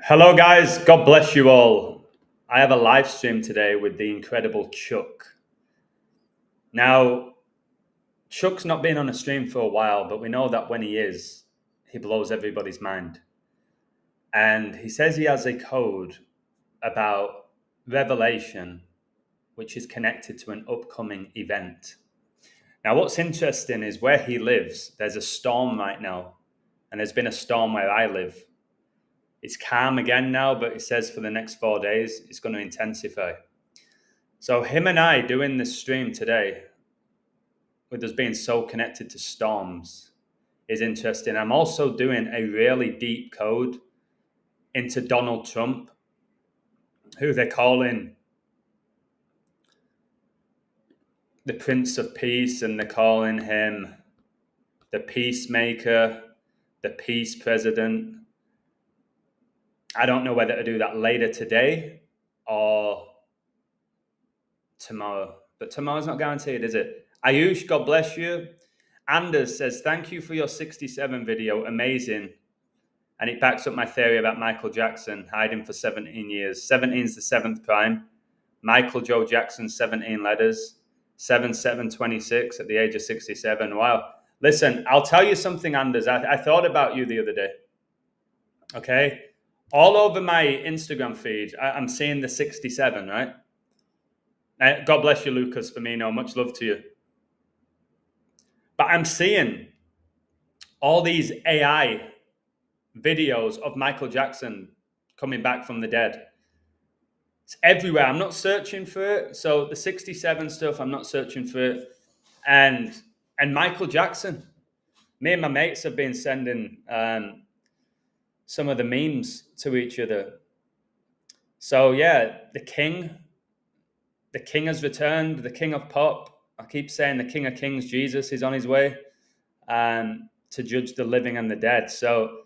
Hello, guys. God bless you all. I have a live stream today with the incredible Chuck. Now, Chuck's not been on a stream for a while, but we know that when he is, he blows everybody's mind. And he says he has a code about revelation, which is connected to an upcoming event. Now, what's interesting is where he lives, there's a storm right now, and there's been a storm where I live. It's calm again now, but it says for the next 4 days, it's going to intensify. So him and I doing this stream today, with us being so connected to storms, is interesting. I'm also doing a really deep code into Donald Trump, who they're calling the Prince of Peace, and they're calling him the Peacemaker, the Peace President. I don't know whether to do that later today or tomorrow, but tomorrow's not guaranteed, is it? Ayush, God bless you. Anders says, thank you for your 67 video, amazing. And it backs up my theory about Michael Jackson hiding for 17 years. 17 is the seventh prime. Michael Joe Jackson, 17 letters. 7/7/26 at the age of 67. Wow. Listen, I'll tell you something, Anders. I thought about you the other day. Okay? All over my Instagram feed, I'm seeing the 67, right? God bless you, Lucas Firmino. Much love to you. But I'm seeing all these AI videos of Michael Jackson coming back from the dead. It's everywhere. I'm not searching for it. So the 67 stuff, I'm not searching for it. And Michael Jackson. Me and my mates have been sending some of the memes to each other. So yeah, the king has returned, the king of pop. I keep saying the King of Kings, Jesus, is on his way to judge the living and the dead. So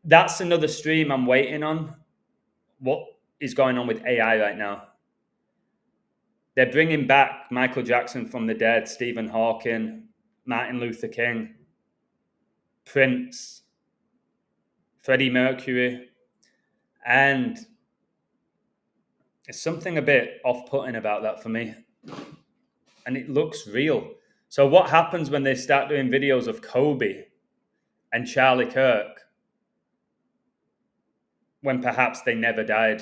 that's another stream I'm waiting on. What is going on with AI right now? They're bringing back Michael Jackson from the dead, Stephen Hawking, Martin Luther King, Prince, Freddie Mercury, and it's something a bit off-putting about that for me. And it looks real. So what happens when they start doing videos of Kobe and Charlie Kirk when perhaps they never died?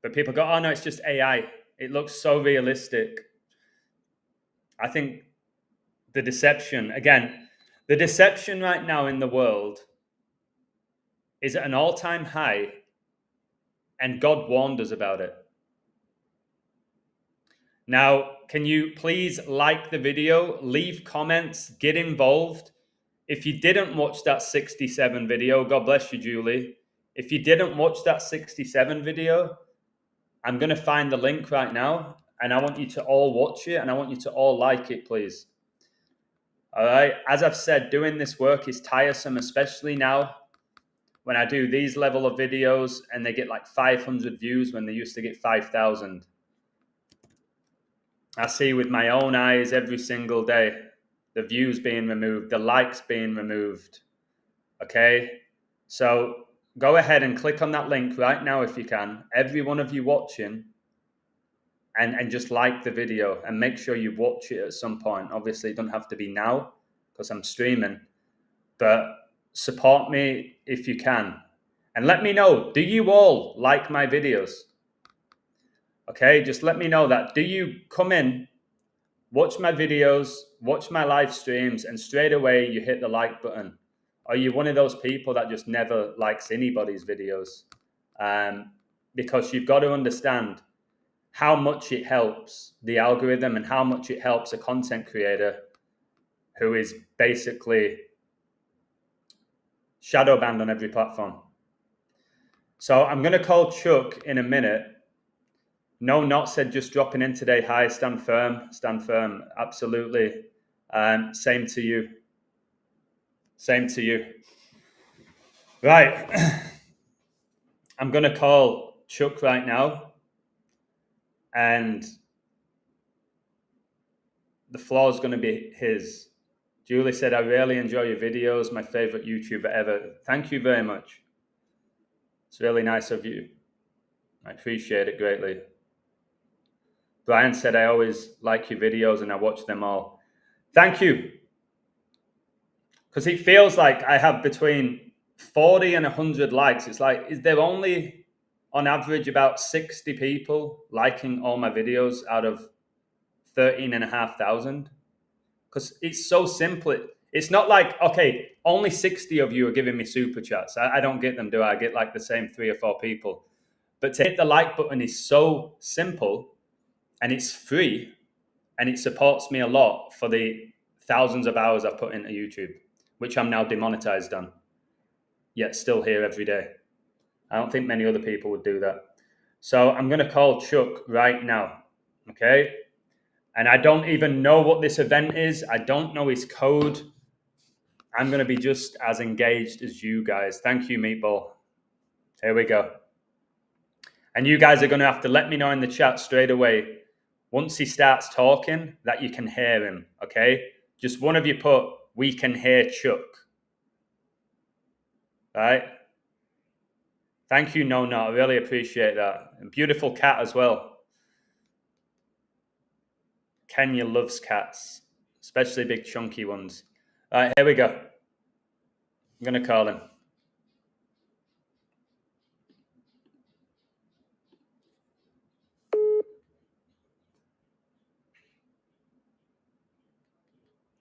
But people go, oh no, it's just AI. It looks so realistic. I think the deception right now in the world is at an all-time high, and God warned us about it. Now, can you please like the video, leave comments, get involved? If you didn't watch that 67 video, God bless you, Julie. If you didn't watch that 67 video, I'm going to find the link right now, and I want you to all watch it, and I want you to all like it, please. All right? As I've said, doing this work is tiresome, especially now when I do these level of videos, and they get like 500 views when they used to get 5,000. I see with my own eyes every single day the views being removed, the likes being removed. Okay? So go ahead and click on that link right now if you can. Every one of you watching, and just like the video, and make sure you watch it at some point. Obviously, it doesn't have to be now because I'm streaming, but support me if you can. And let me know, do you all like my videos? Okay, just let me know that. Do you come in, watch my videos, watch my live streams, and straight away you hit the like button? Are you one of those people that just never likes anybody's videos? Because you've got to understand how much it helps the algorithm and how much it helps a content creator who is basically shadow banned on every platform. So I'm going to call Chuck in a minute. No, not said just dropping in today. Hi, stand firm, absolutely. Same to you. Same to you. Right. I'm going to call Chuck right now, and the floor is going to be his. Julie said, I really enjoy your videos. My favorite YouTuber ever. Thank you very much. It's really nice of you. I appreciate it greatly. Bryant said, I always like your videos and I watch them all. Thank you. Because it feels like I have between 40 and 100 likes. It's like, is there only on average about 60 people liking all my videos out of 13,500? Because it's so simple. It's not like, okay, only 60 of you are giving me super chats. I don't get them, do I? I get like the same 3 or 4 people. But to hit the like button is so simple and it's free and it supports me a lot for the thousands of hours I've put into YouTube, which I'm now demonetized on, yet still here every day. I don't think many other people would do that. So I'm going to call Chuck right now, okay? And I don't even know what this event is. I don't know his code. I'm going to be just as engaged as you guys. Thank you, Meatball. Here we go. And you guys are going to have to let me know in the chat straight away, once he starts talking, that you can hear him, okay? Just one of you put, we can hear Chuck. All right? Thank you, No. I really appreciate that. And beautiful cat as well. Kenya loves cats, especially big chunky ones. All right, here we go. I'm going to call him.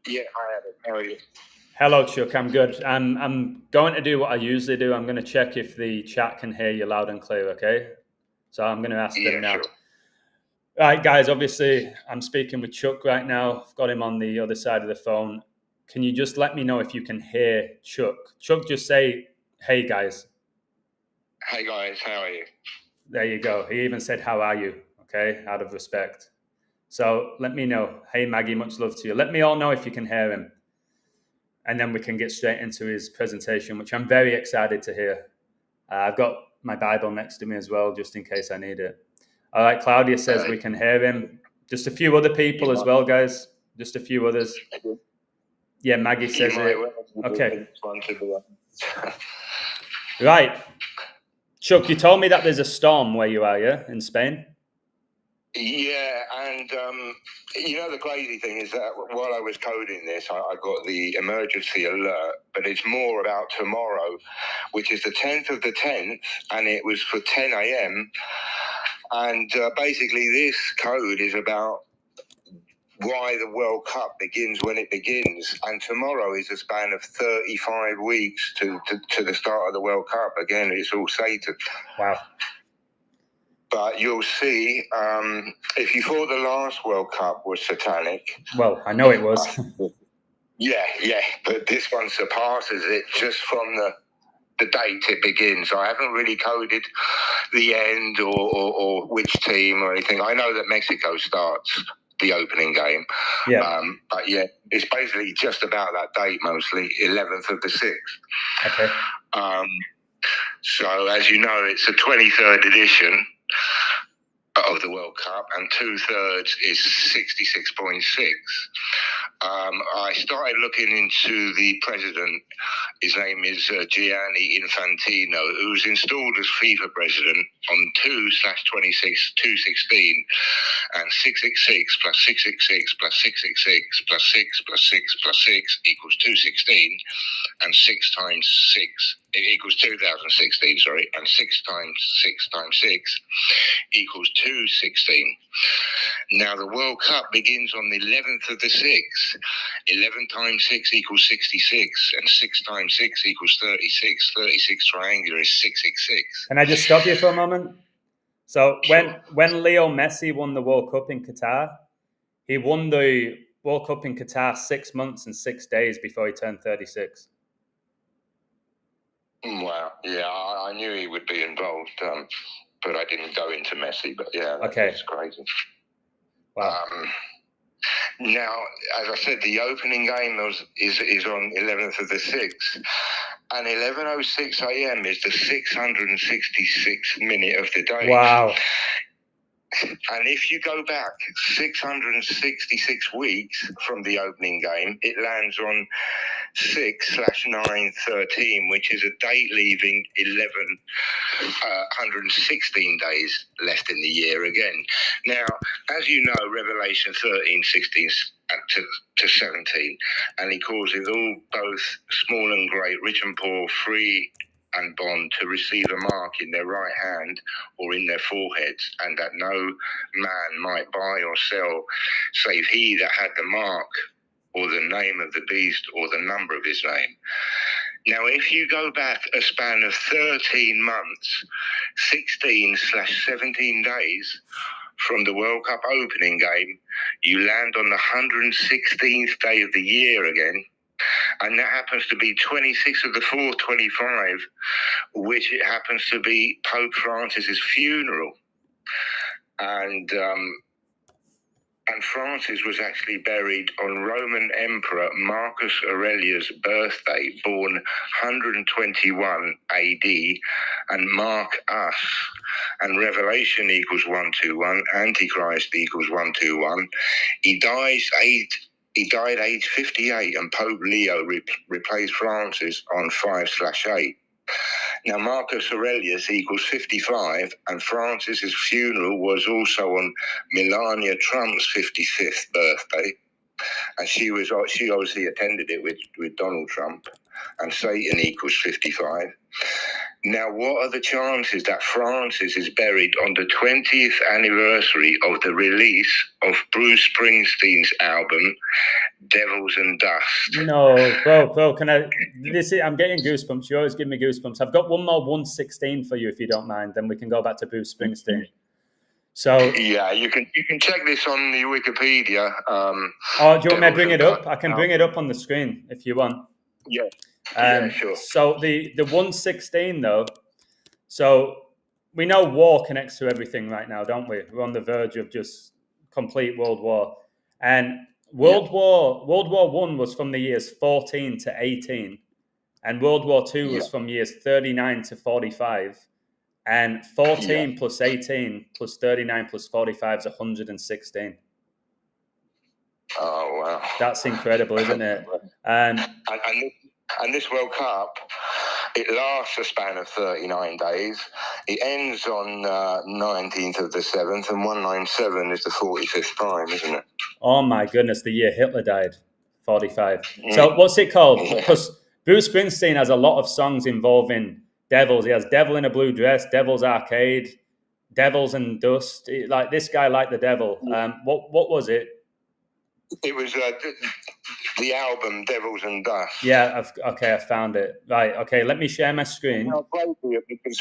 Yeah, I have it. How are you? Hello, Chuck. I'm good. I'm going to do what I usually do. I'm going to check if the chat can hear you loud and clear, okay? So I'm going to ask them now. Sure. All right, guys, obviously I'm speaking with Chuck right now. I've got him on the other side of the phone. Can you just let me know if you can hear Chuck? Chuck, just say, hey, guys. Hey, guys, how are you? There you go. He even said, how are you? Okay, out of respect. So let me know. Hey, Maggie, much love to you. Let me all know if you can hear him. And then we can get straight into his presentation, which I'm very excited to hear. I've got my Bible next to me as well, just in case I need it. All right, Claudia says we can hear him. Just a few other people as well, guys. Just a few others. Yeah, Maggie says it. Okay. Right. Chuck, you told me that there's a storm where you are, yeah, in Spain? Yeah, and you know, the crazy thing is that while I was coding this, I got the emergency alert, but it's more about tomorrow, which is the 10th of the 10th, and it was for 10 a.m. And basically this code is about why the World Cup begins when it begins, and tomorrow is a span of 35 weeks to the start of the World Cup. Again, it's all Satan. Wow. But you'll see, if you thought the last World Cup was satanic... Well, I know it was. Yeah, but this one surpasses it just from the date it begins. I haven't really coded the end or which team or anything. I know that Mexico starts the opening game. Yeah. But yeah, it's basically just about that date mostly, 11th of the 6th. Okay. So as you know, it's the 23rd edition of the World Cup, and 2/3 is 66.6. I started looking into the president. His name is Gianni Infantino, who's installed as FIFA president on 2/26/216, and 666 plus 666 plus 666 plus 6 plus 6 plus 6 equals 216, and 6 times 6 equals 2016, sorry, and 6 times 6 times 6 equals 216. Now the World Cup begins on the 11th of the 6th. 11 times 6 equals 66, and 6 times 6 equals 36. 36 triangular is 666. Can I just stop you for a moment? So when Leo Messi won the World Cup in Qatar, he won the World Cup in Qatar 6 months and 6 days before he turned 36. Wow. Yeah, I knew he would be involved, but I didn't go into Messi. But yeah, that's crazy. Wow. Now, as I said, the opening game is on 11th of the 6th. And 11:06 a.m. is the 666th minute of the day. Wow. And if you go back 666 weeks from the opening game, it lands on 6/9/13, which is a date leaving 116 days left in the year again. Now, as you know, Revelation 13, 16 to 17, and he calls it all, both small and great, rich and poor, free and bond, to receive a mark in their right hand or in their foreheads, and that no man might buy or sell save he that had the mark or the name of the beast or the number of his name. Now, if you go back a span of 13 months, 16/17 days from the World Cup opening game, you land on the 116th day of the year again, and that happens to be 26 of the 4/25, which it happens to be Pope Francis's funeral. And Francis was actually buried on Roman Emperor Marcus Aurelius' birthday, born 121 AD, and mark us. And Revelation equals 121, Antichrist equals 121. He died age 58, and Pope Leo replaced Francis on 5/8. Now, Marcus Aurelius equals 55, and Francis's funeral was also on Melania Trump's 55th birthday, and she obviously attended it with Donald Trump, and Satan equals 55. Now, what are the chances that Francis is buried on the 20th anniversary of the release of Bruce Springsteen's album, Devils and Dust? No, bro, can I? I'm getting goosebumps. You always give me goosebumps. I've got one more 116 for you, if you don't mind. Then we can go back to Bruce Springsteen. So yeah, you can check this on the Wikipedia. Oh, do you want me to bring it up? I can bring it up on the screen if you want. Yeah. Yeah, sure. So the 116 though. So we know war connects to everything right now, don't we? We're on the verge of just complete world war, and World War I was from the years 14 to 18, and World War II was from years 39 to 45, and 14 plus 18 plus 39 plus 45 is 116. Oh wow, that's incredible, isn't it? And this World Cup, it lasts a span of 39 days. It ends on 19th of the 7th, and 197 is the 45th prime, isn't it? Oh my goodness, the year Hitler died, 45. So what's it called? Because Bruce Springsteen has a lot of songs involving devils. He has Devil in a Blue Dress, Devil's Arcade, Devils and Dust. Like this guy liked the devil. What was it? It was the album Devils and Dust. Yeah, I found it. Right, okay, let me share my screen. Because,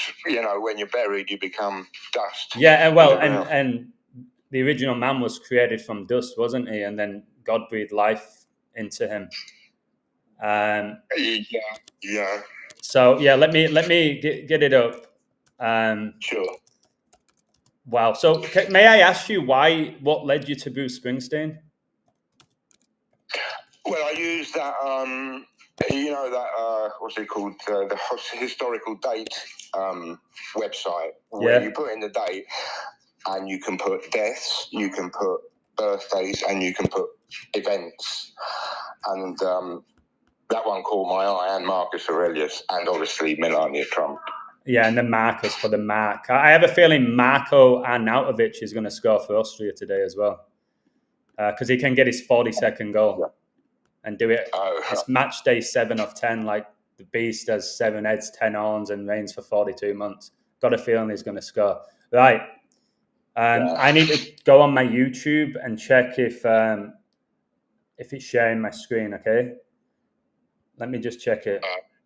when you're buried, you become dust. Yeah, and the original man was created from dust, wasn't he? And then God breathed life into him. Yeah. So yeah, let me get it up. Sure. Wow. So may I ask you what led you to Bruce Springsteen? Well, I used that, what's it called? The historical date website, where you put in the date and you can put deaths, you can put birthdays, and you can put events. And that one caught my eye, and Marcus Aurelius, and obviously Melania Trump. Yeah, and then Marcus for the mark. I have a feeling Marko Arnautovic is going to score for Austria today as well, because he can get his 40-second goal and do it. It's match day 7 of 10. Like the Beast has 7 heads, 10 horns, and reigns for 42 months. Got a feeling he's going to score. Right. I need to go on my YouTube and check if it's sharing my screen. Okay. Let me just check it.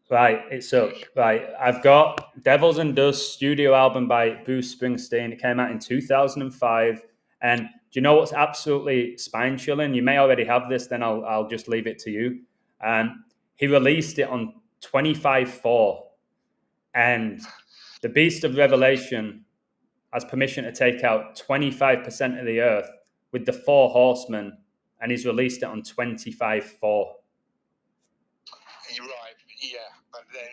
Right, it's up. Right, I've got Devils and Dust studio album by Bruce Springsteen. It came out in 2005. And do you know what's absolutely spine chilling? You may already have this, then I'll just leave it to you. He released it on 25/4, and the Beast of Revelation has permission to take out 25% of the earth with the 4 horsemen, and he's released it on 25/4. You're right, yeah, but then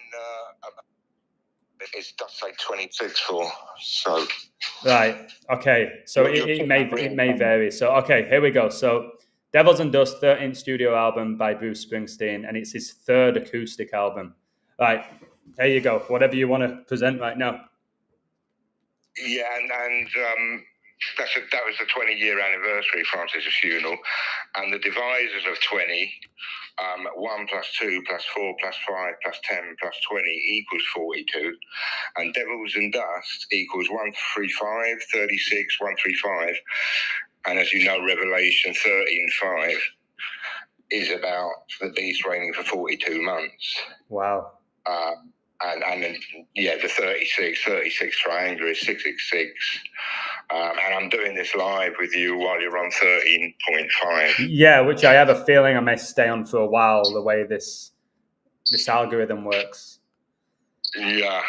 it does say 26/4, so. Right. Okay. So it may vary. So okay, here we go. So Devils and Dust, 13th studio album by Bruce Springsteen, and it's his third acoustic album. Right, there you go. Whatever you want to present right now. Yeah, and that was the 20-year anniversary of Francis' funeral, and the divisors of 20, 1 plus 2 plus 4 plus 5 plus 10 plus 20 equals 42, and Devils and Dust equals 135, 36, 135, and as you know, Revelation 13:5 is about the beast reigning for 42 months. Wow. And yeah, the 36 triangular is 666. And I'm doing this live with you while you're on 13.5. Yeah, which I have a feeling I may stay on for a while, the way this algorithm works. Yeah.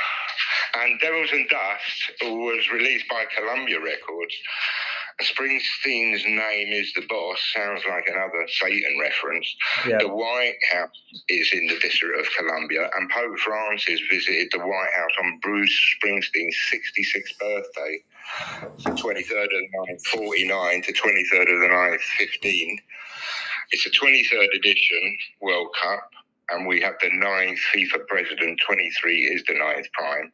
And Devils and Dust was released by Columbia Records. Springsteen's name is the boss, sounds like another Satan reference. Yeah. The White House is in the District of Columbia, and Pope Francis visited the White House on Bruce Springsteen's 66th birthday, so 23rd of the 9th, 49 to 23rd of the 9th, 15. It's a 23rd edition World Cup, and we have the 9th FIFA President, 23 is the 9th Prime.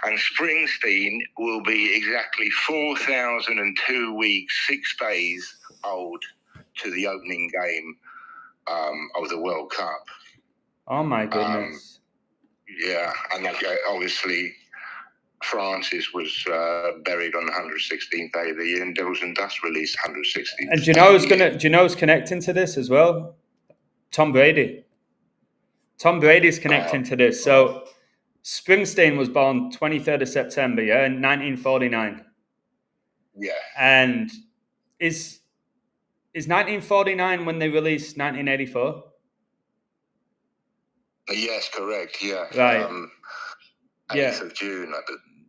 And Springsteen will be exactly 4,002 weeks, 6 days old to the opening game of the World Cup. Oh my goodness. Yeah, and obviously Francis was buried on the 116th day of the year, and Devils and Dust released 116th. And do you know who's connecting to this as well? Tom Brady. Tom Brady's connecting to this. So Springsteen was born 23rd of September, yeah, in 1949. Yeah. And is 1949 when they released 1984? Yes, correct. Yeah. Right. 8th of June.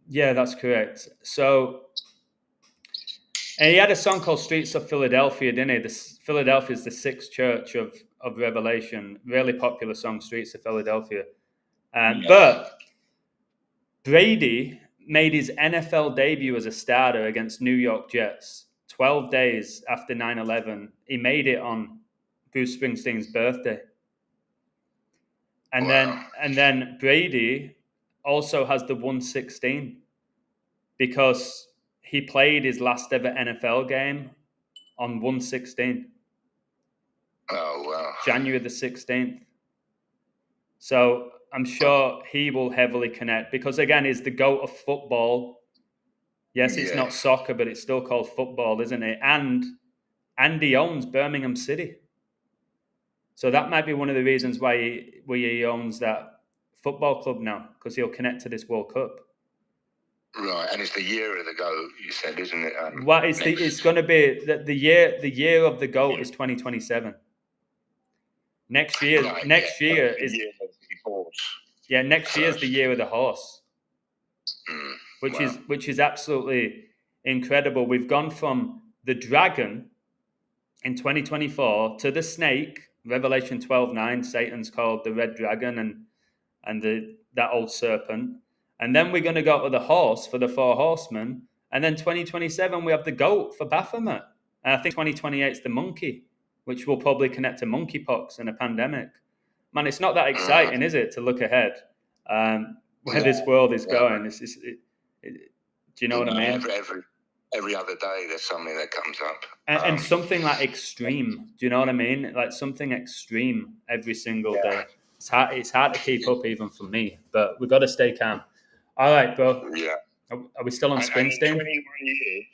Yeah, that's correct. So, and he had a song called Streets of Philadelphia, didn't he? Philadelphia is the 6th church of Revelation. Really popular song, Streets of Philadelphia. But Brady made his NFL debut as a starter against New York Jets 12 days after 9/11. He made it on Bruce Springsteen's birthday. And then Brady also has the 116 because he played his last ever NFL game on 116. Oh, wow. January the 16th. So I'm sure he will heavily connect because, again, he's the GOAT of football. Yes, it's not soccer, but it's still called football, isn't it? And he owns Birmingham City. So that might be one of the reasons why he owns that football club now, because he'll connect to this World Cup. Right, and it's the year of the GOAT, you said, isn't it? Well, it's going to be the year of the GOAT is 2027. Next year, right, next year is year of the horse. Yeah, next year is the year of the horse, Wow. which is absolutely incredible. We've gone from the dragon in 2024 to the snake. Revelation 12:9, Satan's called the red dragon and that old serpent. And then we're going to go to the horse for the 4 horsemen. And then 2027, we have the goat for Baphomet. And I think 2028 is the monkey, which will probably connect to monkeypox and a pandemic. Man, it's not that exciting, is it, to look ahead where this world is going? Do you know what I mean? Every other day, there's something that comes up. And something like extreme. Do you know what I mean? Like something extreme every single day. It's hard to keep up even for me, but we've got to stay calm. All right, bro. Yeah. Are we still on Springsteen? And in 21 years,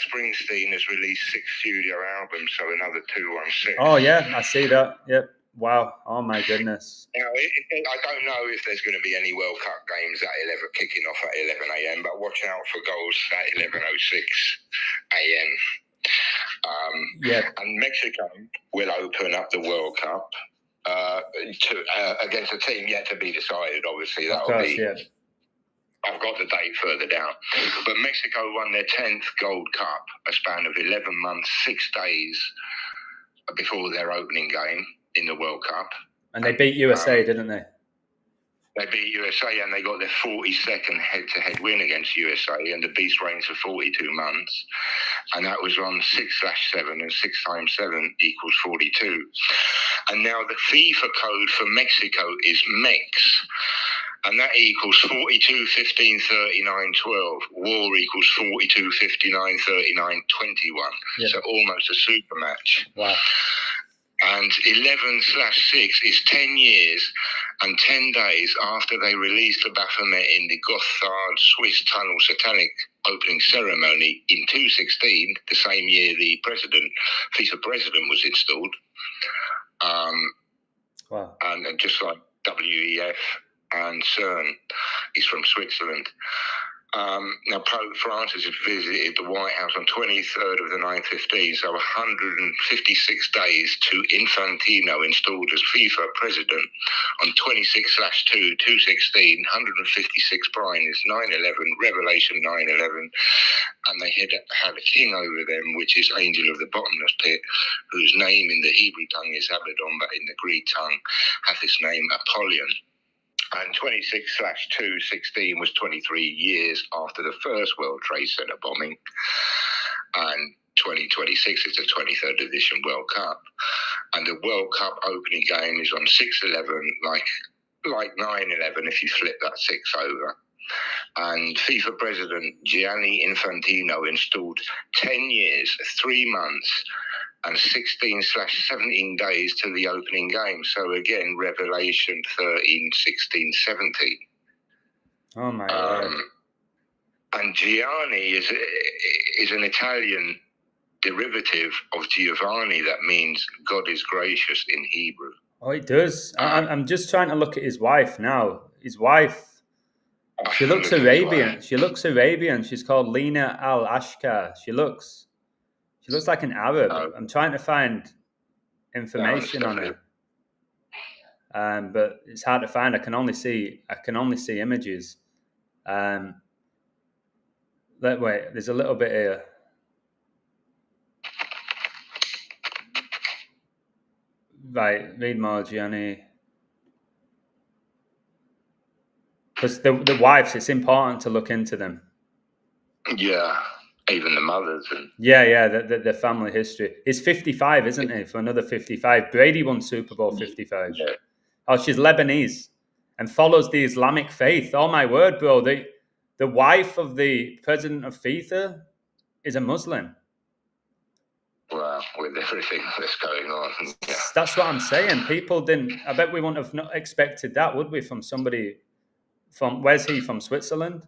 Springsteen has released 6 studio albums, so another 2 on 6. Oh, yeah, I see that. Yep. Wow. Oh, my goodness. Now, I don't know if there's going to be any World Cup games at 11, kicking off at 11 a.m., but watch out for goals at 11:06 a.m. And Mexico will open up the World Cup against a team yet to be decided, obviously. That'll be... Yeah. I've got the date further down. But Mexico won their 10th Gold Cup, a span of 11 months, 6 days before their opening game in the World Cup. And they beat USA, didn't they? They beat USA and they got their 42nd head-to-head win against USA, and the beast reigns for 42 months. And that was on 6/7, and 6 times 7 equals 42. And now the FIFA code for Mexico is MEX, and that equals 42, 15, 39, 12. War equals 42, 59, 39, 21. Yep. So almost a super match. Wow. And 11/6 is 10 years and 10 days after they released the Baphomet in the Gotthard Swiss Tunnel Satanic opening ceremony in 2016, the same year the FIFA president was installed. Wow. And just like WEF and CERN is from Switzerland. Now, Pope Francis had visited the White House on 23rd of the 9/15, so 156 days to Infantino installed as FIFA president on 26/2, 2/16, 156 Bryant is 9/11, Revelation 9/11, and they had a king over them, which is Angel of the Bottomless Pit, whose name in the Hebrew tongue is Abaddon, but in the Greek tongue hath his name Apollyon. And 26/2/16 was 23 years after the first World Trade Center bombing. And 2026 is the 23rd edition World Cup. And the World Cup opening game is on 6/11, like 9/11 if you flip that 6 over. And FIFA President Gianni Infantino installed 10 years, 3 months, and 16/17 days to the opening game. So again, Revelation 13, 16, 17. Oh my God. And Gianni is an Italian derivative of Giovanni that means God is gracious in Hebrew. Oh, it does. I'm just trying to look at his wife now. His wife, she looks Arabian. She looks Arabian. She's called Lina Al-Ashkar. She looks like an Arab. I'm trying to find information on her. But it's hard to find. I can only see images. Wait, there's a little bit here. Right, read more, Gianni. Because the wives, it's important to look into them. Yeah, even the mothers. The family history. He's 55, isn't he? For another 55. Brady won Super Bowl 55. Yeah. Oh, she's Lebanese and follows the Islamic faith. Oh my word, bro. The wife of the president of FIFA is a Muslim. Wow, with everything that's going on. Yeah. That's what I'm saying. People didn't, I bet we wouldn't have not expected that, would we, from somebody from, where's he, from Switzerland?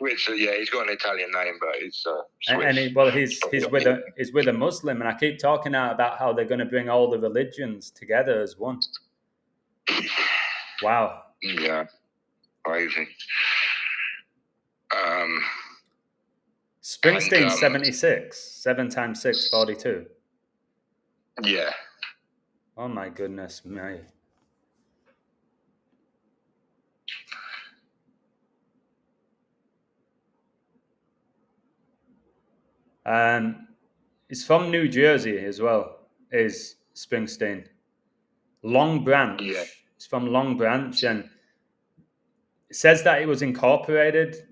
Yeah, he's got an Italian name, but it's Swiss. And he's with a Muslim, and I keep talking out about how they're going to bring all the religions together as one. Wow. Yeah, crazy. Springsteen 76, 7 times 6, 42. Yeah. Oh my goodness me. He's from New Jersey as well, is Springsteen. Long Branch. Yeah. He's from Long Branch, and it says that it was incorporated,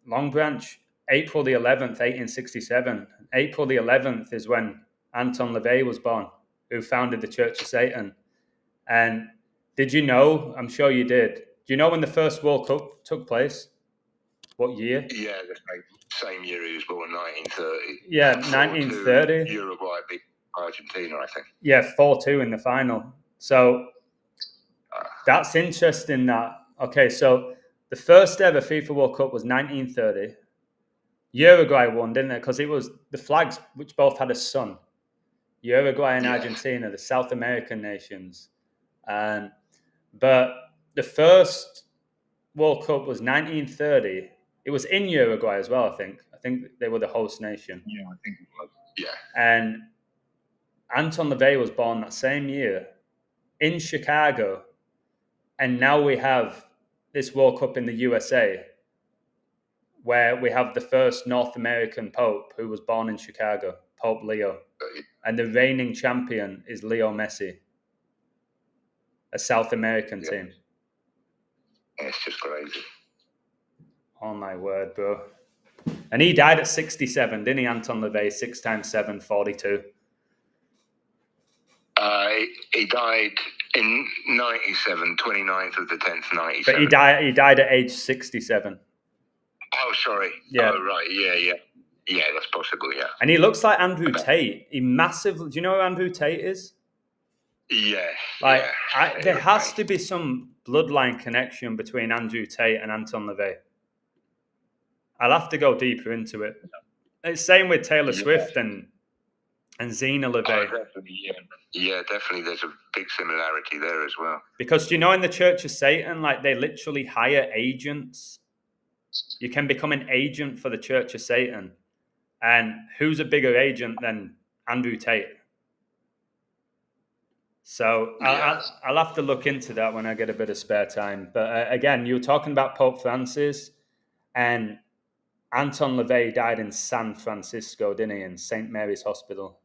Long Branch, April the 11th, 1867. April the 11th is when Anton LaVey was born, who founded the Church of Satan. And did you know, I'm sure you did, do you know when the first World Cup took place? What year? Yeah, the same year he was born, 1930. Yeah, 1930. Uruguay beat Argentina, I think. Yeah, 4-2 in the final. So that's interesting that, okay, so the first ever FIFA World Cup was 1930. Uruguay won, didn't it? Because it was the flags which both had a sun. Uruguay and Argentina, the South American nations. But the first World Cup was 1930. It was in Uruguay as well, I think. I think they were the host nation. Yeah, I think it was. Yeah. And Anton LaVey was born that same year in Chicago. And now we have this World Cup in the USA, where we have the first North American Pope who was born in Chicago, Pope Leo. And the reigning champion is Leo Messi, a South American team. just crazy. Oh my word, bro. And he died at 67, didn't he, Anton LaVey? 6 times 7, 42. He died in 97, 29th of the 10th, 97. But he died at age 67. Oh, sorry. Yeah. Oh, right. Yeah. Yeah, that's possible, yeah. And he looks like Andrew Tate. He massively... Do you know who Andrew Tate is? Yeah. Like, there has to be some bloodline connection between Andrew Tate and Anton LaVey. I'll have to go deeper into it. It's same with Taylor Swift and Zena LaVey. Oh, definitely, yeah. Yeah, definitely. There's a big similarity there as well. Because, you know, in the Church of Satan, like, they literally hire agents. You can become an agent for the Church of Satan. And who's a bigger agent than Andrew Tate? So I'll have to look into that when I get a bit of spare time. But again, you were talking about Pope Francis, and Anton LaVey died in San Francisco, didn't he, in St. Mary's Hospital?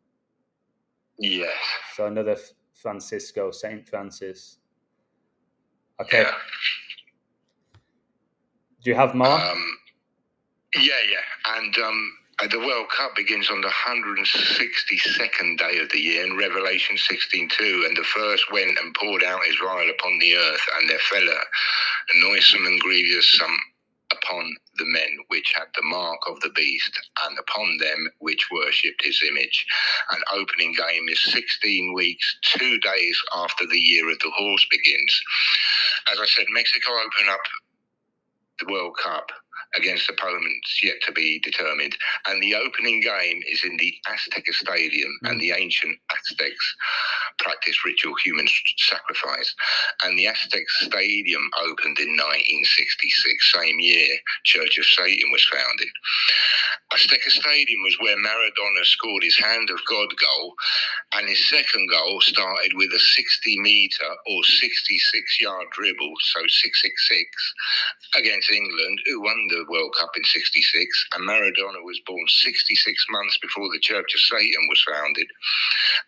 Yes. So another Francisco, St. Francis. Okay. Yeah. Do you have more? Yeah. And the World Cup begins on the 162nd day of the year in Revelation 16:2, and the first went and poured out his vial upon the earth, and there fell a noisome and grievous sum upon the men which had the mark of the beast, and upon them which worshipped his image. An opening game is 16 weeks, 2 days after the year of the horse begins. As I said, Mexico open up the World Cup against opponents yet to be determined, and the opening game is in the Azteca Stadium, and the ancient Aztecs practiced ritual human sacrifice, and the Aztec Stadium opened in 1966, same year Church of Satan was founded. Azteca Stadium was where Maradona scored his Hand of God goal, and his second goal started with a 60-metre or 66-yard dribble, so 666, against England, who won the World Cup in 66, and Maradona was born 66 months before the Church of Satan was founded.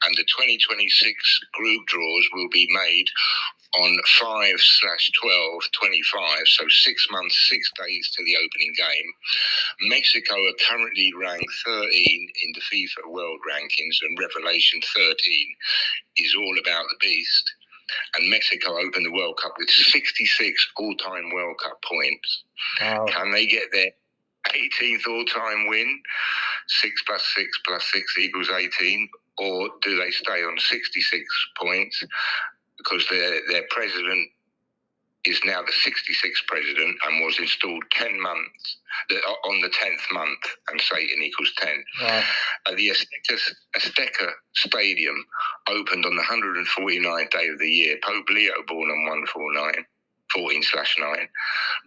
And the 2026 group draws will be made on 5/12/25, so 6 months, 6 days to the opening game. Mexico are currently ranked 13 in the FIFA World Rankings, and Revelation 13 is all about the beast. And Mexico opened the World Cup with 66 all-time World Cup points. Wow. Can they get their 18th all-time win? 6 + 6 + 6 = 18. Or do they stay on 66 points because their president is now the 66th president and was installed 10 months on the 10th month, and Satan equals 10. Wow. The Azteca Stadium opened on the 149th day of the year. Pope Leo born on 14/9.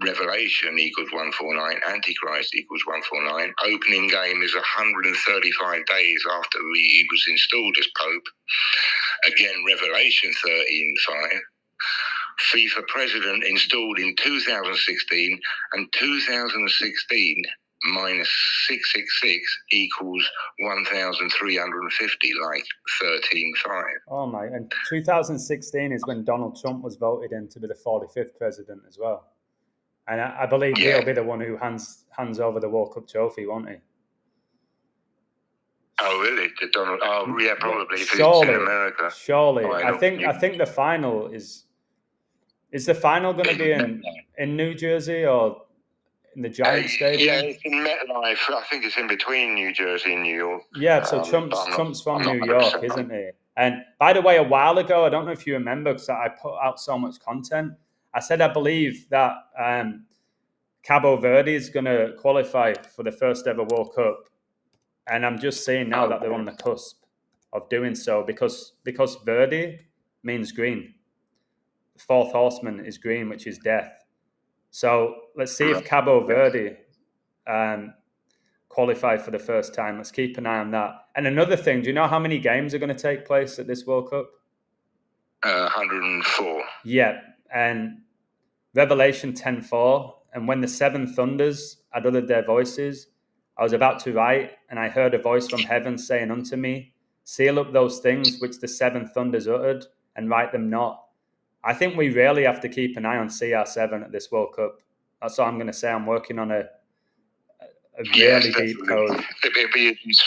Revelation equals 149. Antichrist equals 149. Opening game is 135 days after he was installed as Pope. Again, Revelation 13:5. FIFA president installed in 2016, and 2016 minus 666 equals 1,350, like 13.5. Oh my! And 2016 is when Donald Trump was voted in to be the 45th president as well. And I believe he'll be the one who hands over the World Cup trophy, won't he? Oh really? Donald? Oh yeah, probably. Surely, if it's in America. Surely, oh, I think the final is the final going to be in New Jersey or in the Giant Stadium? Yeah, it's in MetLife. I think it's in between New Jersey and New York. Yeah, so Trump's from New York, isn't he? And by the way, a while ago, I don't know if you remember, because I put out so much content. I said I believe that Cabo Verde is going to qualify for the first ever World Cup, and I'm just saying now that they're on the cusp of doing so because Verde means green. The fourth horseman is green, which is death. So let's see if Cabo Verde qualify for the first time. Let's keep an eye on that. And another thing, do you know how many games are going to take place at this World Cup? 104. Yeah, and Revelation 10:4. And when the seven thunders had uttered their voices, I was about to write, and I heard a voice from heaven saying unto me, seal up those things which the seven thunders uttered, and write them not. I think we really have to keep an eye on CR7 at this World Cup. That's all I'm going to say. I'm working on a really deep code. It'll be his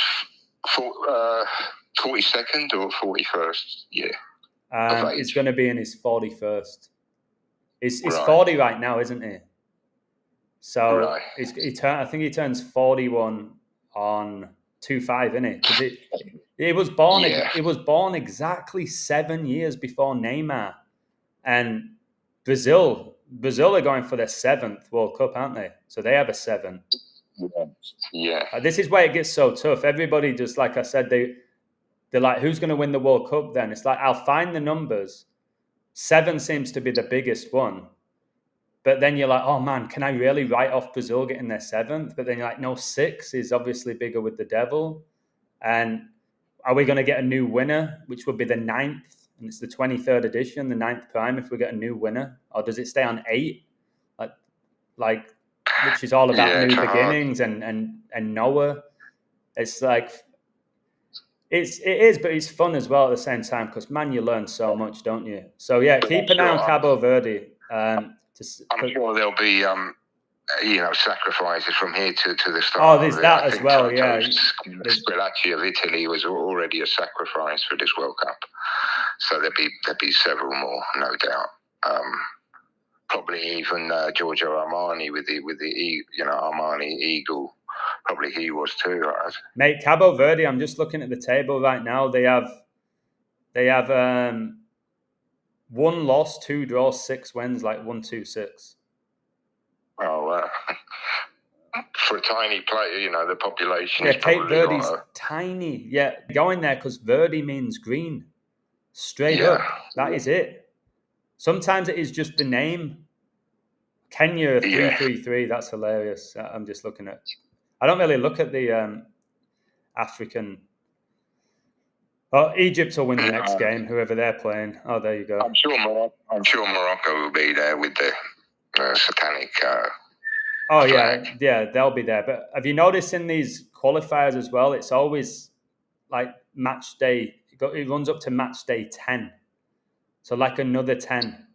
42nd or 41st year. It's going to be in his 41st. He's Right. 40 right now, isn't he? So Right. I think he turns 41 on 2/5, isn't he? Because it was born. Yeah. It was born exactly 7 years before Neymar, and Brazil are going for their 7th World Cup, aren't they? So they have a 7. Yeah. This is why it gets so tough. Everybody just, like I said, they're like, who's going to win the World Cup then? It's like, I'll find the numbers. 7 seems to be the biggest one. But then you're like, oh man, can I really write off Brazil getting their 7th? But then you're like, no, 6 is obviously bigger with the devil. And are we going to get a new winner, which would be the 9th? And it's the 23rd edition, the 9th prime, if we get a new winner? Or does it stay on 8? Like which is all about new beginnings and Noah. It's like, it is, but it's fun as well at the same time, because man, you learn so much, don't you? So yeah, keep an eye on Cabo Verde. I'm sure there'll be sacrifices from here to the start. Oh, there's that as well. Yeah, Squillaci of Italy was already a sacrifice for this World Cup, so there'll be several more, no doubt. Probably even Giorgio Armani with the Armani Eagle. Probably he was too, right? Mate, Cabo Verde, I'm just looking at the table right now. They have 1 loss, 2 draws, 6 wins, like 1-2-6. Oh, wow. For a tiny player, the population. Yeah, Cape Verde's tiny. Yeah, going there because Verde means green. Straight up. That is it. Sometimes it is just the name. Kenya 333. That's hilarious. I'm just looking at. I don't really look at the African. Oh, Egypt will win the next game, whoever they're playing. Oh, there you go. I'm sure Morocco will be there with the satanic. Oh flag. Yeah, they'll be there. But have you noticed in these qualifiers as well? It's always like match day. It runs up to match day 10. So like another 10.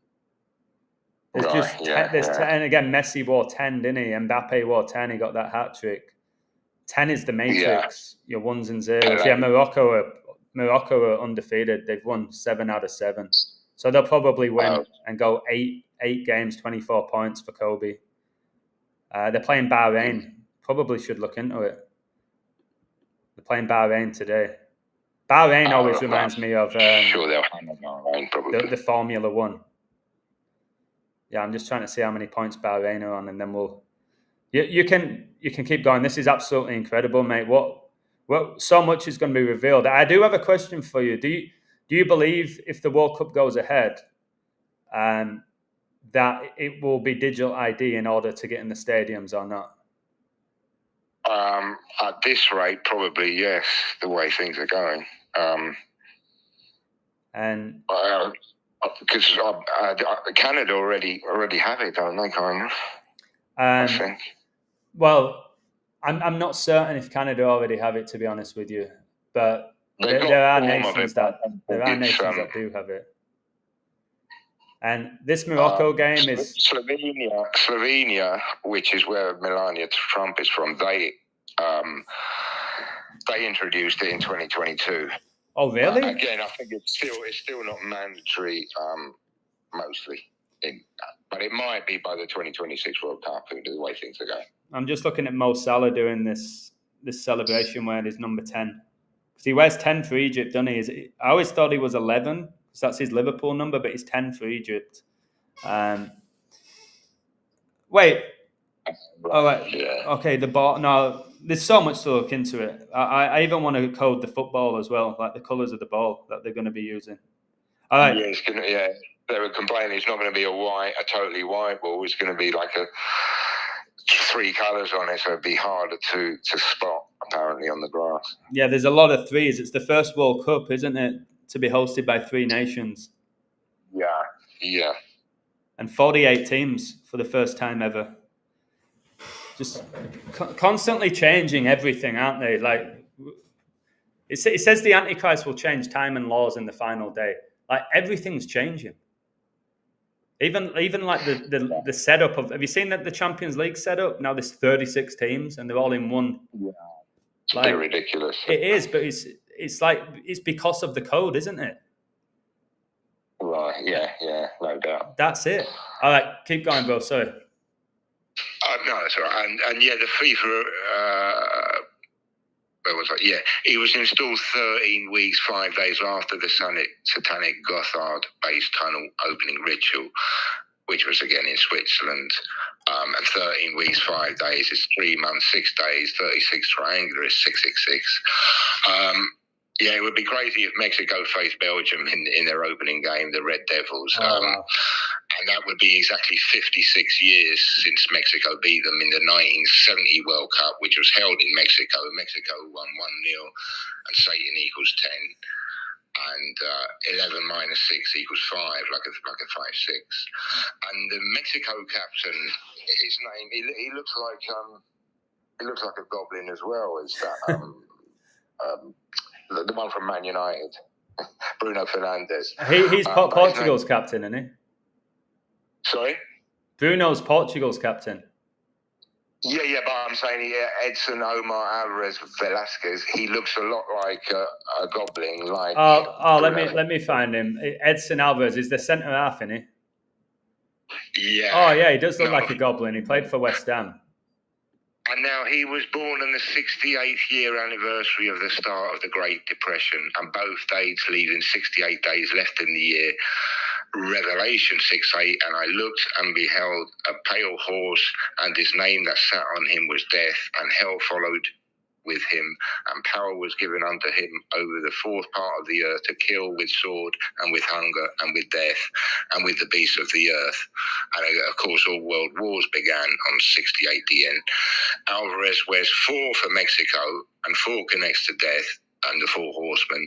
There's there's 10, and again, Messi wore 10, didn't he? Mbappe wore 10. He got that hat trick. 10 is the matrix. Your 1s and 0s. Yeah, Morocco are undefeated. They've won 7 out of 7. So they'll probably win and go 8 games, 24 points for Kobe. They're playing Bahrain. Probably should look into it. They're playing Bahrain today. Bahrain always reminds me of the Formula 1. Yeah, I'm just trying to see how many points Bahrain are on, and then you can keep going. This is absolutely incredible, mate. What so much is going to be revealed. I do have a question for you. Do you believe if the World Cup goes ahead, that it will be digital ID in order to get in the stadiums or not? At this rate, probably yes. The way things are going, because Canada already have it, don't they? Kind of. I think. Well, I'm not certain if Canada already have it, to be honest with you, but there are nations that do have it. And this Morocco game is Slovenia, which is where Melania Trump is from. They introduced it in 2022. Oh, really? Again, I think it's still not mandatory, mostly, but it might be by the 2026 World Cup. The way things are going. I'm just looking at Mo Salah doing this celebration wearing his number 10. Because he wears 10 for Egypt, doesn't he? I always thought he was 11, because that's his Liverpool number, but he's 10 for Egypt. Wait. Oh, right. Yeah. Okay, the ball. No, there's so much to look into it. I even want to code the football as well, like the colours of the ball that they're going to be using. All right. Yeah, they were complaining it's not going to be a totally white ball. It's going to be like 3 colours on it, so it'd be harder to spot, apparently, on the grass. Yeah, there's a lot of 3s. It's the first World Cup, isn't it, to be hosted by 3 nations? Yeah. And 48 teams for the first time ever. Just constantly changing everything, aren't they? Like, it says the Antichrist will change time and laws in the final day. Like, everything's changing. Even like the setup of, have you seen that the Champions League setup? Now there's 36 teams and they're all in one. Yeah. It's like, ridiculous. It is, but it's like it's because of the code, isn't it? Right. Yeah. No doubt. That's it. All right, keep going, bro. Sorry. No, that's all right. And yeah, the FIFA. Where was I? Yeah, he was installed 13 weeks, 5 days after the satanic Gothard-based tunnel opening ritual, which was again in Switzerland. And 13 weeks, 5 days is 3 months, 6 days. 36 triangular is 666. Yeah, it would be crazy if Mexico faced Belgium in their opening game, the Red Devils. Wow. And that would be exactly 56 years since Mexico beat them in the 1970 World Cup, which was held in Mexico. Mexico won 1-0 and Satan equals 10. And 11 minus 6 equals 5, like a 5-6. And the Mexico captain, his name, he looks like a goblin as well. Is that the one from Man United, Bruno Fernandes? He's Portugal's captain, isn't he? Sorry? Bruno's Portugal's captain. Yeah, but I'm saying Edson Omar Alvarez Velasquez. He looks a lot like a goblin. Like let me find him. Edson Alvarez is the centre half, isn't he? Yeah. Oh yeah, he does look like a goblin. He played for West Ham. And now he was born on the 68th year anniversary of the start of the Great Depression, and both dates leaving 68 days left in the year. Revelation 6:8, and I looked and beheld a pale horse, and his name that sat on him was Death, and hell followed with him, and power was given unto him over the fourth part of the earth to kill with sword, and with hunger, and with death, and with the beasts of the earth. And of course, all world wars began on 68 DN. Alvarez wears 4 for Mexico, and 4 connects to death and the 4 horsemen.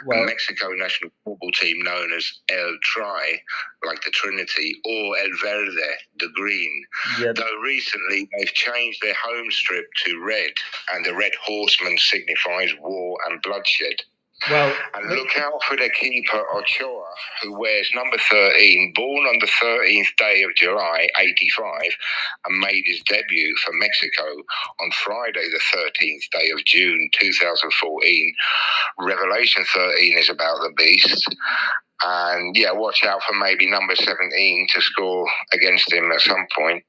Well, the Mexico national football team known as El Tri, like the Trinity, or El Verde, the green. Yep. Though recently they've changed their home strip to red, and the red horseman signifies war and bloodshed. Well, and look out for their keeper Ochoa, who wears number 13, born on the 13th day of July, 85, and made his debut for Mexico on Friday, the 13th day of June, 2014. Revelation 13 is about the beast. And yeah, watch out for maybe number 17 to score against him at some point.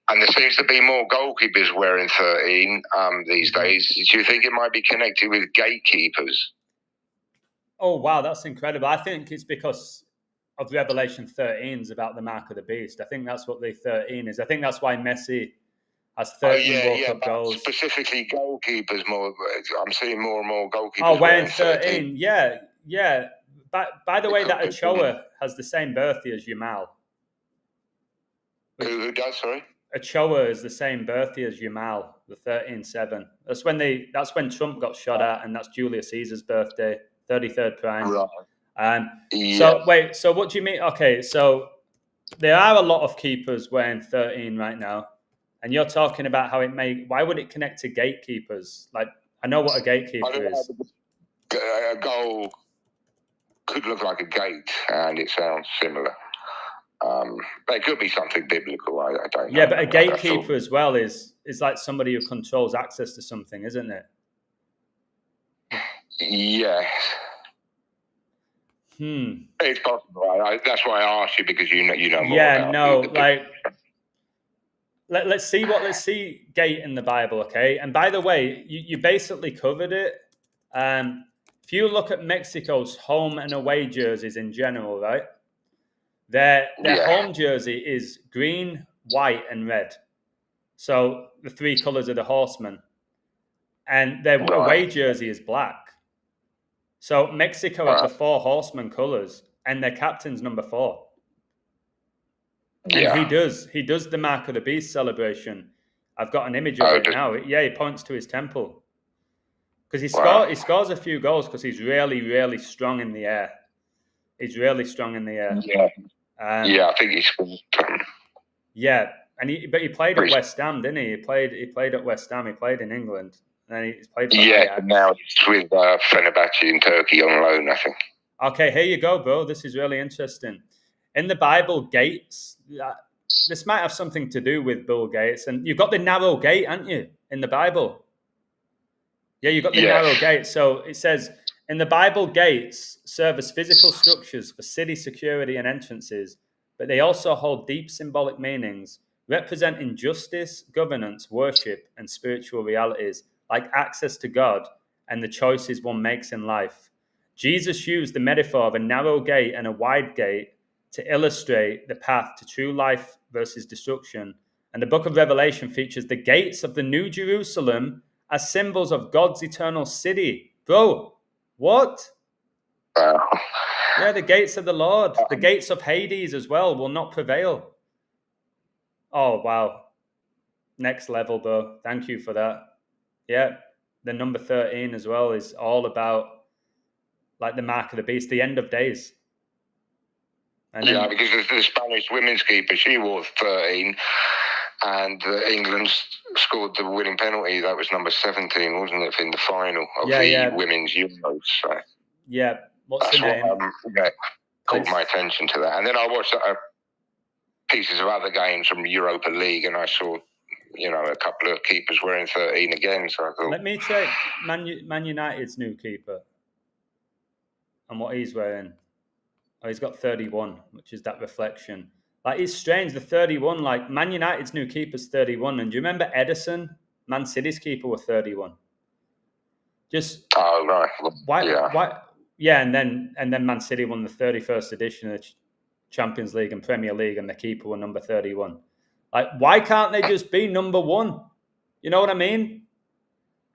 And there seems to be more goalkeepers wearing 13 these days. Do you think it might be connected with gatekeepers? Oh, wow, that's incredible. I think it's because of Revelation 13 is about the mark of the beast. I think that's what the 13 is. I think that's why Messi has 13 World Cup goals. Specifically goalkeepers more. I'm seeing more and more goalkeepers. Oh, wearing 13. Yeah. By the way, that Ochoa has the same birthday as Yamal. Who does, sorry? Ochoa is the same birthday as Yamal, the 13-7. That's when Trump got shot at, and that's Julius Caesar's birthday, 33rd prime. Right. So what do you mean? Okay, so there are a lot of keepers wearing 13 right now, and you're talking about how why would it connect to gatekeepers? Like, I know what a gatekeeper is. A goal could look like a gate, and it sounds similar. But it could be something biblical. I don't know. Yeah, but a gatekeeper as well is like somebody who controls access to something, isn't it? Yes. It's possible. That's why I asked you, because you know more. Yeah, no, like let's see gate in the Bible, okay? And by the way, you basically covered it. If you look at Mexico's home and away jerseys in general, right? Their home jersey is green, white, and red. So the 3 colors of the horsemen. And their away jersey is black. So Mexico have the 4 horsemen colors, and their captain's number 4. And he does the mark of the beast celebration. I've got an image of it now. Yeah, he points to his temple. Because he scores a few goals because he's really, really strong in the air. He's really strong in the air. Yeah. I think he's. Yeah, but he played at West Ham, didn't he? He played at West Ham. He played in England, and he's played for Ajax. Now he's with Fenerbahce in Turkey on loan, I think. Okay, here you go, bro. This is really interesting. in the Bible, gates. This might have something to do with Bill Gates, and you've got the narrow gate, haven't you, in the Bible? Yeah, you've got the narrow gate. So it says in the Bible, gates serve as physical structures for city security and entrances, but they also hold deep symbolic meanings, representing justice, governance, worship, and spiritual realities like access to God and the choices one makes in life. Jesus used the metaphor of a narrow gate and a wide gate to illustrate the path to true life versus destruction. And the book of Revelation features the gates of the New Jerusalem as symbols of God's eternal city. Bro, what? Wow. Yeah, the gates of the Lord, the gates of Hades as well will not prevail. Oh, wow. Next level, bro. Thank you for that. Yeah, the number 13 as well is all about like the mark of the beast, the end of days. And yeah, because the Spanish women's keeper, she wore 13, and England scored the winning penalty. That was number 17, wasn't it, in the final of the women's Euros? So yeah, what's the name? Caught my attention to that. And then I watched pieces of other games from Europa League, and I saw, a couple of keepers wearing 13 again. So I thought, let me check Man United's new keeper and what he's wearing. Oh, he's got 31, which is that reflection. Like, it's strange, the 31, like, Man United's new keeper's 31. And do you remember Edison? Man City's keeper were 31. Just... Oh, right. Why? Yeah, and then Man City won the 31st edition of the Champions League and Premier League, and the keeper were number 31. Like, why can't they just be number one? You know what I mean?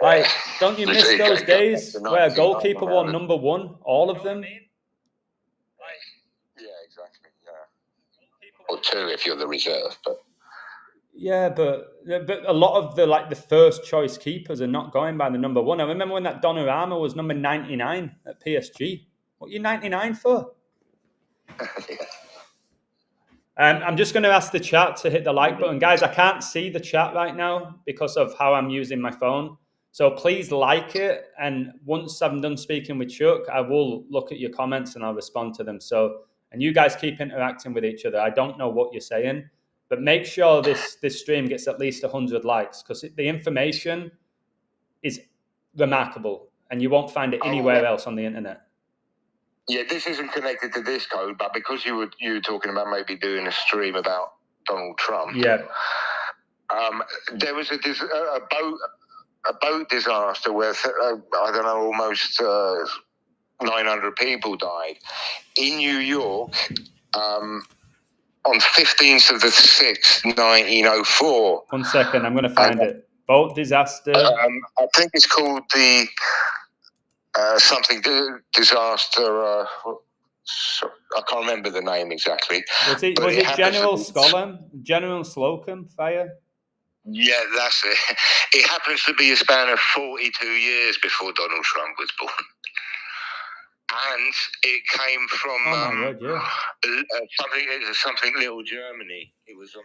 Like, don't you miss those days where a goalkeeper won number one, all of them? Yeah, exactly. Yeah. Or two if you're the reserve, but yeah, but a lot of the first choice keepers are not going by the number one. I remember when that Donnarumma was number 99 at PSG. What are you 99 for? I'm just going to ask the chat to hit the like button. Guys, I can't see the chat right now because of how I'm using my phone. So please like it. And once I'm done speaking with Chuck, I will look at your comments and I'll respond to them. So, and you guys keep interacting with each other. I don't know what you're saying, but make sure this stream gets at least 100 likes because the information is remarkable and you won't find it anywhere else on the internet. Yeah, this isn't connected to this code, but because you were talking about maybe doing a stream about Donald Trump. Yeah. There was a boat disaster where I don't know, almost 900 people died in New York on 15th of the 6th, 1904. 1 second, I'm going to find it. Boat disaster. I think it's called the something disaster. I can't remember the name exactly. Was it General Slocum fire? Yeah, that's it. It happens to be a span of 42 years before Donald Trump was born. And it came from something little Germany. It was on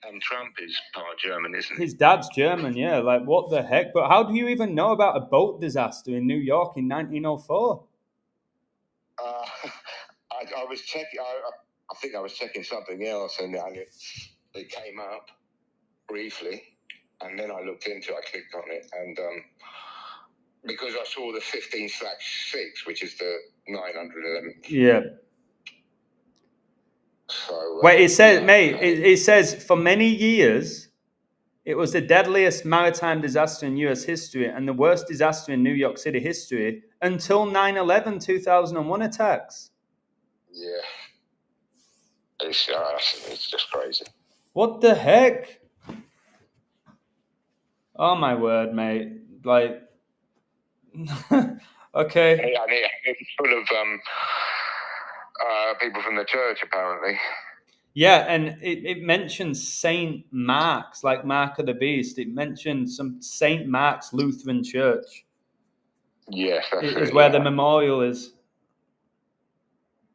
and Trump is part German, isn't he? His dad's German, yeah. Like, what the heck? But how do you even know about a boat disaster in New York in 1904? I was checking. I think I was checking something else, and it came up briefly, and then I looked into it. I clicked on it, and because I saw the 15/6, which is the 911. Yeah. So wait, it says, it says for many years, it was the deadliest maritime disaster in U.S. history and the worst disaster in New York City history until 9/11 2001 attacks. Yeah. It's just crazy. What the heck? Oh my word, mate! Like, okay. I mean, it's full of people from the church, apparently. Yeah, and it mentions Saint Mark's, like Mark of the Beast. It mentions some Saint Mark's Lutheran Church. Yes, that's is where the memorial is.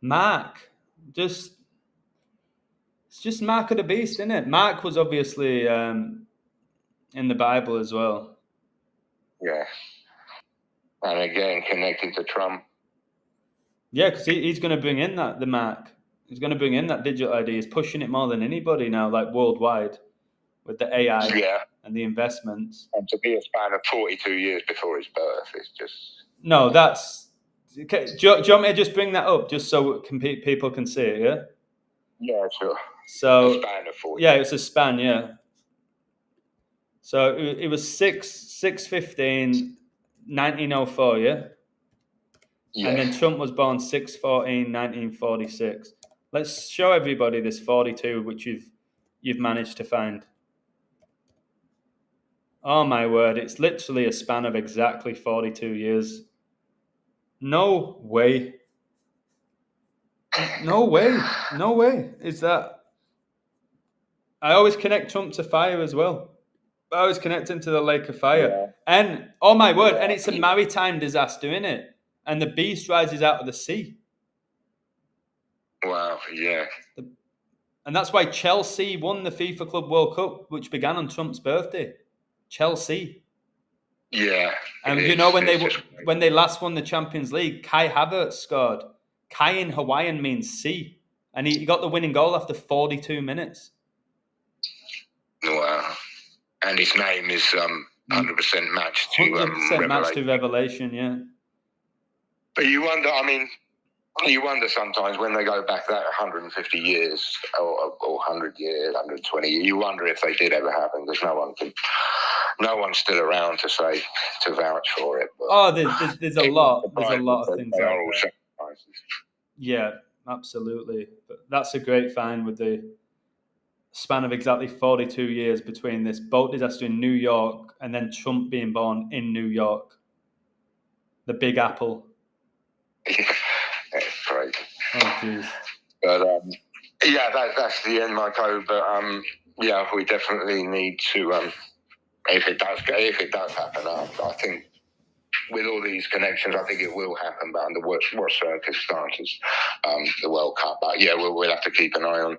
Mark, it's just Mark of the Beast, isn't it? Mark was obviously in the Bible as well. Yeah, and again connected to Trump. Yeah, because he's going to bring in the Mark. He's going to bring in that digital ID. He's pushing it more than anybody now, like worldwide, with the AI and the investments. And to be a span of 42 years before his birth is just... No, that's... Okay. Do you want me to just bring that up just so people can see it, yeah? Yeah, sure. So, a span of 40. yeah, it's a span, yeah. So it was 6/15, 1904, yeah? Yeah. And then Trump was born 6/14, 1946. Let's show everybody this 42, which you've managed to find. Oh my word, it's literally a span of exactly 42 years. No way. No way. No way. Is that... I always connect Trump to fire as well. I always connect him to the lake of fire. Yeah. And, oh my word, and it's a maritime disaster, isn't it? And the beast rises out of the sea. Wow, yeah. And that's why Chelsea won the FIFA Club World Cup, which began on Trump's birthday. Chelsea. Yeah. And you know when they last won the Champions League, Kai Havertz scored. Kai in Hawaiian means sea. And he got the winning goal after 42 minutes. Wow. And his name is 100% matched to 100% matched to Revelation, yeah. But you wonder sometimes when they go back that 150 years or 100 years, 120 years, you wonder if they did ever happen because no one's still around to vouch for it. But there's a lot of things out there. Sacrifices. Yeah, absolutely. But that's a great find with the span of exactly 42 years between this boat disaster in New York and then Trump being born in New York. The Big Apple. It's crazy. Oh, jeez. But that's the end, my code. But yeah, we definitely need to. If it does happen, I think with all these connections, I think it will happen. But under what circumstances, the World Cup. But yeah, we'll have to keep an eye on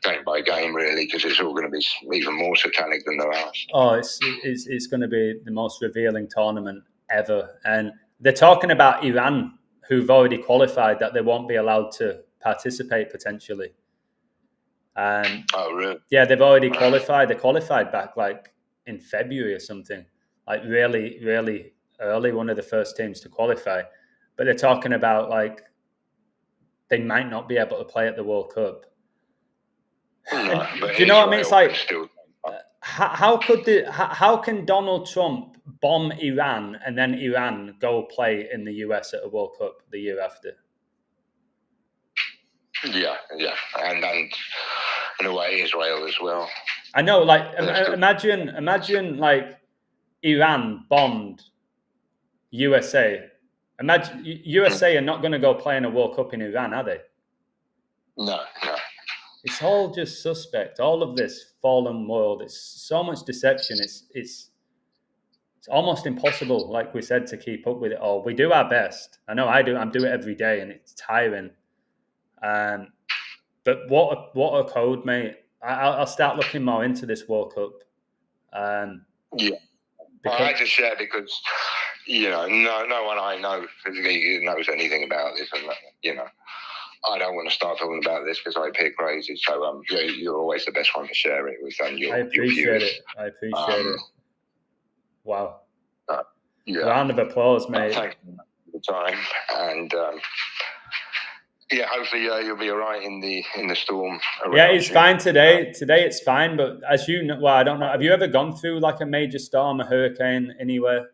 game by game, really, because it's all going to be even more satanic than the last. Oh, it's going to be the most revealing tournament ever, and they're talking about Iran, who've already qualified, that they won't be allowed to participate potentially. Oh, really? Yeah, they've already qualified. They qualified back like in February or something, like really, really early, one of the first teams to qualify. But they're talking about like they might not be able to play at the World Cup. No, do you know what I mean? It's like how can Donald Trump bomb Iran and then Iran go play in the US at a World Cup the year after? Yeah, and in a way Israel as well. I know, like imagine like Iran bombed USA. Imagine USA are not going to go play in a World Cup in Iran, are they? No. It's all just suspect. All of this fallen world. It's so much deception. It's almost impossible, like we said, to keep up with it all. We do our best. I know I do. I do it every day, and it's tiring. But what a code, mate. I'll start looking more into this World Cup. Yeah. I just share because no one I know physically knows anything about this, and I don't want to start talking about this because I appear crazy. So you're always the best one to share it with. And I appreciate it. I appreciate it. Wow. Round of applause, mate. Thanks for the time, and hopefully you'll be all right in the storm. Yeah, it's fine today. Today it's fine, but as you know, well, I don't know. Have you ever gone through like a major storm, a hurricane anywhere?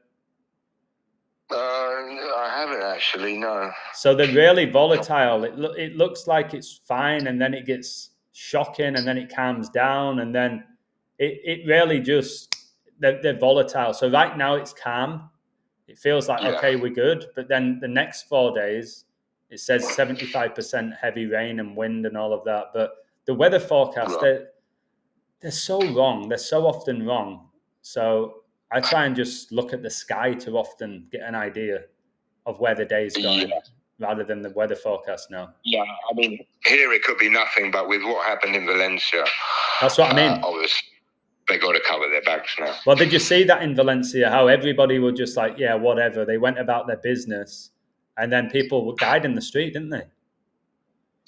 I haven't actually, no. So they're really volatile. It looks like it's fine, and then it gets shocking, and then it calms down, and then it really just they're volatile. So right now it's calm. It feels like okay, we're good, but then the next 4 days it says 75% heavy rain and wind and all of that. But the weather forecast they're so wrong. They're so often wrong. So I try and just look at the sky to often get an idea of where the day's going rather than the weather forecast now. Yeah, I mean, here it could be nothing, but with what happened in Valencia... That's what I mean. Obviously, they got to cover their backs now. Well, did you see that in Valencia, how everybody were just like, yeah, whatever. They went about their business, and then people died in the street, didn't they?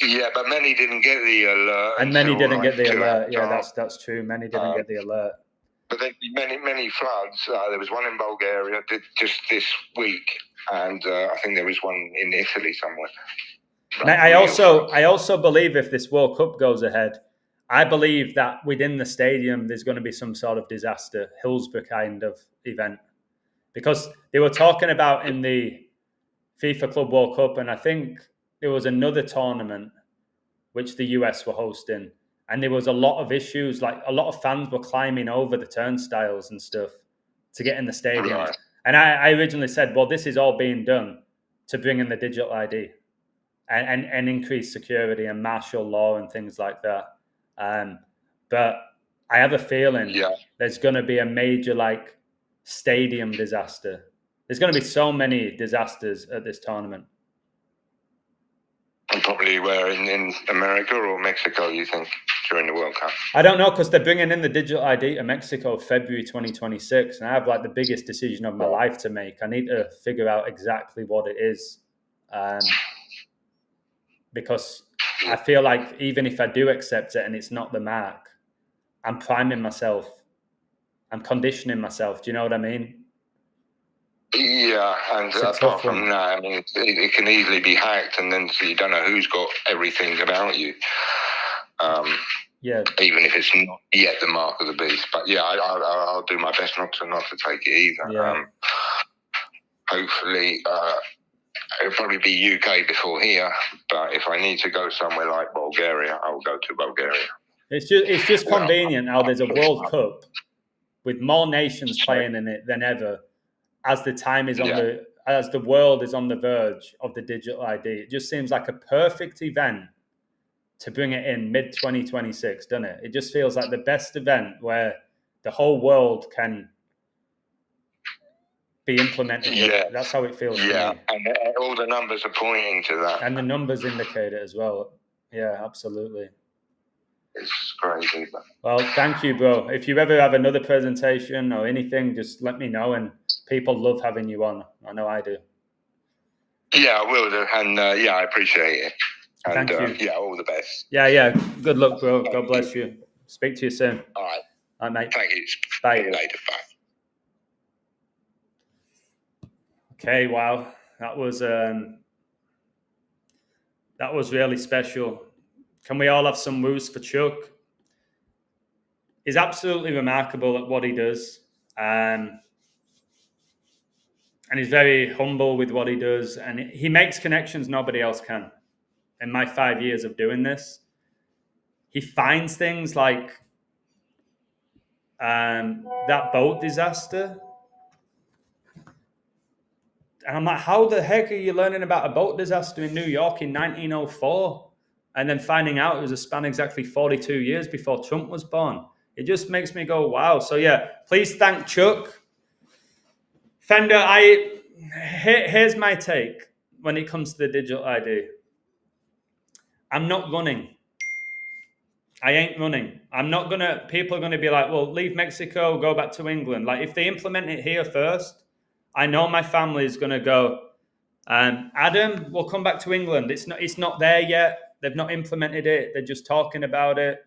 Yeah, but many didn't get the alert. And many until, didn't like, get the 2 alert. hours Yeah, after. that's true. Many didn't get the alert. But there many floods. There was one in Bulgaria just this week, and I think there was one in Italy somewhere. Mate, I also believe if this World Cup goes ahead, I believe that within the stadium there's going to be some sort of disaster, Hillsborough kind of event, because they were talking about in the FIFA Club World Cup, and I think there was another tournament which the US were hosting, and there was a lot of issues, like a lot of fans were climbing over the turnstiles and stuff to get in the stadium. Right. And I originally said, well, this is all being done to bring in the digital ID and increase security and martial law and things like that. But I have a feeling there's going to be a major like stadium disaster. There's going to be so many disasters at this tournament. And probably where in America or Mexico, you think, during the World Cup? I don't know, because they're bringing in the digital ID to Mexico February 2026, and I have like the biggest decision of my life to make. I need to figure out exactly what it is, because I feel like even if I do accept it and it's not the mark, I'm priming myself. I'm conditioning myself. Do you know what I mean? Yeah, and apart from that, I mean, it can easily be hacked, and then so you don't know who's got everything about you. Yeah. Even if it's not yet the mark of the beast, but yeah, I'll do my best not to take it either. Yeah. Hopefully, it'll probably be UK before here. But if I need to go somewhere like Bulgaria, I'll go to Bulgaria. It's just convenient how there's a World Cup with more nations playing in it than ever, as the time is as the world is on the verge of the digital ID. It just seems like a perfect event to bring it in mid-2026, doesn't it? It just feels like the best event where the whole world can be implemented. Yeah, that's how it feels to me. And all the numbers are pointing to that. And the numbers indicate it as well. Yeah, absolutely. It's crazy. Well, thank you, bro. If you ever have another presentation or anything, just let me know. And people love having you on. I know I do. Yeah, I will do. And I appreciate it. And, thank you. Yeah, all the best. Yeah. Good luck, bro. God bless you. Speak to you soon. All right. All right, mate. Thank you. Bye. See you later. Bye. Okay, wow. That was really special. Can we all have some woos for Chuck? He's absolutely remarkable at what he does. And he's very humble with what he does. And he makes connections nobody else can. In my 5 years of doing this, he finds things like that boat disaster. And I'm like, how the heck are you learning about a boat disaster in New York in 1904? And then finding out it was a span exactly 42 years before Trump was born. It just makes me go, wow. So yeah, please thank Chuck. Fender, here's my take when it comes to the digital ID. I'm not running. I ain't running. People are gonna be like, well, leave Mexico, go back to England. Like, if they implement it here first, I know my family is gonna go, Adam, we'll come back to England. It's not there yet. They've not implemented it. They're just talking about it.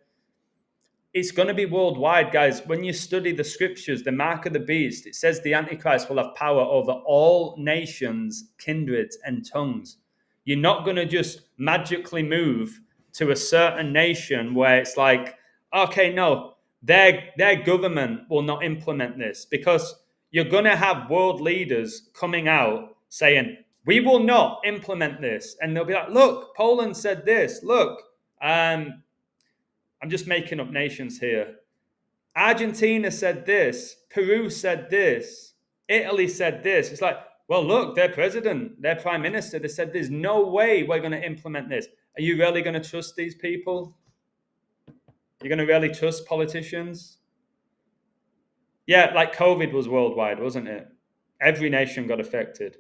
It's going to be worldwide, guys. When you study the scriptures, the mark of the beast, it says the Antichrist will have power over all nations, kindreds, and tongues. You're not going to just magically move to a certain nation where it's like, okay, no, their government will not implement this, because you're going to have world leaders coming out saying, we will not implement this. And they'll be like, look, Poland said this. Look, I'm just making up nations here. Argentina said this. Peru said this. Italy said this. It's like, well, look, their president, their prime minister, they said there's no way we're going to implement this. Are you really going to trust these people? You're going to really trust politicians? Yeah, like COVID was worldwide, wasn't it? Every nation got affected.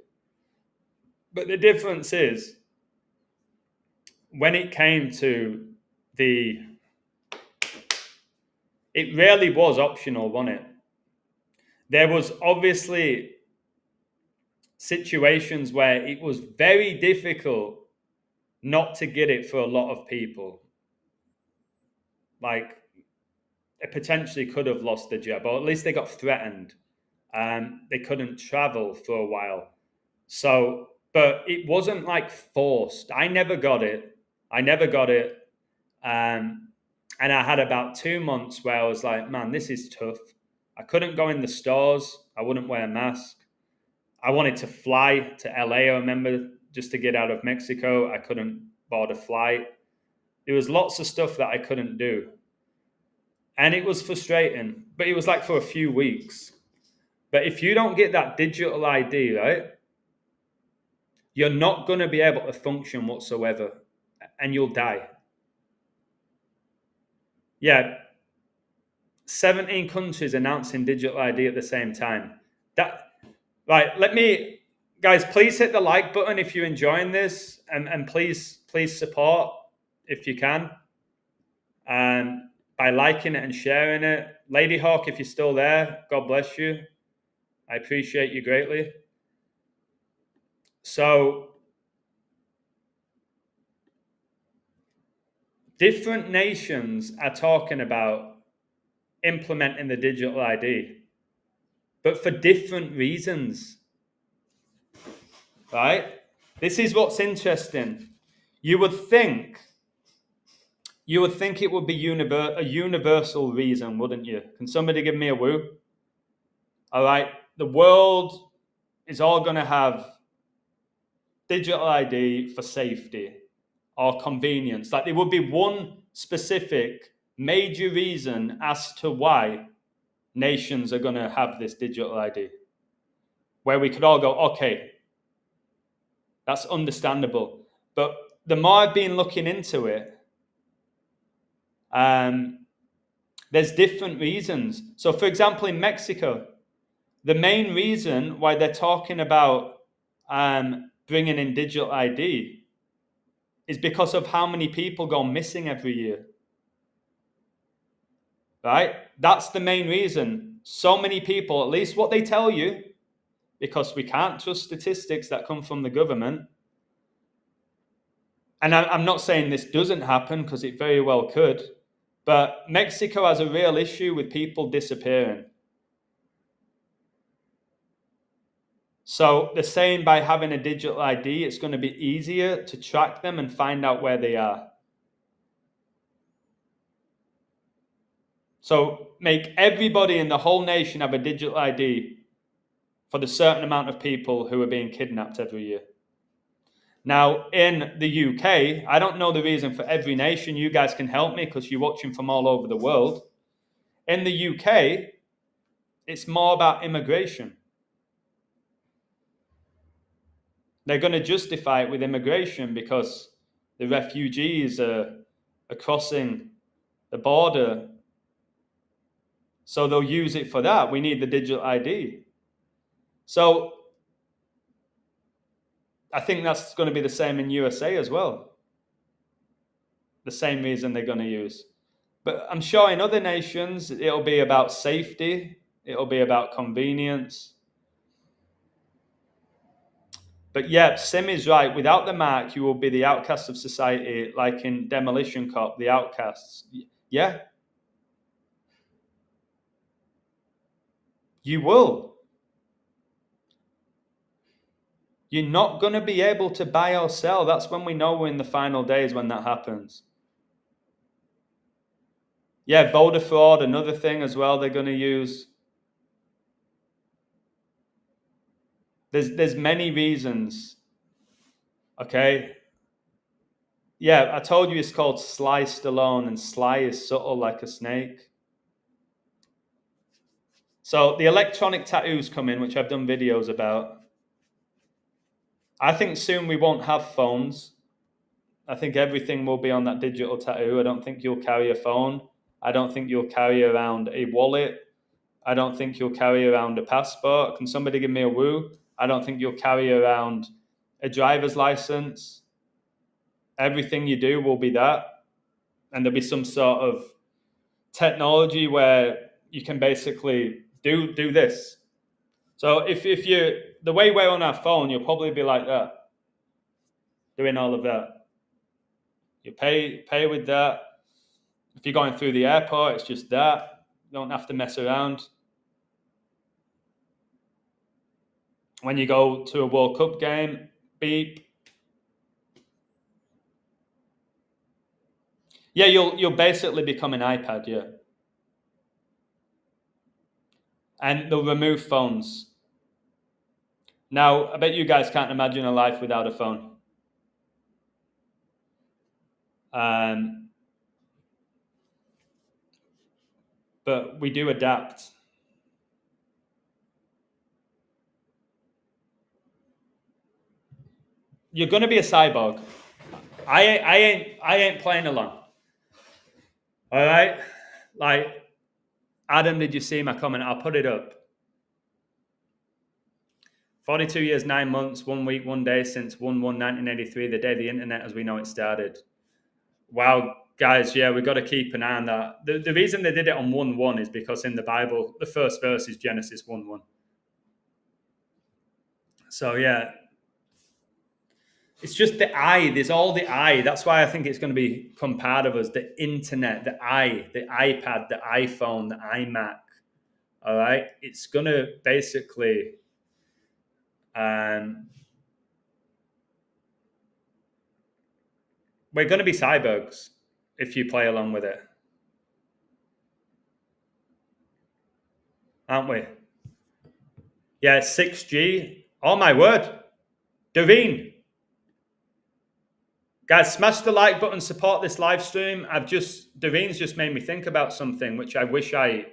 But the difference is, when it came to it really was optional, wasn't it? There was obviously situations where it was very difficult not to get it for a lot of people. Like, it potentially could have lost the job, or at least they got threatened. They couldn't travel for a while. So, but it wasn't like forced. I never got it. And I had about 2 months where I was like, man, this is tough. I couldn't go in the stores. I wouldn't wear a mask. I wanted to fly to LA, I remember, just to get out of Mexico. I couldn't board a flight. There was lots of stuff that I couldn't do. And it was frustrating, but it was like for a few weeks. But if you don't get that digital ID, right, you're not going to be able to function whatsoever, and you'll die. Yeah, 17 countries announcing digital ID at the same time. Right, guys, please hit the like button if you're enjoying this, and please support if you can, by liking it and sharing it. Lady Hawk, if you're still there, God bless you. I appreciate you greatly. So, different nations are talking about implementing the digital ID, but for different reasons, right? This is what's interesting. You would think it would be a universal reason, wouldn't you? Can somebody give me a woo? All right, the world is all going to have digital ID for safety or convenience. Like, there would be one specific major reason as to why nations are going to have this digital ID, where we could all go, okay, that's understandable. But the more I've been looking into it, there's different reasons. So, for example, in Mexico, the main reason why they're talking about bringing in digital ID is because of how many people go missing every year. Right? That's the main reason. So many people, at least what they tell you, because we can't trust statistics that come from the government. And I'm not saying this doesn't happen, because it very well could. But Mexico has a real issue with people disappearing. So they're saying by having a digital ID, it's going to be easier to track them and find out where they are. So make everybody in the whole nation have a digital ID for the certain amount of people who are being kidnapped every year. Now, in the UK, I don't know the reason for every nation. You guys can help me because you're watching from all over the world. In the UK, it's more about immigration. They're going to justify it with immigration because the refugees are crossing the border. So they'll use it for that. We need the digital ID. So I think that's going to be the same in USA as well. The same reason they're going to use. But I'm sure in other nations, it'll be about safety. It'll be about convenience. But yeah, Sim is right. Without the mark, you will be the outcast of society, like in Demolition Cop, the outcasts. Yeah. You will. You're not going to be able to buy or sell. That's when we know we're in the final days when that happens. Yeah, voter fraud, another thing as well they're going to use. There's many reasons. Okay. Yeah, I told you it's called Sly Stallone, and Sly is subtle like a snake. So the electronic tattoos come in, which I've done videos about. I think soon we won't have phones. I think everything will be on that digital tattoo. I don't think you'll carry a phone. I don't think you'll carry around a wallet. I don't think you'll carry around a passport. Can somebody give me a woo? I don't think you'll carry around a driver's license. Everything you do will be that. And there'll be some sort of technology where you can basically do this. So if you, the way we're on our phone, you'll probably be like that, doing all of that. You pay with that. If you're going through the airport, it's just that. You don't have to mess around. When you go to a World Cup game, beep. Yeah, you'll basically become an iPad, yeah. And they'll remove phones. Now, I bet you guys can't imagine a life without a phone. But we do adapt. You're gonna be a cyborg. I ain't playing along. All right, like Adam, did you see my comment? I'll put it up. 42 years, 9 months, 1 week, 1 day since 1/1/1983, the day the internet as we know it started. Wow, guys, yeah, we've got to keep an eye on that. The reason they did it on 1/1 is because in the Bible, the first verse is Genesis 1/1. So yeah, it's just the I. There's all the I. That's why I think it's going to become part of us. The internet, the I, the iPad, the iPhone, the iMac. All right, it's going to basically. We're going to be cyborgs if you play along with it, aren't we? Yeah, 6G. Oh my word, Daveen. Guys, smash the like button, support this live stream. Daveen's just made me think about something which I wish I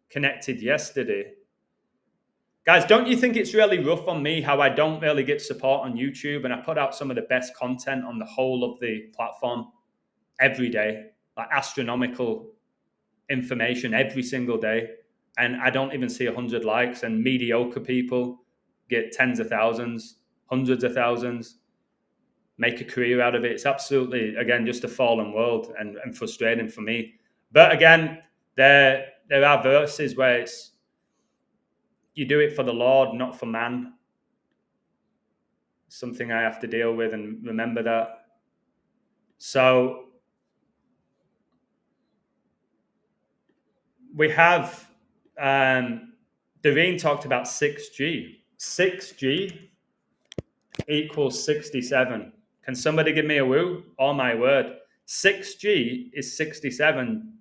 connected yesterday. Guys, don't you think it's really rough on me how I don't really get support on YouTube and I put out some of the best content on the whole of the platform every day, like astronomical information every single day, and I don't even see 100 likes, and mediocre people get tens of thousands, hundreds of thousands, make a career out of it. It's absolutely, again, just a fallen world and frustrating for me. But again, there are verses where it's you do it for the Lord, not for man. Something I have to deal with and remember that. So we have Doreen talked about 6G. 6G equals 67. Can somebody give me a woo? Oh my word. 6G is 67.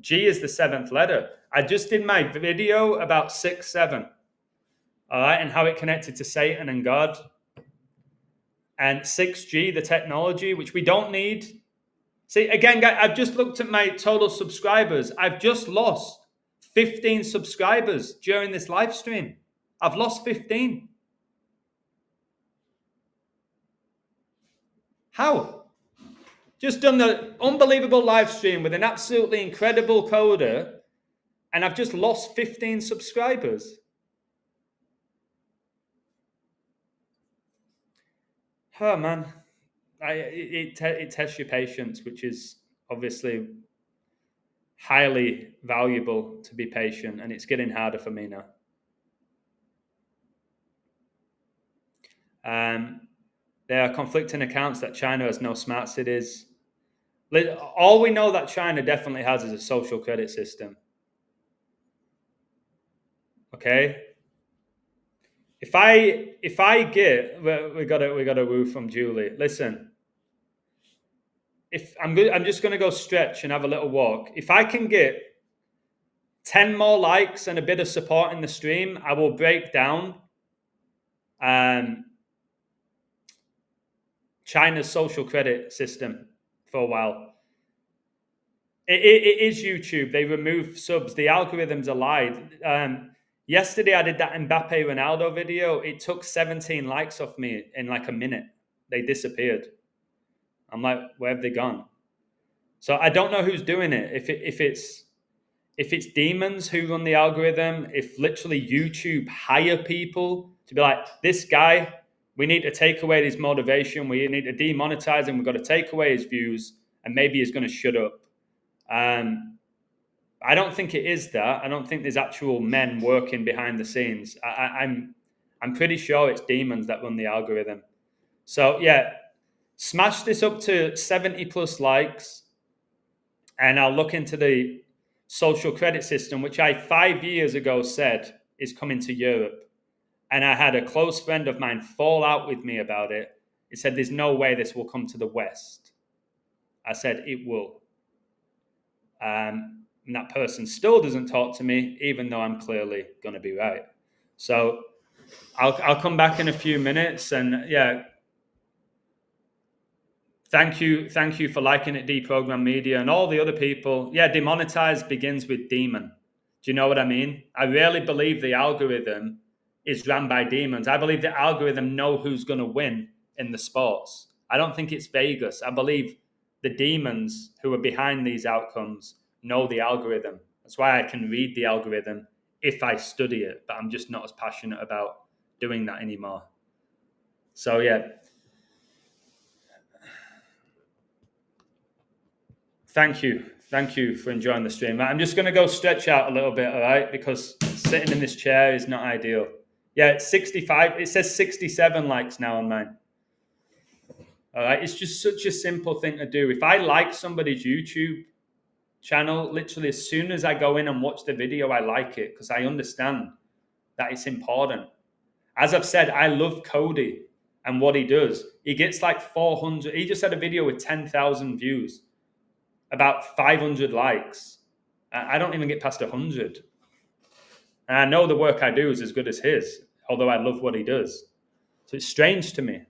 G is the seventh letter. I just did my video about 6-7. All right, and how it connected to Satan and God. And 6G, the technology, which we don't need. See, again, guys, I've just looked at my total subscribers. I've just lost 15 subscribers during this live stream. I've lost 15. How? Just done the unbelievable live stream with an absolutely incredible coder, and I've just lost 15 subscribers. Oh, man. It tests your patience, which is obviously highly valuable to be patient, and it's getting harder for me now. There are conflicting accounts that China has no smart cities. All we know that China definitely has is a social credit system. Okay. If I get, we got a woo from Julie. Listen, if I'm just going to go stretch and have a little walk. If I can get 10 more likes and a bit of support in the stream, I will break down China's social credit system for a while. It is YouTube. They remove subs. The algorithms are lied. Yesterday, I did that Mbappe Ronaldo video. It took 17 likes off me in like a minute. They disappeared. I'm like, where have they gone? So I don't know who's doing it. If it's demons who run the algorithm, if literally YouTube hire people to be like, this guy, we need to take away his motivation. We need to demonetize him. We've got to take away his views, and maybe he's going to shut up. I don't think it is that. I don't think there's actual men working behind the scenes. I'm pretty sure it's demons that run the algorithm. So yeah, Smash this up to 70 plus likes, and I'll look into the social credit system, which I 5 years ago said is coming to Europe. And I had a close friend of mine fall out with me about it. He said, there's no way this will come to the West. I said, it will. And that person still doesn't talk to me, even though I'm clearly going to be right. So I'll come back in a few minutes. And yeah, thank you for liking it, Deprogram Media, and all the other people. Yeah, demonetize begins with demon. Do you know what I mean? I really believe the algorithm is run by demons. I believe the algorithm know who's going to win in the sports. I don't think it's Vegas. I believe the demons who are behind these outcomes know the algorithm. That's why I can read the algorithm if I study it, but I'm just not as passionate about doing that anymore. So yeah. Thank you for enjoying the stream. I'm just going to go stretch out a little bit, all right? Because sitting in this chair is not ideal. Yeah, it's 65. It says 67 likes now on mine. All right, it's just such a simple thing to do. If I like somebody's YouTube channel, literally as soon as I go in and watch the video, I like it because I understand that it's important. As I've said, I love Cody and what he does. He gets like 400. He just had a video with 10,000 views, about 500 likes. I don't even get past 100. And I know the work I do is as good as his, although I love what he does. So it's strange to me.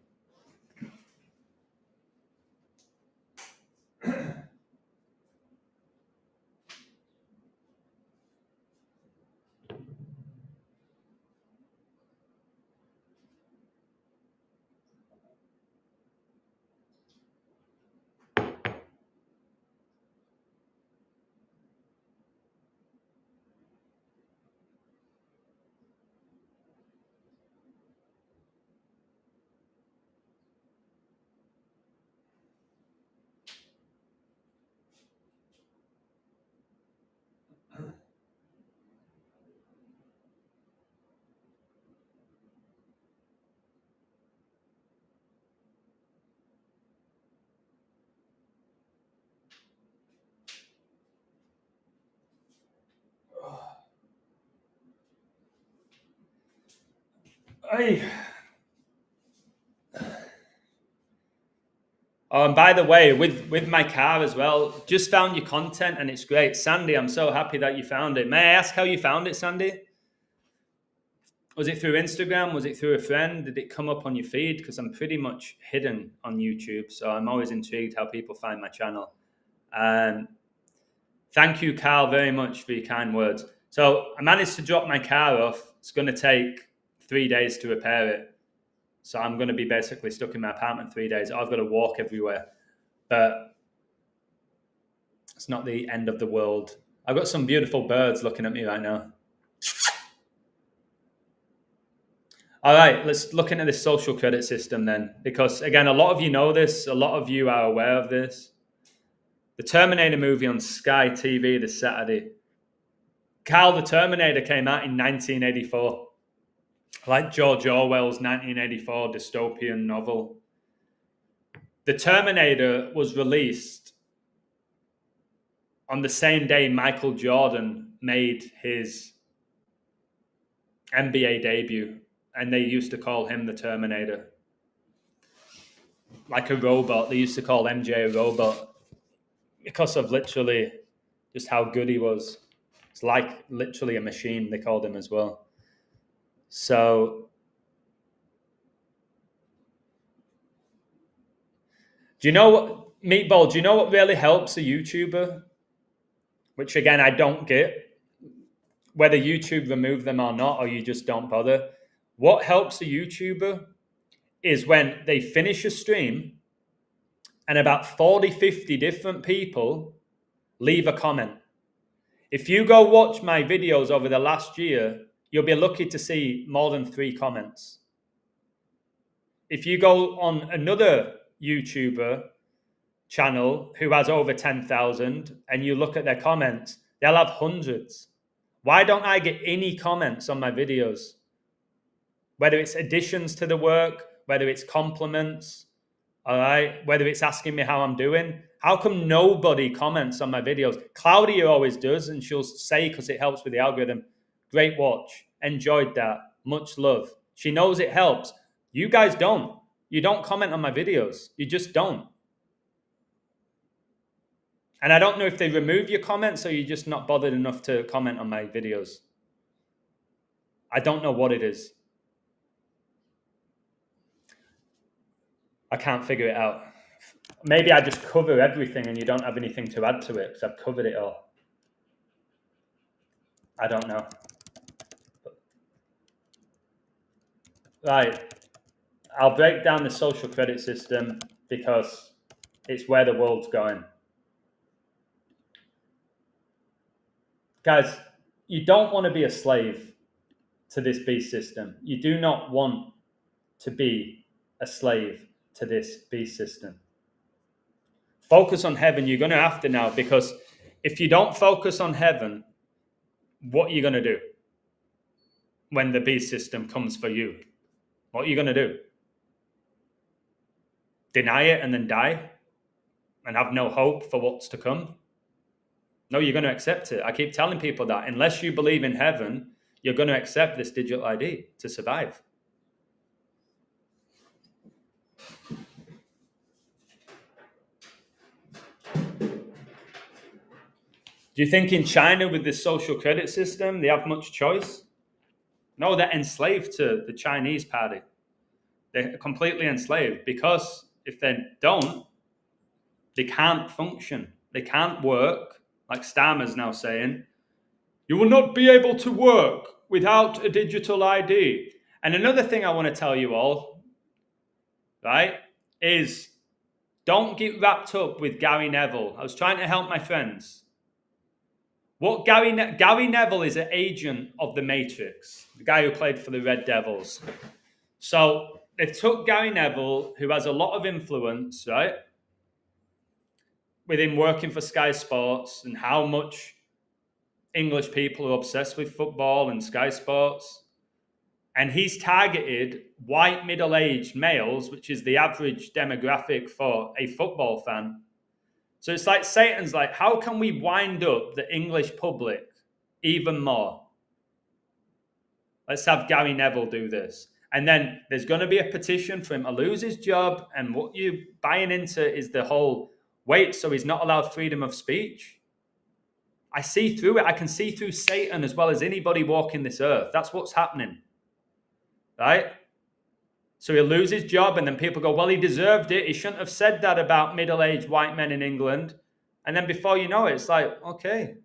Oh, and by the way, with my car as well, just found your content and it's great. Sandy, I'm so happy that you found it. May I ask how you found it, Sandy? Was it through Instagram? Was it through a friend? Did it come up on your feed? Because I'm pretty much hidden on YouTube, so I'm always intrigued how people find my channel. Thank you, Carl, very much for your kind words. So I managed to drop my car off. It's going to take 3 days to repair it. So I'm going to be basically stuck in my apartment 3 days. I've got to walk everywhere. But it's not the end of the world. I've got some beautiful birds looking at me right now. All right, let's look into this social credit system then. Because, again, a lot of you know this. A lot of you are aware of this. The Terminator movie on Sky TV this Saturday. Carl, the Terminator came out in 1984. Like George Orwell's 1984 dystopian novel. The Terminator was released on the same day Michael Jordan made his NBA debut, and they used to call him the Terminator. Like a robot. They used to call MJ a robot because of literally just how good he was. It's like literally a machine, they called him as well. So, do you know what, Meatball, do you know what really helps a YouTuber? Which, again, I don't get. Whether YouTube remove them or not, or you just don't bother. What helps a YouTuber is when they finish a stream and about 40, 50 different people leave a comment. If you go watch my videos over the last year, you'll be lucky to see more than 3 comments. If you go on another YouTuber channel who has over 10,000 and you look at their comments, they'll have hundreds. Why don't I get any comments on my videos? Whether it's additions to the work, whether it's compliments, All right, whether it's asking me how I'm doing. How come nobody comments on my videos? Claudia always does, and she'll say, because it helps with the algorithm, great watch, enjoyed that, much love. She knows it helps. You guys don't. You don't comment on my videos. You just don't. And I don't know if they remove your comments or you're just not bothered enough to comment on my videos. I don't know what it is. I can't figure it out. Maybe I just cover everything and you don't have anything to add to it because I've covered it all. I don't know. Right. I'll break down the social credit system because it's where the world's going. Guys, you don't want to be a slave to this beast system. You do not want to be a slave to this beast system. Focus on heaven. You're going to have to now, because if you don't focus on heaven, what are you going to do when the beast system comes for you? What are you going to do? Deny it and then die and have no hope for what's to come? No, you're going to accept it. I keep telling people that unless you believe in heaven, you're going to accept this digital ID to survive. Do you think in China with this social credit system, they have much choice? No, they're enslaved to the Chinese party. They're completely enslaved because if they don't, they can't function. They can't work. Like Starmer's now saying, you will not be able to work without a digital ID. And another thing I want to tell you all, right, is don't get wrapped up with Gary Neville. I was trying to help my friends. What Gary Neville is an agent of the Matrix, the guy who played for the Red Devils. So they took Gary Neville, who has a lot of influence, right, with him working for Sky Sports and how much English people are obsessed with football and Sky Sports. And he's targeted white middle-aged males, which is the average demographic for a football fan. So it's like Satan's like, how can we wind up the English public even more? Let's have Gary Neville do this. And then there's going to be a petition for him to lose his job. And what you're buying into is the whole, wait, so he's not allowed freedom of speech? I see through it. I can see through Satan as well as anybody walking this earth. That's what's happening. Right? So he'll lose his job, and then people go, well, he deserved it. He shouldn't have said that about middle-aged white men in England. And then before you know it, it's like, okay,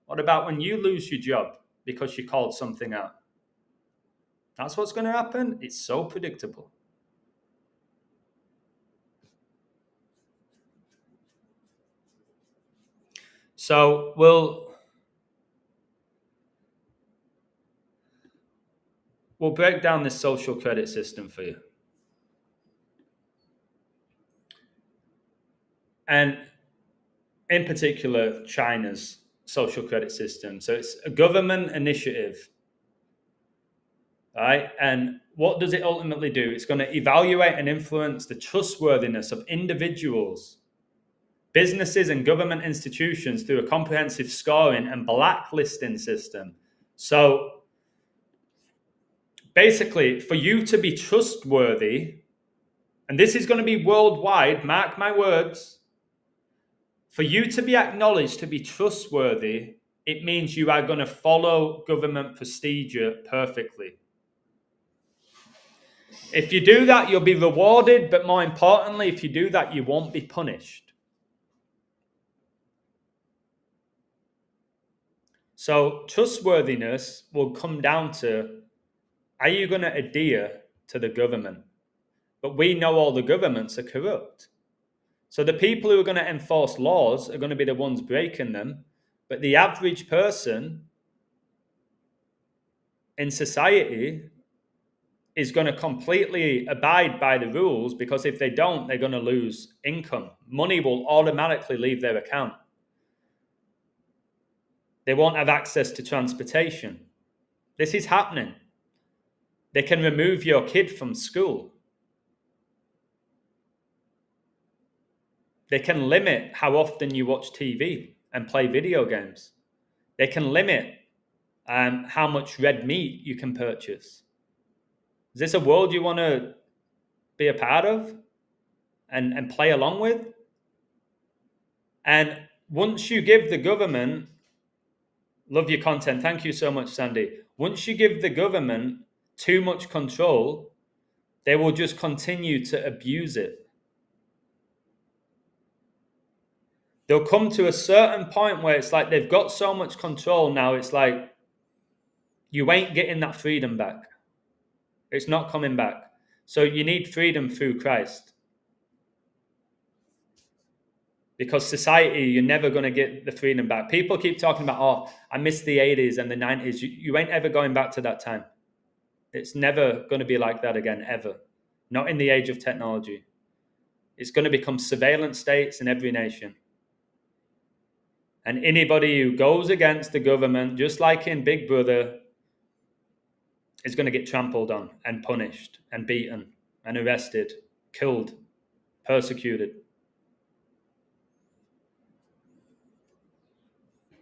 what about when you lose your job because you called something out? That's what's going to happen. It's so predictable. So we'll break down this social credit system for you. And in particular, China's social credit system. So it's a government initiative, right? And what does it ultimately do? It's going to evaluate and influence the trustworthiness of individuals, businesses, and government institutions through a comprehensive scoring and blacklisting system. So basically, for you to be trustworthy, and this is going to be worldwide, mark my words, for you to be acknowledged to be trustworthy, it means you are going to follow government procedure perfectly. If you do that, you'll be rewarded, but more importantly, if you do that, you won't be punished. So trustworthiness will come down to, are you going to adhere to the government? But we know all the governments are corrupt. So the people who are going to enforce laws are going to be the ones breaking them. But the average person in society is going to completely abide by the rules, because if they don't, they're going to lose income. Money will automatically leave their account. They won't have access to transportation. This is happening. They can remove your kid from school. They can limit how often you watch TV and play video games. They can limit how much red meat you can purchase. Is this a world you want to be a part of and play along with? And once you give the government, love your content, thank you so much, Sandy. Once you give the government too much control, they will just continue to abuse it. They'll come to a certain point where it's like they've got so much control now, it's like you ain't getting that freedom back. It's not coming back. So you need freedom through Christ. Because society, you're never going to get the freedom back. People keep talking about, oh, I miss the 80s and the 90s. You ain't ever going back to that time. It's never going to be like that again, ever. Not in the age of technology. It's going to become surveillance states in every nation. And anybody who goes against the government, just like in Big Brother, is going to get trampled on and punished and beaten and arrested, killed, persecuted.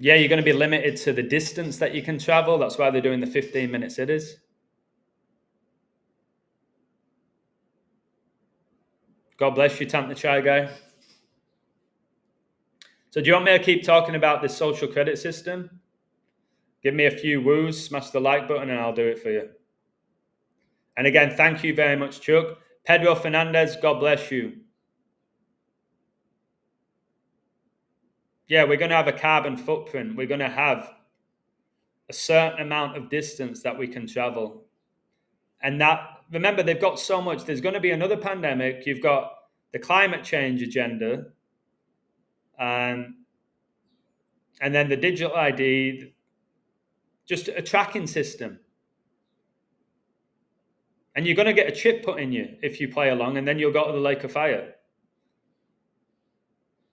Yeah, you're going to be limited to the distance that you can travel. That's why they're doing the 15-minute cities. God bless you, Tant the Chai Guy. So do you want me to keep talking about this social credit system? Give me a few woos, smash the like button, and I'll do it for you. And again, thank you very much, Chuck. Pedro Fernandez, God bless you. Yeah, we're going to have a carbon footprint. We're going to have a certain amount of distance that we can travel. And that, remember, they've got so much. There's going to be another pandemic. You've got the climate change agenda. And then the digital ID, just a tracking system. And you're going to get a chip put in you if you play along, and then you'll go to the lake of fire.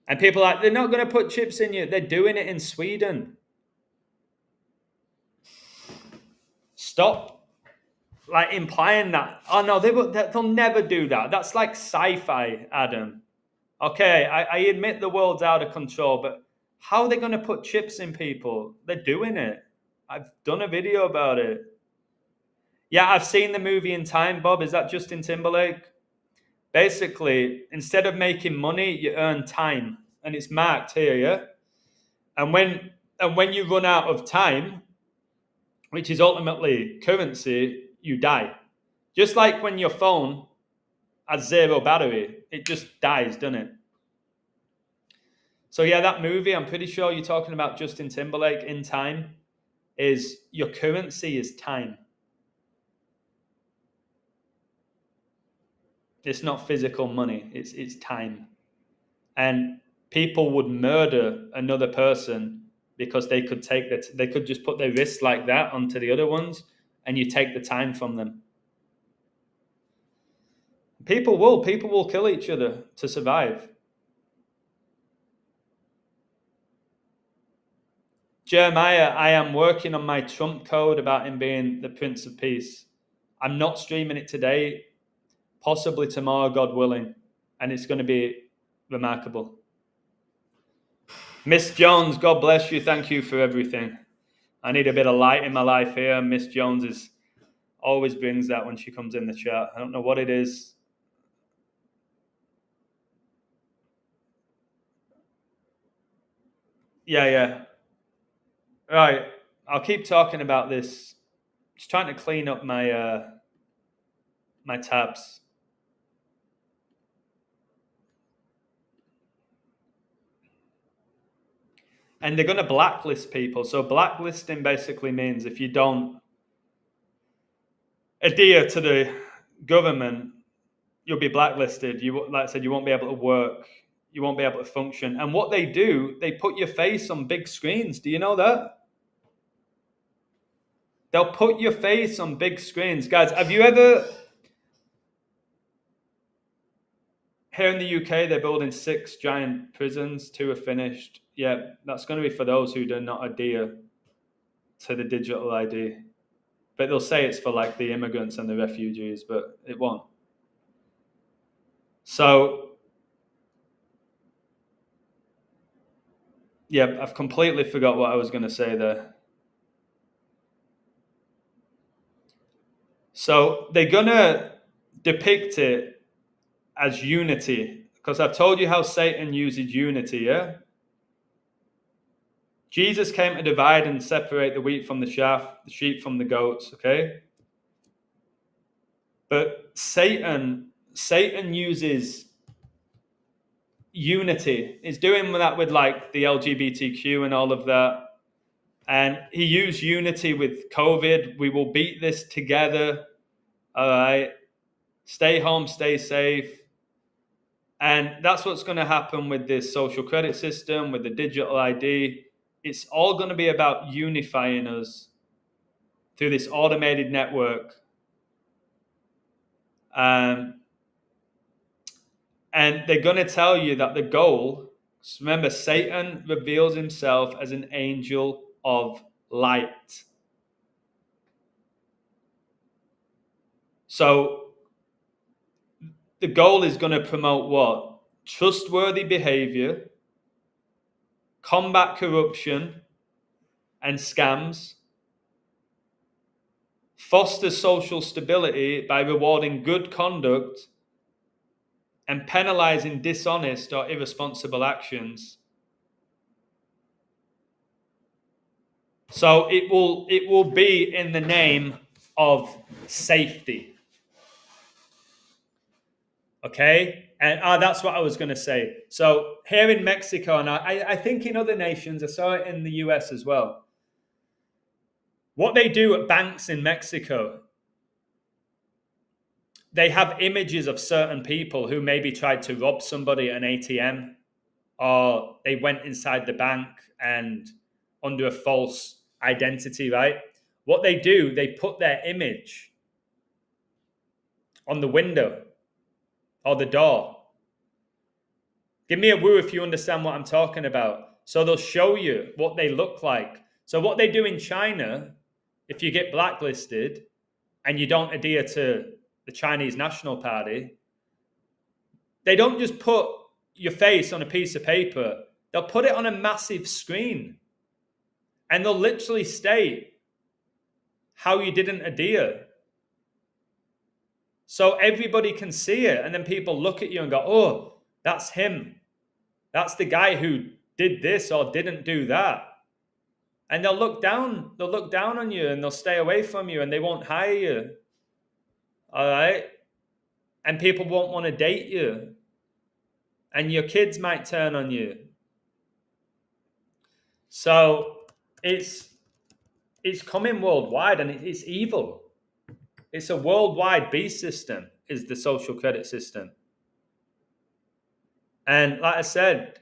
And people are like, they're not going to put chips in you. They're doing it in Sweden. Stop implying that. Oh, no, they'll never do that. That's like sci-fi, Adam. Okay, I admit the world's out of control, but how are they going to put chips in people? They're doing it. I've done a video about it. Yeah, I've seen the movie In Time, Bob. Is that Justin Timberlake? Basically, instead of making money, you earn time. And it's marked here, yeah? And when you run out of time, which is ultimately currency, you die. Just like when your phone has zero battery, it just dies, doesn't it? So yeah, that movie, I'm pretty sure you're talking about Justin Timberlake, In Time, is your currency is time. It's not physical money, it's time. And people would murder another person because they could they could just put their wrists like that onto the other ones, and you take the time from them. People will kill each other to survive. Jeremiah, I am working on my Trump code about him being the Prince of Peace. I'm not streaming it today, possibly tomorrow, God willing, and it's going to be remarkable. Miss Jones, God bless you. Thank you for everything. I need a bit of light in my life here. Miss Jones always brings that when she comes in the chat. I don't know what it is. Yeah. Right. I'll keep talking about this. Just trying to clean up my my tabs. And they're going to blacklist people. So blacklisting basically means if you don't adhere to the government, you'll be blacklisted. You, like I said, you won't be able to work. You won't be able to function. And what they do, they put your face on big screens. Do you know that? They'll put your face on big screens. Guys, have you ever... Here in the UK, they're building 6 giant prisons. 2 are finished. Yeah, that's going to be for those who do not adhere to the digital ID. But they'll say it's for like the immigrants and the refugees, but it won't. So Yeah, I've completely forgot what I was going to say there. So they're going to depict it as unity, because I've told you how Satan uses unity, yeah? Jesus came to divide and separate the wheat from the chaff, the sheep from the goats, okay? But Satan uses unity. He's doing that with like the LGBTQ and all of that. And he used unity with COVID. We will beat this together. All right. Stay home, stay safe. And that's what's going to happen with this social credit system, with the digital ID. It's all going to be about unifying us through this automated network. And they're going to tell you that the goal, remember, Satan reveals himself as an angel of light. So the goal is going to promote what? Trustworthy behavior, combat corruption and scams, foster social stability by rewarding good conduct and penalizing dishonest or irresponsible actions. So it will be in the name of safety. Okay? And that's what I was going to say. So here in Mexico, and I think in other nations, I saw it in the US as well. What they do at banks in Mexico, they have images of certain people who maybe tried to rob somebody at an ATM, or they went inside the bank and under a false identity, right? What they do, they put their image on the window or the door. Give me a woo if you understand what I'm talking about. So they'll show you what they look like. So what they do in China, if you get blacklisted and you don't adhere to the Chinese National Party, they don't just put your face on a piece of paper. They'll put it on a massive screen. And they'll literally state how you didn't adhere. So everybody can see it. And then people look at you and go, oh, that's him. That's the guy who did this or didn't do that. And they'll look down on you and they'll stay away from you and they won't hire you. All right? And people won't want to date you. And your kids might turn on you. So it's coming worldwide and it's evil. It's a worldwide beast system, is the social credit system. And like I said,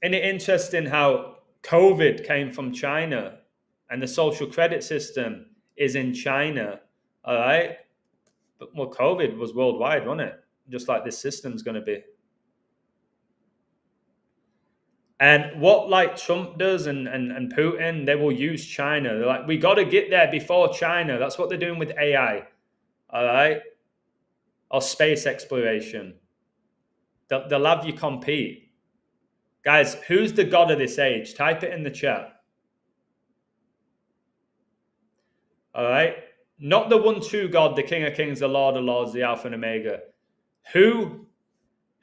isn't it interesting how COVID came from China and the social credit system is in China, all right? But well, COVID was worldwide, wasn't it? Just like this system's going to be. And what like Trump does and Putin, they will use China. They're like, we got to get there before China. That's what they're doing with AI, all right? Or space exploration. They'll have you compete. Guys, who's the God of this age? Type it in the chat. All right? Not the one true God, the King of Kings, the Lord of Lords, the Alpha and Omega. Who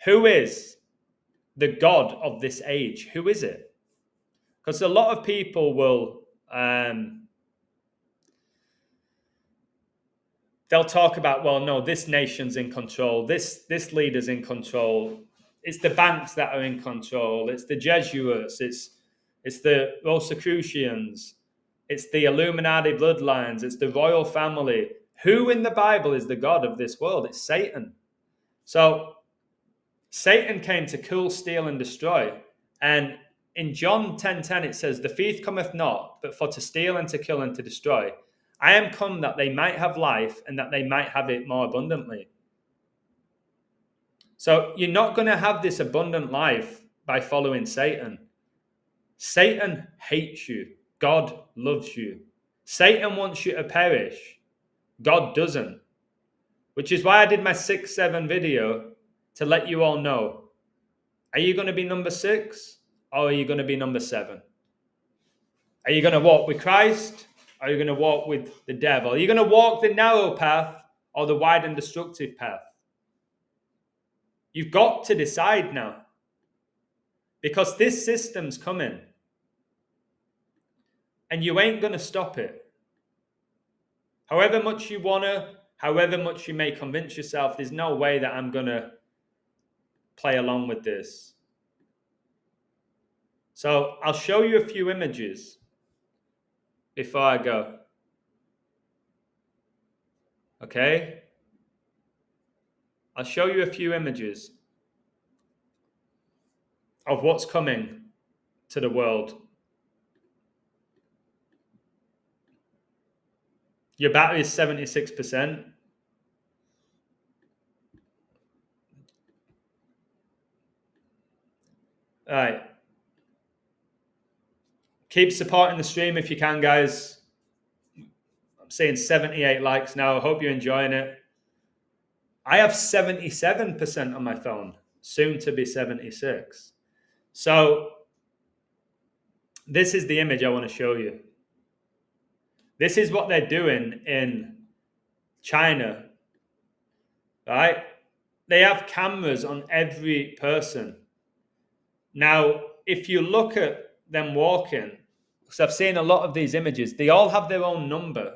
is the God of this age? Who is it? Because a lot of people will, they'll talk about, well, no, this nation's in control. This leader's in control. It's the banks that are in control. It's the Jesuits. It's the Rosicrucians. It's the Illuminati bloodlines. It's the royal family. Who in the Bible is the God of this world? It's Satan. So Satan came to kill, steal, and destroy. And in John 10:10, it says, the thief cometh not, but for to steal and to kill and to destroy. I am come that they might have life and that they might have it more abundantly. So you're not going to have this abundant life by following Satan. Satan hates you. God loves you. Satan wants you to perish. God doesn't. Which is why I did my 6-7 video to let you all know. Are you going to be number 6 or are you going to be number 7? Are you going to walk with Christ or are you going to walk with the devil? Are you going to walk the narrow path or the wide and destructive path? You've got to decide now, because this system's coming and you ain't going to stop it. However much you want to, however much you may convince yourself, there's no way that I'm going to play along with this. So I'll show you a few images before I go. Okay? I'll show you a few images of what's coming to the world. Your battery is 76%. All right. Keep supporting the stream if you can, guys. I'm seeing 78 likes now. I hope you're enjoying it. I have 77% on my phone, soon to be 76. So this is the image I want to show you. This is what they're doing in China, right? They have cameras on every person. Now, if you look at them walking, because I've seen a lot of these images, they all have their own number.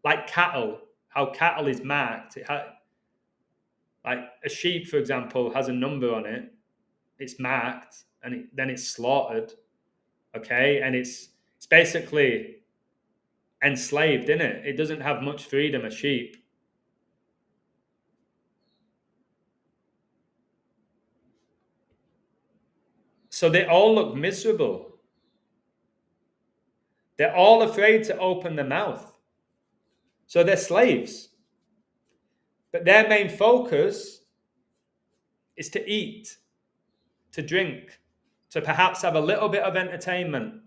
Like cattle, how cattle is marked. Like a sheep, for example, has a number on it. It's marked, and then it's slaughtered. Okay, and it's basically enslaved, isn't it? It doesn't have much freedom, a sheep. So they all look miserable. They're all afraid to open their mouth. So they're slaves. But their main focus is to eat, to drink, to perhaps have a little bit of entertainment,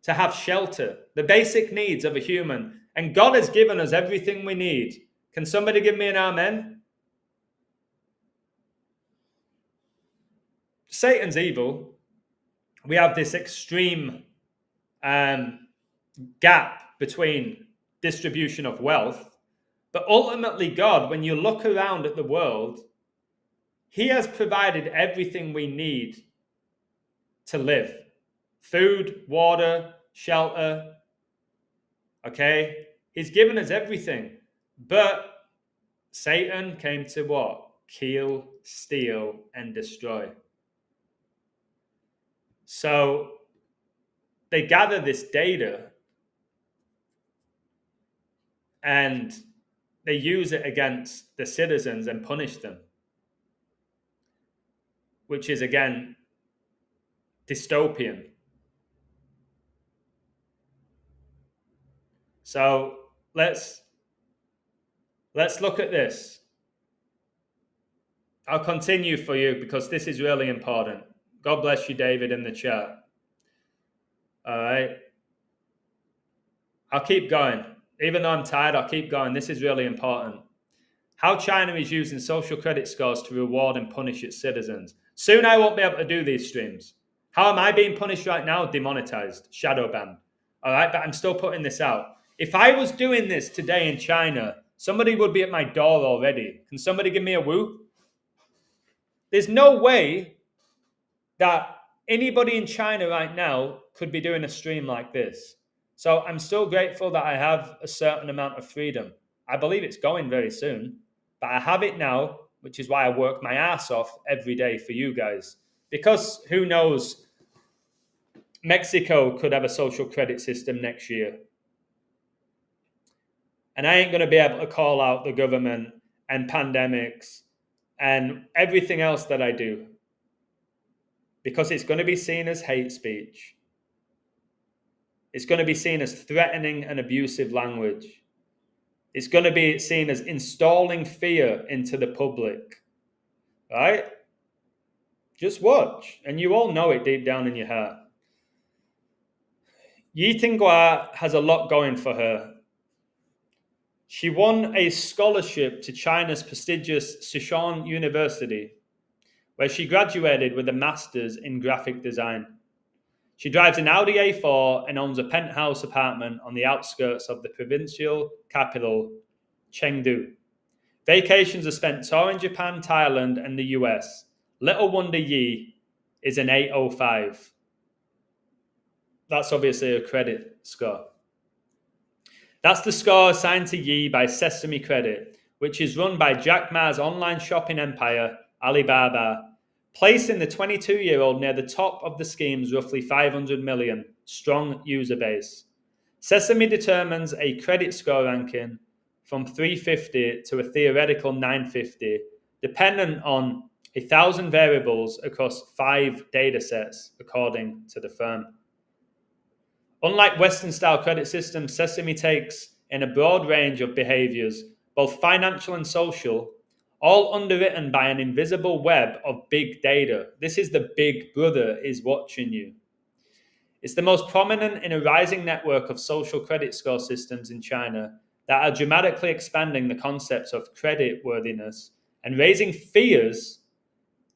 to have shelter, the basic needs of a human. And God has given us everything we need. Can somebody give me an amen? Satan's evil. We have this extreme gap between distribution of wealth. But ultimately, God, when you look around at the world, He has provided everything we need to live. Food, water, shelter. Okay? He's given us everything. But Satan came to what? Kill, steal, and destroy. So they gather this data and they use it against the citizens and punish them, which is, again, dystopian. So let's look at this. I'll continue for you because this is really important. God bless you, David, in the chat. All right. I'll keep going. Even though I'm tired, I'll keep going. This is really important. How China is using social credit scores to reward and punish its citizens. Soon I won't be able to do these streams. How am I being punished right now? Demonetized, shadow banned. All right, but I'm still putting this out. If I was doing this today in China, somebody would be at my door already. Can somebody give me a woo? There's no way that anybody in China right now could be doing a stream like this. So I'm still grateful that I have a certain amount of freedom. I believe it's going very soon, but I have it now, which is why I work my ass off every day for you guys. Because who knows, Mexico could have a social credit system next year. And I ain't going to be able to call out the government and pandemics and everything else that I do, because it's going to be seen as hate speech. It's going to be seen as threatening and abusive language. It's going to be seen as installing fear into the public. Right? Just watch. And you all know it deep down in your heart. Yi Tinghua has a lot going for her. She won a scholarship to China's prestigious Sichuan University, where she graduated with a master's in graphic design. She drives an Audi A4 and owns a penthouse apartment on the outskirts of the provincial capital, Chengdu. Vacations are spent touring Japan, Thailand, and the US. Little wonder Yi is an 805. That's obviously a credit score. That's the score assigned to Yi by Sesame Credit, which is run by Jack Ma's online shopping empire, Alibaba, placing the 22-year-old near the top of the scheme's roughly 500 million strong user base. Sesame determines a credit score ranking from 350 to a theoretical 950, dependent on 1,000 variables across 5 datasets, according to the firm. Unlike Western-style credit systems, Sesame takes in a broad range of behaviors, both financial and social, all underwritten by an invisible web of big data. This is the big brother is watching you. It's the most prominent in a rising network of social credit score systems in China that are dramatically expanding the concepts of creditworthiness and raising fears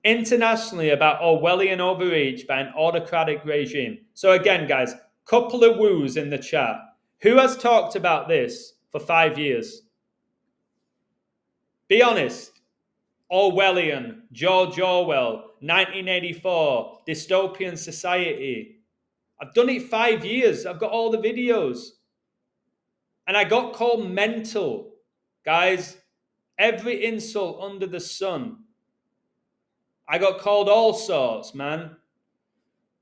internationally about Orwellian overreach by an autocratic regime. So again, guys, couple of woos in the chat. Who has talked about this for 5 years? Be honest. Orwellian, George Orwell, 1984, dystopian society. I've done it 5 years. I've got all the videos. And I got called mental. Guys, every insult under the sun. I got called all sorts, man.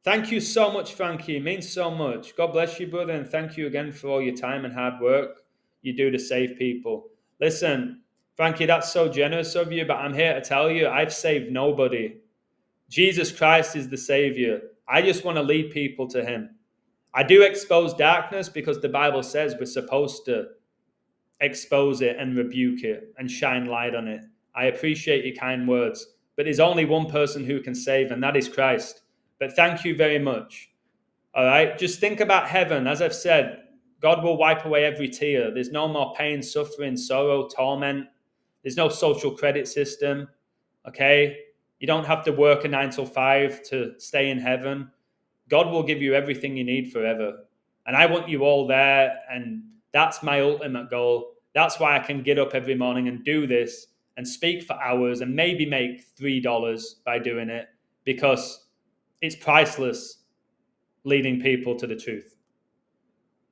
Thank you so much, Frankie. It means so much. God bless you, brother, and thank you again for all your time and hard work you do to save people. Listen, Frankie, that's so generous of you, but I'm here to tell you, I've saved nobody. Jesus Christ is the Savior. I just want to lead people to Him. I do expose darkness because the Bible says we're supposed to expose it and rebuke it and shine light on it. I appreciate your kind words, but there's only one person who can save, and that is Christ. But thank you very much. All right? Just think about heaven. As I've said, God will wipe away every tear. There's no more pain, suffering, sorrow, torment. There's no social credit system. Okay? You don't have to work a 9 to 5 to stay in heaven. God will give you everything you need forever. And I want you all there. And that's my ultimate goal. That's why I can get up every morning and do this and speak for hours and maybe make $3 by doing it, because it's priceless leading people to the truth.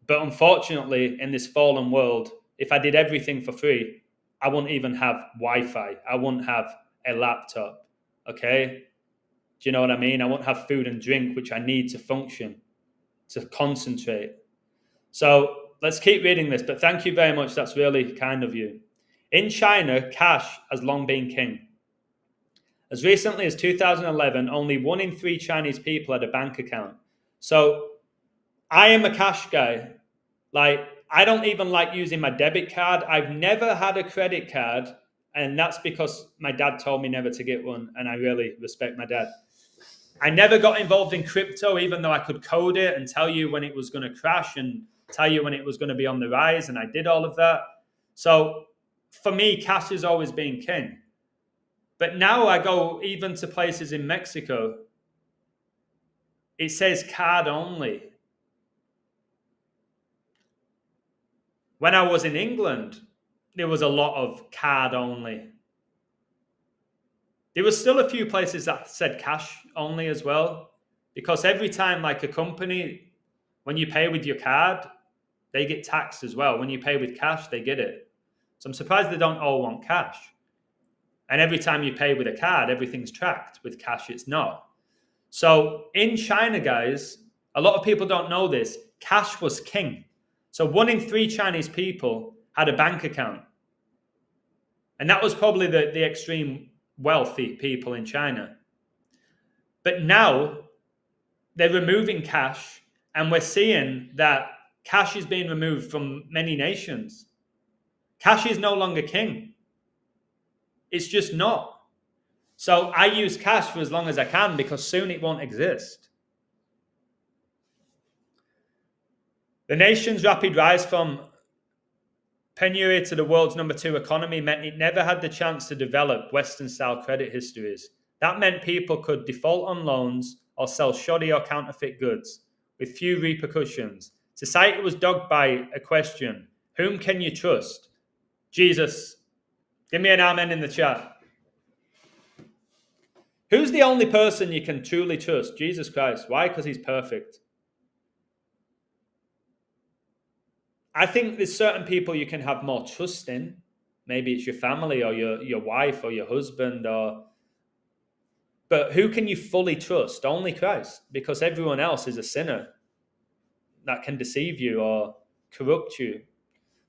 But unfortunately, in this fallen world, if I did everything for free, I wouldn't even have Wi-Fi. I wouldn't have a laptop. Okay? Do you know what I mean? I won't have food and drink, which I need to function, to concentrate. So let's keep reading this, but thank you very much. That's really kind of you. In China, cash has long been king. As recently as 2011, only 1 in 3 Chinese people had a bank account. So I am a cash guy. Like, I don't even like using my debit card. I've never had a credit card, and that's because my dad told me never to get one, and I really respect my dad. I never got involved in crypto, even though I could code it and tell you when it was going to crash and tell you when it was going to be on the rise, and I did all of that. So for me, cash has always been king. But now I go even to places in Mexico, it says card only. When I was in England, there was a lot of card only. There was still a few places that said cash only as well, because every time, like a company, when you pay with your card, they get taxed as well. When you pay with cash, they get it. So I'm surprised they don't all want cash. And every time you pay with a card, everything's tracked. With cash, it's not. So in China, guys, a lot of people don't know this. Cash was king. So 1 in 3 Chinese people had a bank account. And that was probably the extreme wealthy people in China. But now they're removing cash, and we're seeing that cash is being removed from many nations. Cash is no longer king. It's just not. So I use cash for as long as I can, because soon it won't exist. The nation's rapid rise from penury to the world's number 2 economy meant it never had the chance to develop Western-style credit histories. That meant people could default on loans or sell shoddy or counterfeit goods with few repercussions. Society was dogged by a question: whom can you trust? Jesus. Give me an amen in the chat. Who's the only person you can truly trust? Jesus Christ. Why? Because he's perfect. I think there's certain people you can have more trust in. Maybe it's your family or your wife or your husband, but who can you fully trust? Only Christ, because everyone else is a sinner that can deceive you or corrupt you.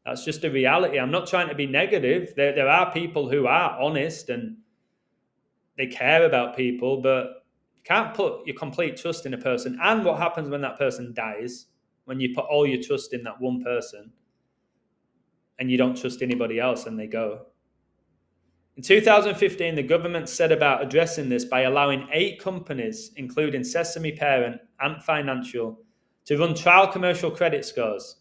That's just a reality. I'm not trying to be negative. There are people who are honest and they care about people, but you can't put your complete trust in a person. And what happens when that person dies, when you put all your trust in that one person and you don't trust anybody else and they go? In 2015, the government set about addressing this by allowing 8 companies, including Sesame Parent, Ant Financial, to run trial commercial credit scores.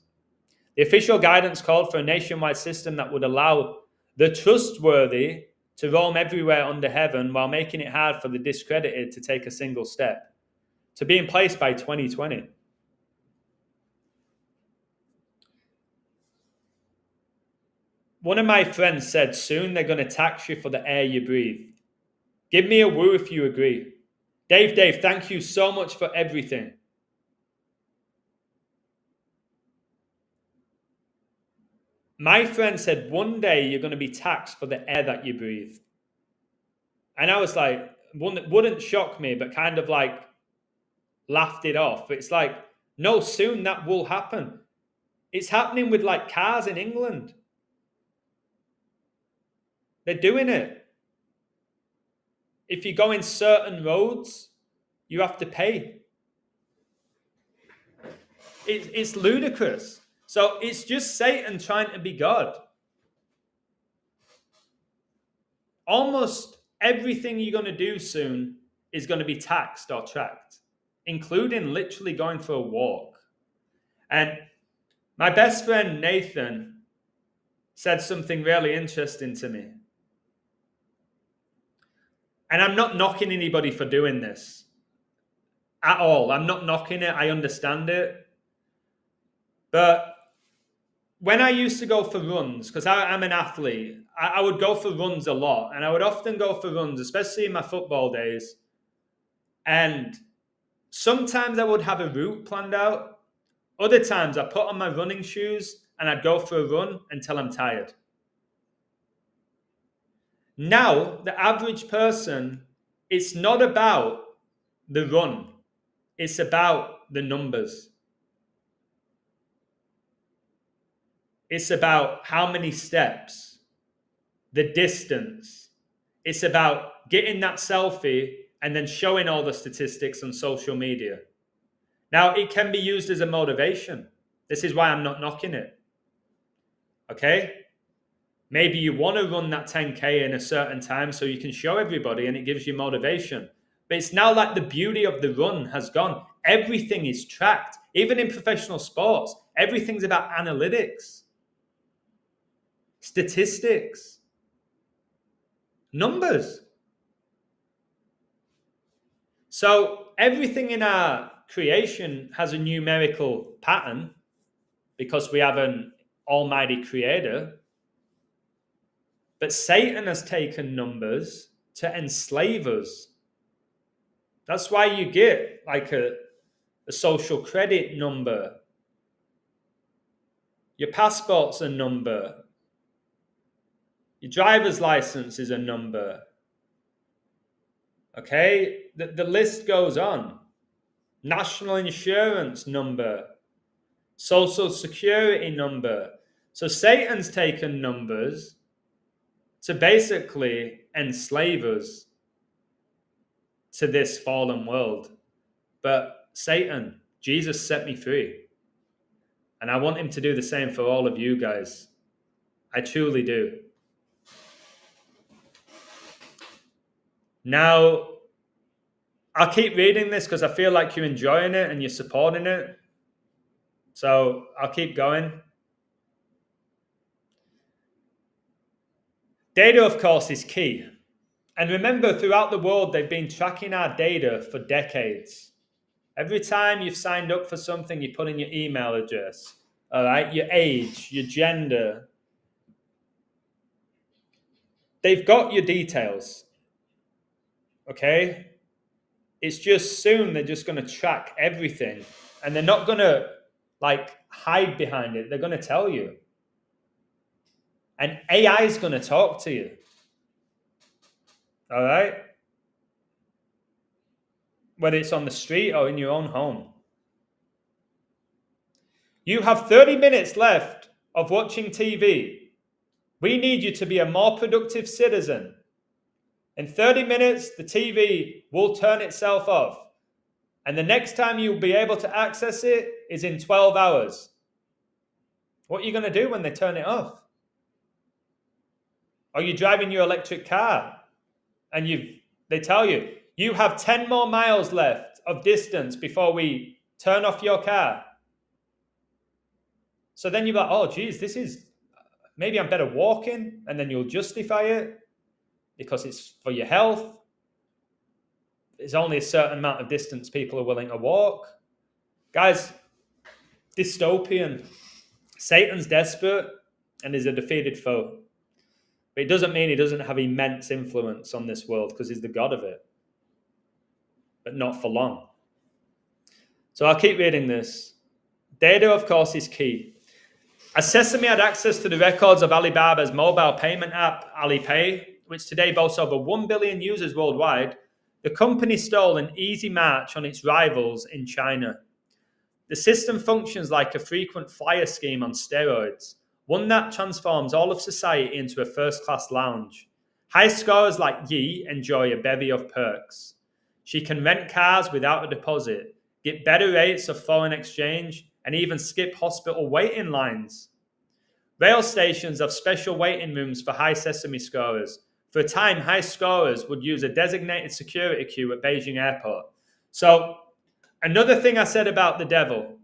The official guidance called for a nationwide system that would allow the trustworthy to roam everywhere under heaven while making it hard for the discredited to take a single step, to be in place by 2020. One of my friends said, soon they're going to tax you for the air you breathe. Give me a woo if you agree. Dave, thank you so much for everything. My friend said, one day you're going to be taxed for the air that you breathe. And I was like, one that wouldn't shock me, but kind of like laughed it off. It's like, no, soon that will happen. It's happening with like cars in England. They're doing it. If you go in certain roads, you have to pay. It's ludicrous. So it's just Satan trying to be God. Almost everything you're going to do soon is going to be taxed or tracked, including literally going for a walk. And my best friend Nathan said something really interesting to me. And I'm not knocking anybody for doing this at all. I'm not knocking it. I understand it. But when I used to go for runs, because I'm an athlete, I would go for runs a lot. And I would often go for runs, especially in my football days. And sometimes I would have a route planned out. Other times I put on my running shoes and I'd go for a run until I'm tired. Now, the average person, it's not about the run. It's about the numbers. It's about how many steps, the distance. It's about getting that selfie and then showing all the statistics on social media. Now, it can be used as a motivation. This is why I'm not knocking it. Okay? Maybe you want to run that 10K in a certain time so you can show everybody and it gives you motivation. But it's now like the beauty of the run has gone. Everything is tracked. Even in professional sports, everything's about analytics, statistics, numbers. So everything in our creation has a numerical pattern because we have an almighty creator. But Satan has taken numbers to enslave us. That's why you get like a social credit number. Your passport's a number. Your driver's license is a number. Okay? The list goes on. National insurance number. Social security number. So Satan's taken numbers to basically enslave us to this fallen world. But Satan, Jesus set me free. And I want him to do the same for all of you guys. I truly do. Now, I'll keep reading this because I feel like you're enjoying it and you're supporting it. So I'll keep going. Data, of course, is key. And remember, throughout the world, they've been tracking our data for decades. Every time you've signed up for something, you put in your email address, all right, your age, your gender. They've got your details, okay? It's just soon they're just going to track everything, and they're not going to like hide behind it. They're going to tell you. And AI is going to talk to you, all right? Whether it's on the street or in your own home. You have 30 minutes left of watching TV. We need you to be a more productive citizen. In 30 minutes, the TV will turn itself off. And the next time you'll be able to access it is in 12 hours. What are you going to do when they turn it off? Are you driving your electric car and they tell you, you have 10 more miles left of distance before we turn off your car? So then you're like, oh, geez, maybe I'm better walking. And then you'll justify it because it's for your health. There's only a certain amount of distance people are willing to walk. Guys, dystopian. Satan's desperate and is a defeated foe. But it doesn't mean he doesn't have immense influence on this world because he's the God of it. But not for long. So I'll keep reading this. Data, of course, is key. As Sesame had access to the records of Alibaba's mobile payment app, Alipay, which today boasts over 1 billion users worldwide, the company stole an easy march on its rivals in China. The system functions like a frequent flyer scheme on steroids, one that transforms all of society into a first-class lounge. High scorers like Yi enjoy a bevy of perks. She can rent cars without a deposit, get better rates of foreign exchange, and even skip hospital waiting lines. Rail stations have special waiting rooms for high Sesame scorers. For a time, high scorers would use a designated security queue at Beijing Airport. So, another thing I said about the devil.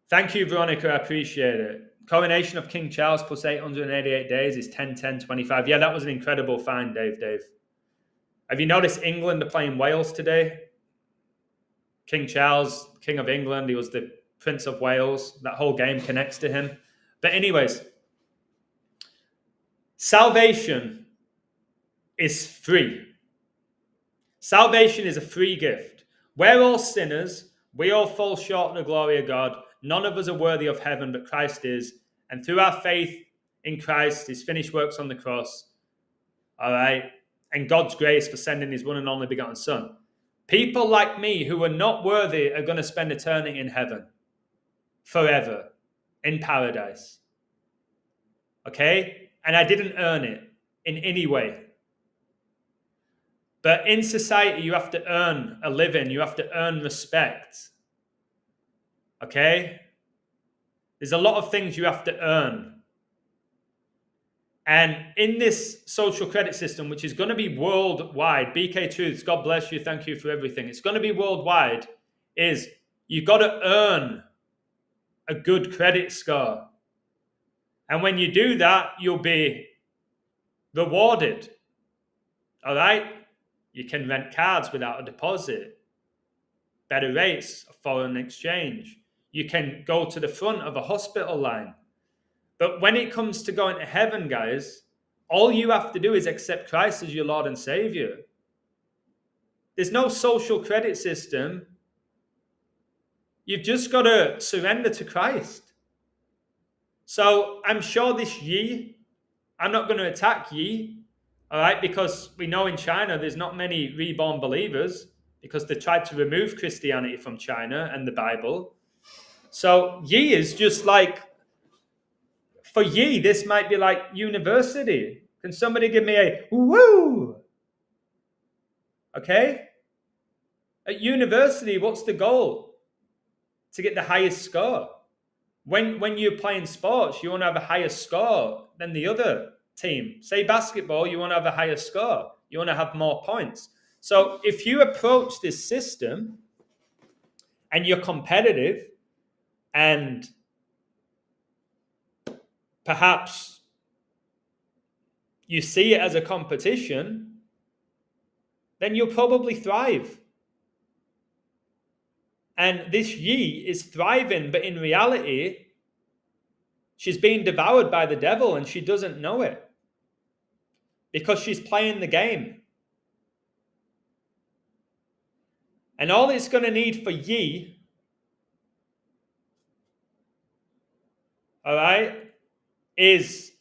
Thank you, Veronica. I appreciate it. Coronation of King Charles plus 888 days is 10-10-25. Yeah, that was an incredible find, Dave. Have you noticed England are playing Wales today? King Charles, King of England, he was the Prince of Wales. That whole game connects to him. But anyways, salvation is free. Salvation is a free gift. We're all sinners. We all fall short of the glory of God. None of us are worthy of heaven, but Christ is. And through our faith in Christ, his finished works on the cross, all right, and God's grace for sending his one and only begotten Son, people like me who are not worthy are going to spend eternity in heaven forever in paradise. Okay? And I didn't earn it in any way. But in society, you have to earn a living. You have to earn respect. Okay? There's a lot of things you have to earn. And in this social credit system, which is going to be worldwide, BK Truths, God bless you, thank you for everything. It's going to be worldwide, is you've got to earn a good credit score. And when you do that, you'll be rewarded. All right? You can rent cars without a deposit. Better rates of foreign exchange. You can go to the front of a hospital line. But when it comes to going to heaven, guys, all you have to do is accept Christ as your Lord and Savior. There's no social credit system. You've just got to surrender to Christ. So I'm sure this Yi, I'm not going to attack Yi, all right, because we know in China there's not many reborn believers because they tried to remove Christianity from China and the Bible. So Yi is just like, for Yi, this might be like university. Can somebody give me a woo? Okay? At university, what's the goal? To get the highest score. When you're playing sports, you want to have a higher score than the other team. Say basketball, you want to have a higher score. You want to have more points. So if you approach this system and you're competitive and perhaps you see it as a competition, then you'll probably thrive. And this Yi is thriving, but in reality, she's being devoured by the devil and she doesn't know it because she's playing the game. And all it's going to need for Yi, all right, is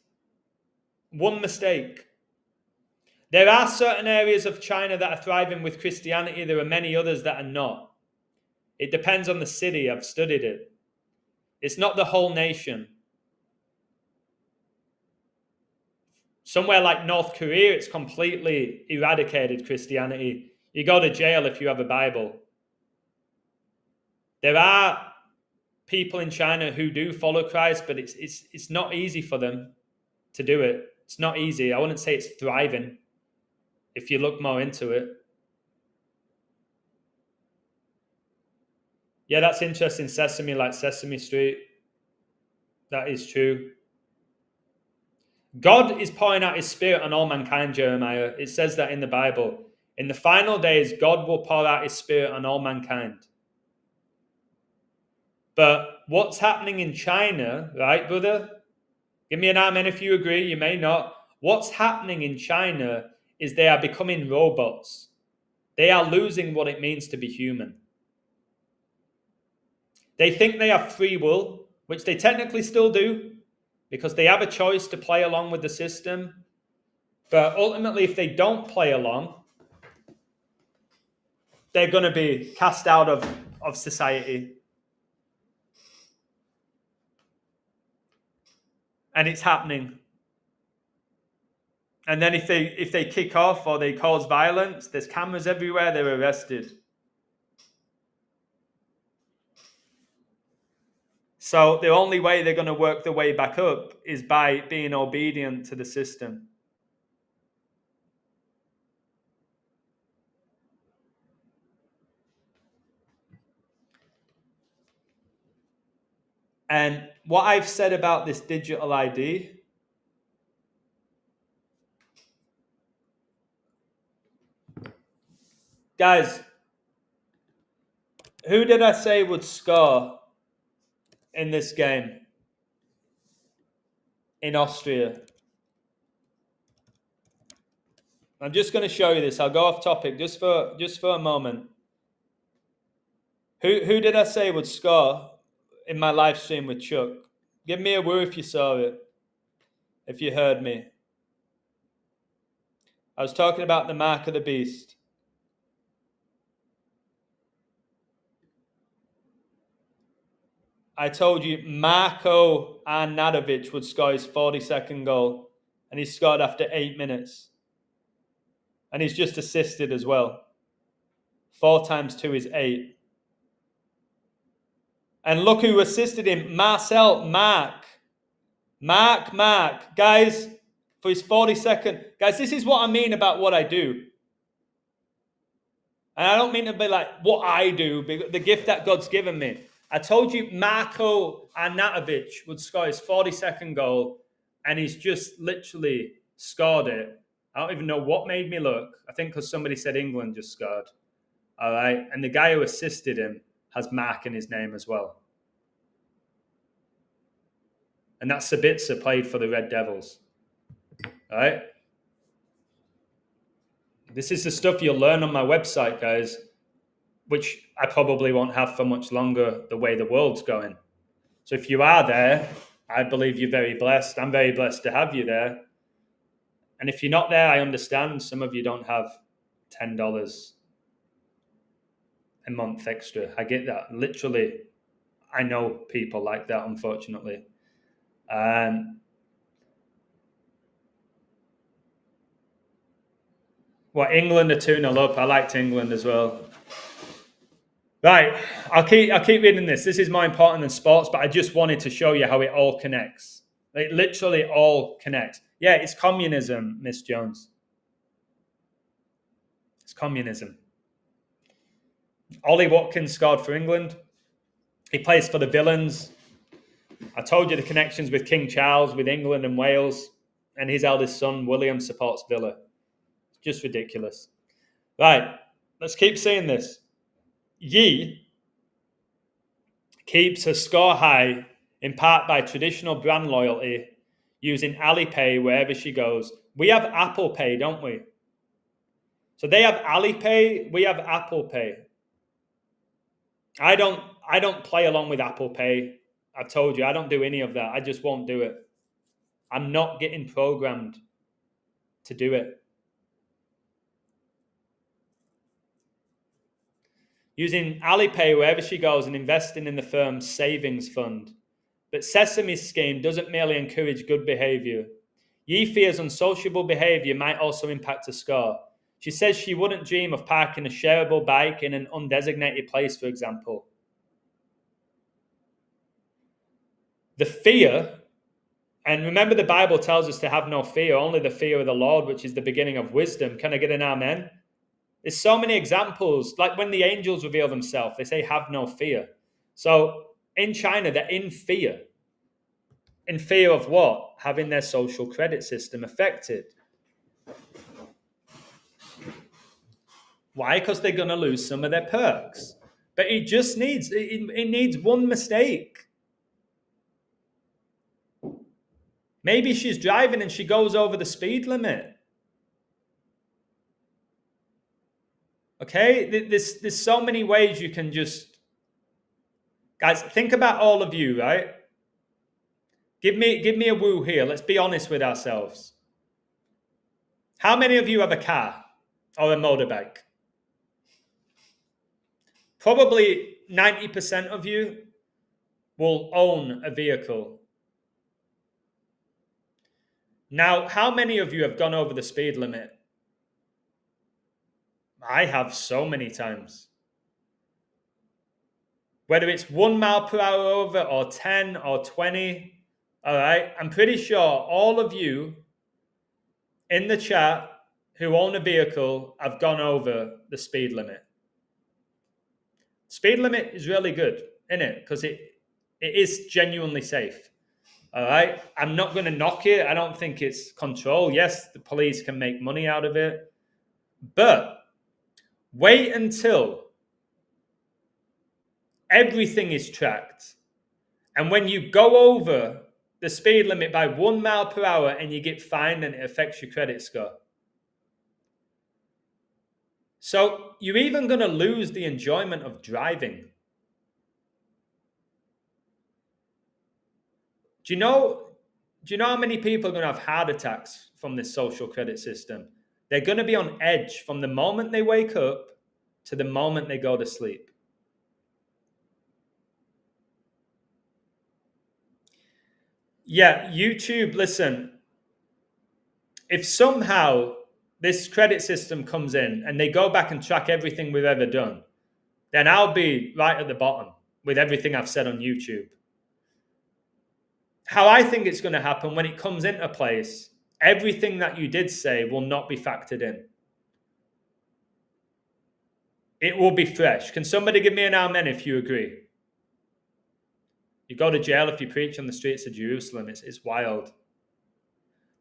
one mistake. There are certain areas of China that are thriving with Christianity. There are many others that are not. It depends on the city. I've studied it. It's not the whole nation. Somewhere like North Korea, it's completely eradicated Christianity. You go to jail if you have a Bible. There are people in China who do follow Christ, but it's not easy for them to do it. It's not easy. I wouldn't say it's thriving if you look more into it. Yeah, that's interesting. Sesame, like Sesame Street. That is true. God is pouring out his spirit on all mankind, Jeremiah. It says that in the Bible. In the final days, God will pour out his spirit on all mankind. But what's happening in China, right, brother? Give me an amen if you agree. You may not. What's happening in China is they are becoming robots. They are losing what it means to be human. They think they have free will, which they technically still do, because they have a choice to play along with the system. But ultimately, if they don't play along, they're going to be cast out of society. And it's happening. And then if they kick off or they cause violence, there's cameras everywhere, they're arrested. So the only way they're going to work their way back up is by being obedient to the system. And what I've said about this digital ID, guys, who did I say would score in this game in Austria? I'm just going to show you this. I'll go off topic just for a moment. Who did I say would score in my live stream with Chuck? Give me a woo if you saw it, if you heard me. I was talking about the mark of the beast. I told you Marko Arnautovic would score his 42nd goal, and he scored after 8 minutes. And he's just assisted as well. 4 times 2 is 8. And look who assisted him. Mark. Guys, for his 42nd. Guys, this is what I mean about what I do. And I don't mean to be like what I do, the gift that God's given me. I told you Marko Arnautovic would score his 42nd goal, and he's just literally scored it. I don't even know what made me look. I think because somebody said England just scored. All right. And the guy who assisted him has Mark in his name as well. And that's Sabitzer, played for the Red Devils. All right. This is the stuff you'll learn on my website, guys, which I probably won't have for much longer the way the world's going. So if you are there, I believe you're very blessed. I'm very blessed to have you there. And if you're not there, I understand. Some of you don't have $10 a month extra. I get that. Literally, I know people like that, unfortunately. Well, England are 2-0 up. I liked England as well. Right, I'll keep reading this. This is more important than sports, but I just wanted to show you how it all connects. It literally all connects. Yeah, it's communism, Miss Jones. It's communism. Ollie Watkins scored for England. He plays for the Villains. I told you the connections with King Charles, with England and Wales. and his eldest son, William, supports Villa. Just ridiculous. Right, let's keep saying this. Yi keeps her score high in part by traditional brand loyalty, using Alipay wherever she goes. We have Apple Pay, don't we? So they have Alipay, we have Apple Pay. I don't play along with Apple Pay. I've told you, I don't do any of that. I just won't do it. I'm not getting programmed to do it. Using Alipay wherever she goes and investing in the firm's savings fund. But Sesame's scheme doesn't merely encourage good behavior. Yi fears unsociable behavior might also impact her score. She says she wouldn't dream of parking a shareable bike in an undesignated place, for example. The fear, and remember the Bible tells us to have no fear, only the fear of the Lord, which is the beginning of wisdom. Can I get an amen? There's so many examples, like when the angels reveal themselves, they say, have no fear. So in China, they're in fear. In fear of what? Having their social credit system affected. Why? Because they're going to lose some of their perks. But it just needs, it needs one mistake. Maybe she's driving and she goes over the speed limit. Okay? There's so many ways you can just... Guys, think about all of you, right? Give me a woo here. Let's be honest with ourselves. How many of you have a car or a motorbike? Probably 90% of you will own a vehicle. Now, how many of you have gone over the speed limit? I have so many times. Whether it's 1 mile per hour over or 10 or 20, all right? I'm pretty sure all of you in the chat who own a vehicle have gone over the speed limit. Speed limit is really good, isn't it? Because it is genuinely safe. All right. I'm not going to knock it. I don't think it's control. Yes, the police can make money out of it. But wait until everything is tracked. And when you go over the speed limit by 1 mile per hour and you get fined and it affects your credit score. So you're even going to lose the enjoyment of driving. Do you know how many people are going to have heart attacks from this social credit system? They're going to be on edge from the moment they wake up to the moment they go to sleep. Yeah, YouTube, listen, if somehow this credit system comes in and they go back and track everything we've ever done, then I'll be right at the bottom with everything I've said on YouTube. How I think it's going to happen when it comes into place, everything that you did say will not be factored in. It will be fresh. Can somebody give me an amen if you agree? You go to jail if you preach on the streets of Jerusalem. It's wild.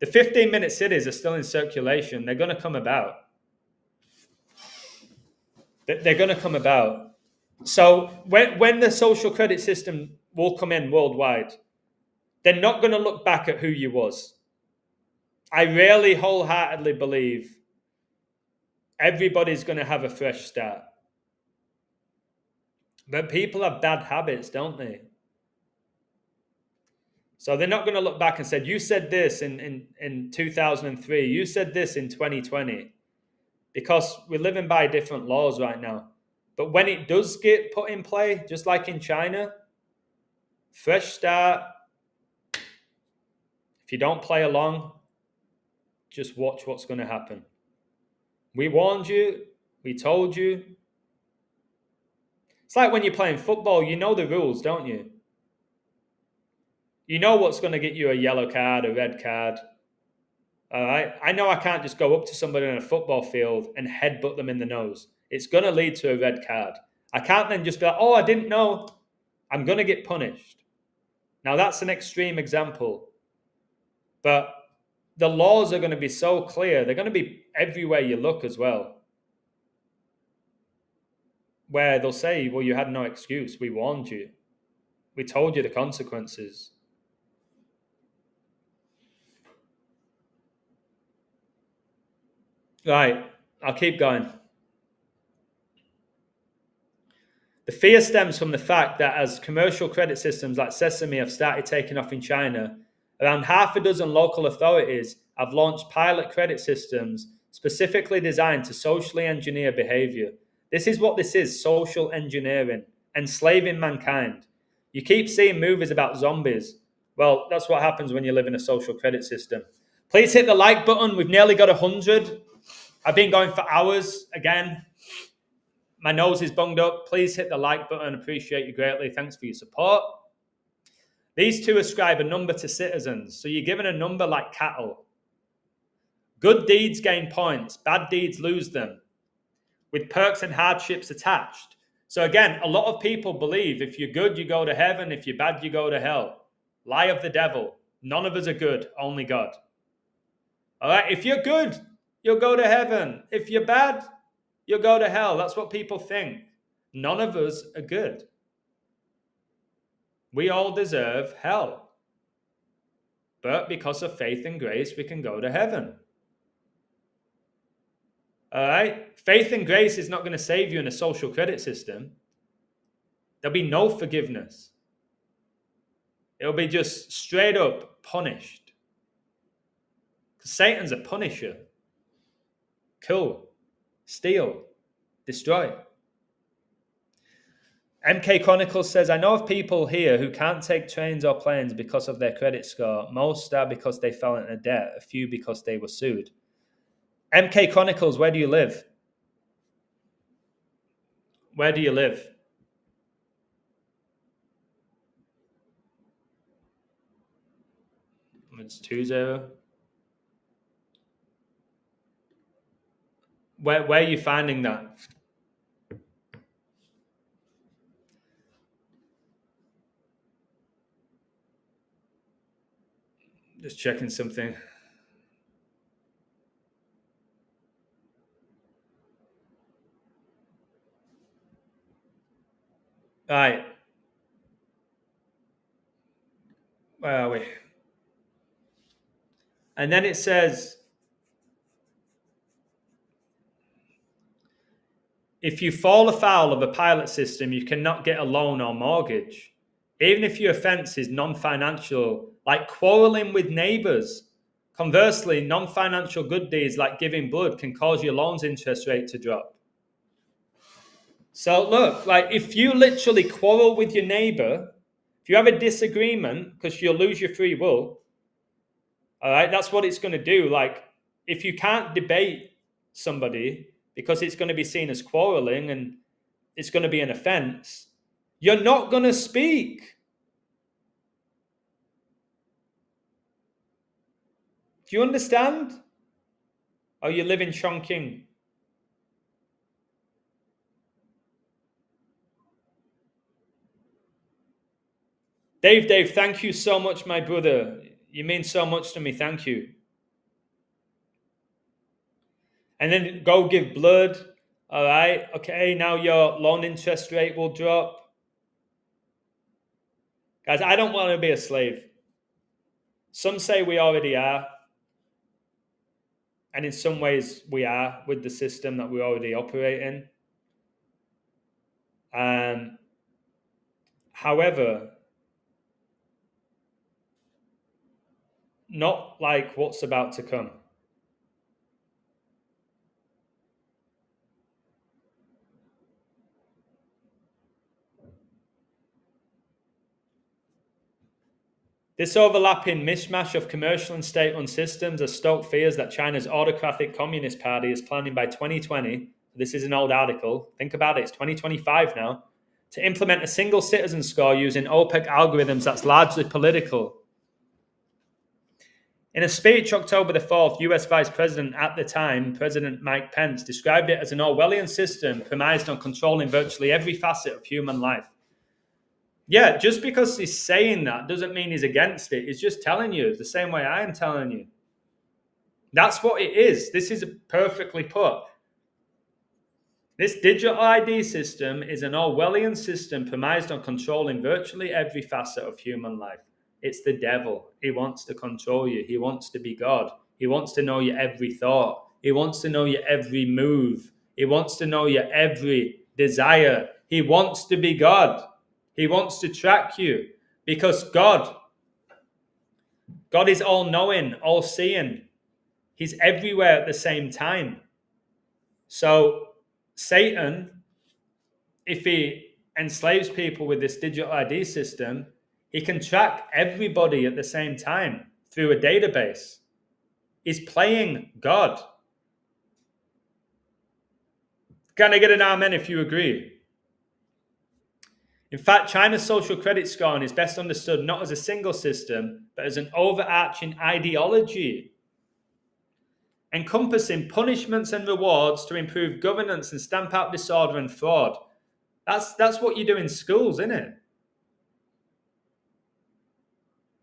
The 15-minute cities are still in circulation. They're going to come about. They're going to come about. So when the social credit system will come in worldwide, they're not going to look back at who you was. I really wholeheartedly believe everybody's going to have a fresh start. But people have bad habits, don't they? So they're not going to look back and say, you said this in 2003. You said this in 2020. Because we're living by different laws right now. But when it does get put in play, just like in China, fresh start. If you don't play along, just watch what's going to happen. We warned you. We told you. It's like when you're playing football, you know the rules, don't you? You know what's going to get you a yellow card, a red card. All right? I know I can't just go up to somebody on a football field and headbutt them in the nose. It's going to lead to a red card. I can't then just be like, oh, I didn't know. I'm going to get punished. Now, that's an extreme example. But the laws are going to be so clear. They're going to be everywhere you look as well. Where they'll say, well, you had no excuse. We warned you. We told you the consequences. Right, I'll keep going. The fear stems from the fact that as commercial credit systems like Sesame have started taking off in China, around half a dozen local authorities have launched pilot credit systems specifically designed to socially engineer behavior. This is what this is, social engineering, enslaving mankind. You keep seeing movies about zombies. Well, that's what happens when you live in a social credit system. Please hit the like button. We've nearly got 100. I've been going for hours again. My nose is bunged up. Please hit the like button. Appreciate you greatly. Thanks for your support. These two ascribe a number to citizens. So you're given a number like cattle. Good deeds gain points. Bad deeds lose them, with perks and hardships attached. So again, a lot of people believe if you're good, you go to heaven. If you're bad, you go to hell. Lie of the devil. None of us are good, only God. All right, if you're good, you'll go to heaven. If you're bad, you'll go to hell. That's what people think. None of us are good. We all deserve hell. But because of faith and grace, we can go to heaven. All right? Faith and grace is not going to save you in a social credit system. There'll be no forgiveness. It'll be just straight up punished. Because Satan's a punisher. Kill, steal, destroy. MK Chronicles says, I know of people here who can't take trains or planes because of their credit score. Most are because they fell into debt. A few because they were sued. MK Chronicles, where do you live? Where do you live? It's 2-0. Where are you finding that? Just checking something. All right. Where are we? And then it says, if you fall afoul of a pilot system, you cannot get a loan or mortgage. Even if your offense is non-financial, like quarreling with neighbors. Conversely, non-financial good deeds like giving blood can cause your loan's interest rate to drop. So look, like if you literally quarrel with your neighbor, if you have a disagreement, because you'll lose your free will, all right, that's what it's going to do. Like if you can't debate somebody because it's going to be seen as quarreling and it's going to be an offense, you're not going to speak. Do you understand? Or you live in Chongqing? Dave, thank you so much, my brother. You mean so much to me. Thank you. And then go give blood. All right. Okay, now your loan interest rate will drop. Guys, I don't want to be a slave. Some say we already are. And in some ways we are with the system that we already operate in. However, not like what's about to come. This overlapping mishmash of commercial and state-run systems has stoked fears that China's autocratic Communist Party is planning by 2020, this is an old article, think about it, it's 2025 now, to implement a single citizen score using OPEC algorithms that's largely political. In a speech October the 4th, US Vice President at the time, President Mike Pence, described it as an Orwellian system premised on controlling virtually every facet of human life. Yeah, just because he's saying that doesn't mean he's against it. He's just telling you the same way I am telling you. That's what it is. This is perfectly put. This digital ID system is an Orwellian system premised on controlling virtually every facet of human life. It's the devil. He wants to control you. He wants to be God. He wants to know your every thought. He wants to know your every move. He wants to know your every desire. He wants to be God. He wants to track you because God is all knowing, all seeing. He's everywhere at the same time. So Satan, if he enslaves people with this digital ID system, he can track everybody at the same time through a database. He's playing God. Can I get an amen if you agree? In fact, China's social credit scoring is best understood not as a single system, but as an overarching ideology encompassing punishments and rewards to improve governance and stamp out disorder and fraud. That's what you do in schools, isn't it?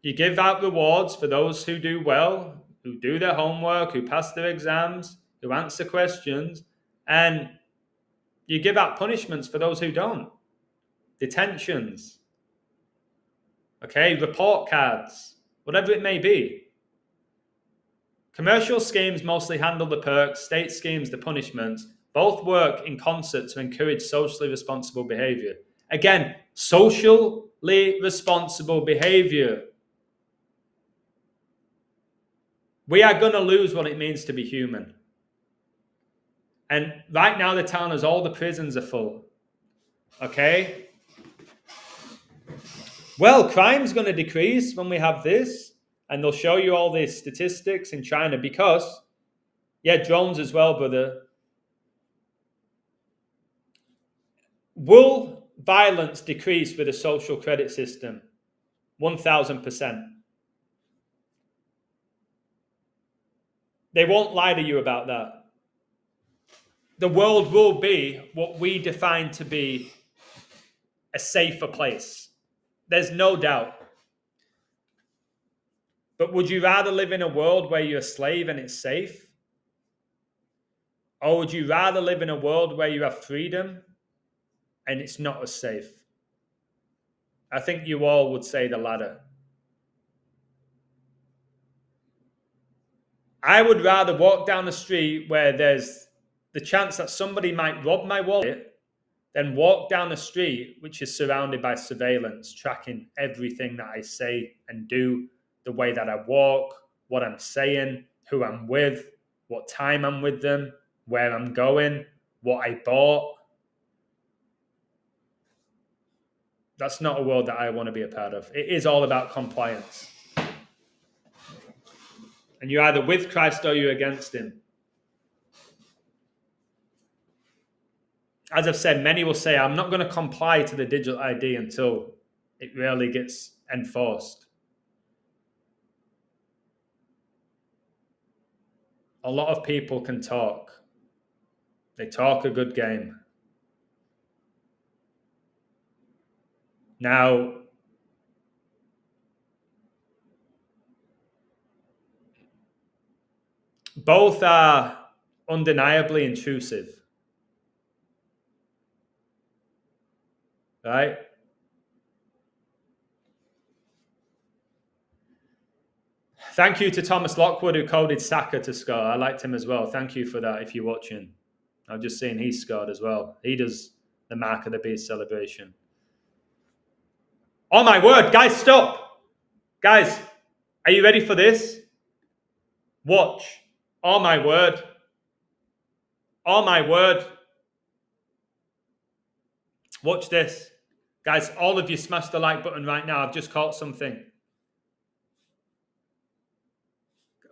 You give out rewards for those who do well, who do their homework, who pass their exams, who answer questions, and you give out punishments for those who don't. Detentions, okay, report cards, whatever it may be. Commercial schemes mostly handle the perks, state schemes the punishments. Both work in concert to encourage socially responsible behavior. Again, socially responsible behavior. We are going to lose what it means to be human. And right now they're telling us all the prisons are full. Okay? Well, crime's going to decrease when we have this. And they'll show you all these statistics in China because, yeah, drones as well, brother. Will violence decrease with a social credit system? 1,000%. They won't lie to you about that. The world will be what we define to be a safer place. There's no doubt. But would you rather live in a world where you're a slave and it's safe? Or would you rather live in a world where you have freedom and it's not as safe? I think you all would say the latter. I would rather walk down the street where there's the chance that somebody might rob my wallet than walk down the street which is surrounded by surveillance, tracking everything that I say and do, the way that I walk, what I'm saying, who I'm with, what time I'm with them, where I'm going, what I bought. That's not a world that I want to be a part of. It is all about compliance. And you're either with Christ or you're against him. As I've said, many will say, I'm not going to comply to the digital ID until it really gets enforced. A lot of people can talk. They talk a good game. Now, both are undeniably intrusive. Right? Thank you to Thomas Lockwood who coded Saka to score. I liked him as well. Thank you for that if you're watching. I've just seen he scored as well. He does the Mark of the Beast celebration. Oh my word, guys, stop. Guys, are you ready for this? Watch. Oh my word. Oh my word. Watch this. Guys, all of you smash the like button right now. I've just caught something.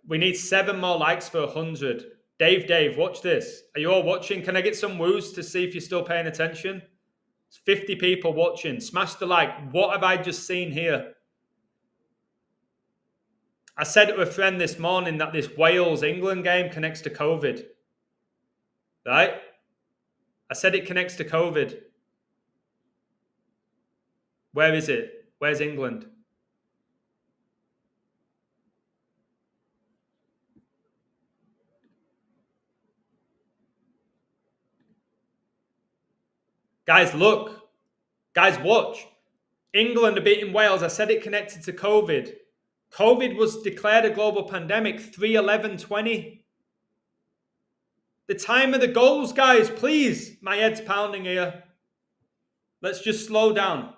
We need 7 more likes for 100. Dave, watch this. Are you all watching? Can I get some woos to see if you're still paying attention? It's 50 people watching. Smash the like. What have I just seen here? I said to a friend this morning that this Wales-England game connects to COVID. Right? I said it connects to COVID. Where is it? Where's England? Guys, look. Guys, watch. England are beating Wales. I said it connected to COVID. COVID was declared a global pandemic 3/11/20. The time of the goals, guys, please. My head's pounding here. Let's just slow down.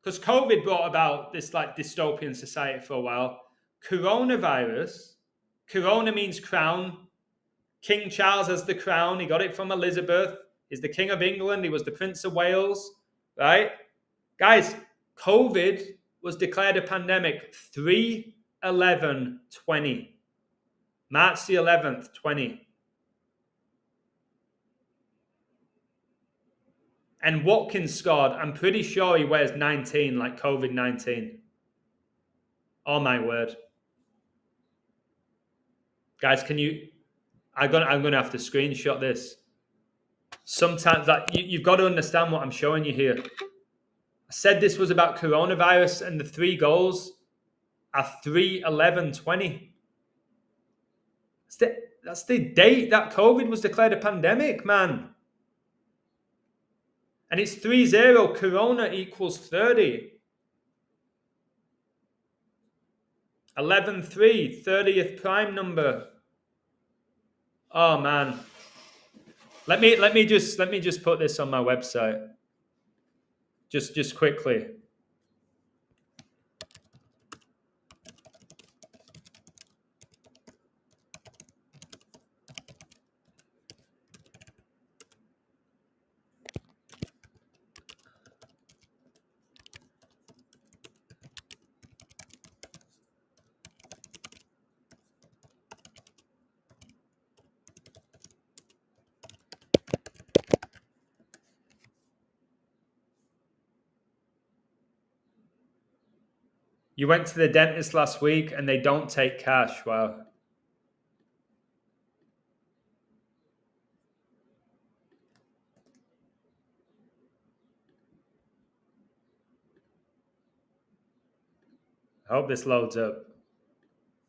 Because COVID brought about this like dystopian society for a while. Coronavirus, corona means crown. King Charles has the crown. He got it from Elizabeth. He's the King of England. He was the Prince of Wales, right? Guys, COVID was declared a pandemic 3/11/20. March the 11th, 20. And Watkins scored. I'm pretty sure he wears 19, like COVID-19. Oh my word. Guys, can you... I'm gonna have to screenshot this. Sometimes that you've got to understand what I'm showing you here. I said this was about coronavirus, and the 3 goals are 3/11/20. That's the date that COVID was declared a pandemic, man. And it's 3-0. Corona equals 30. 11-3, 30th prime number. Oh man. Let me just put this on my website. Just quickly. You went to the dentist last week and they don't take cash. Wow. I hope this loads up.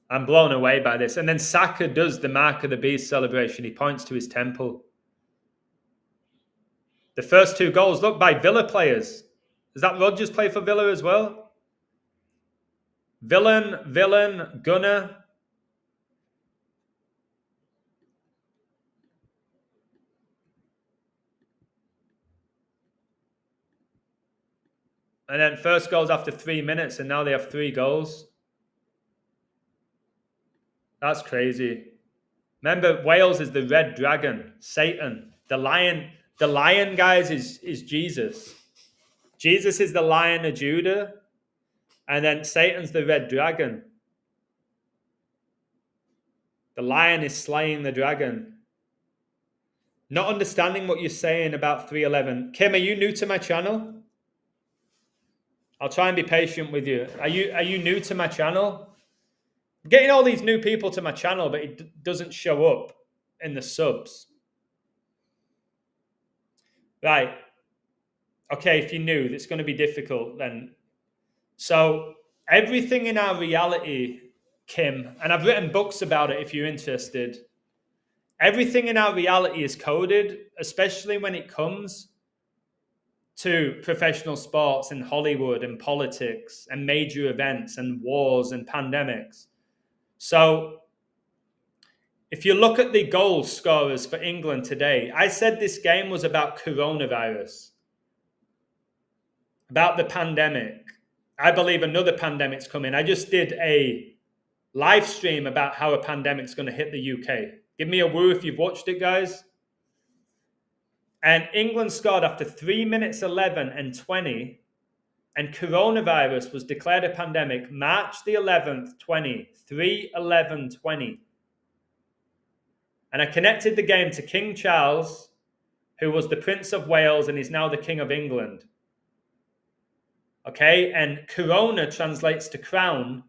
I'm blown away by this. And then Saka does the Mark of the Beast celebration. He points to his temple. The first 2 goals, look, by Villa players. Does that Rodgers play for Villa as well? Villain, Gunner. And then first goals after 3 minutes, and now they have 3 goals. That's crazy. Remember, Wales is the red dragon, Satan. The lion, guys, is Jesus. Jesus is the Lion of Judah, and then Satan's the red dragon. The lion is slaying the dragon. Not understanding what you're saying about 3/11. Kim, are you new to my channel? I'll try and be patient with you. Are you new to my channel? I'm getting all these new people to my channel, but it doesn't show up in the subs. Right. Okay, if you're new, it's going to be difficult then. So everything in our reality, Kim, and I've written books about it if you're interested. Everything in our reality is coded, especially when it comes to professional sports and Hollywood and politics and major events and wars and pandemics. So if you look at the goal scorers for England today, I said this game was about coronavirus, about the pandemic. I believe another pandemic's coming. I just did a live stream about how a pandemic's going to hit the UK. Give me a woo if you've watched it, guys. And England scored after 3 minutes 11 and 20, and coronavirus was declared a pandemic March the 11th, 20, 3/11/20. And I connected the game to King Charles, who was the Prince of Wales and is now the King of England. Okay, and corona translates to crown,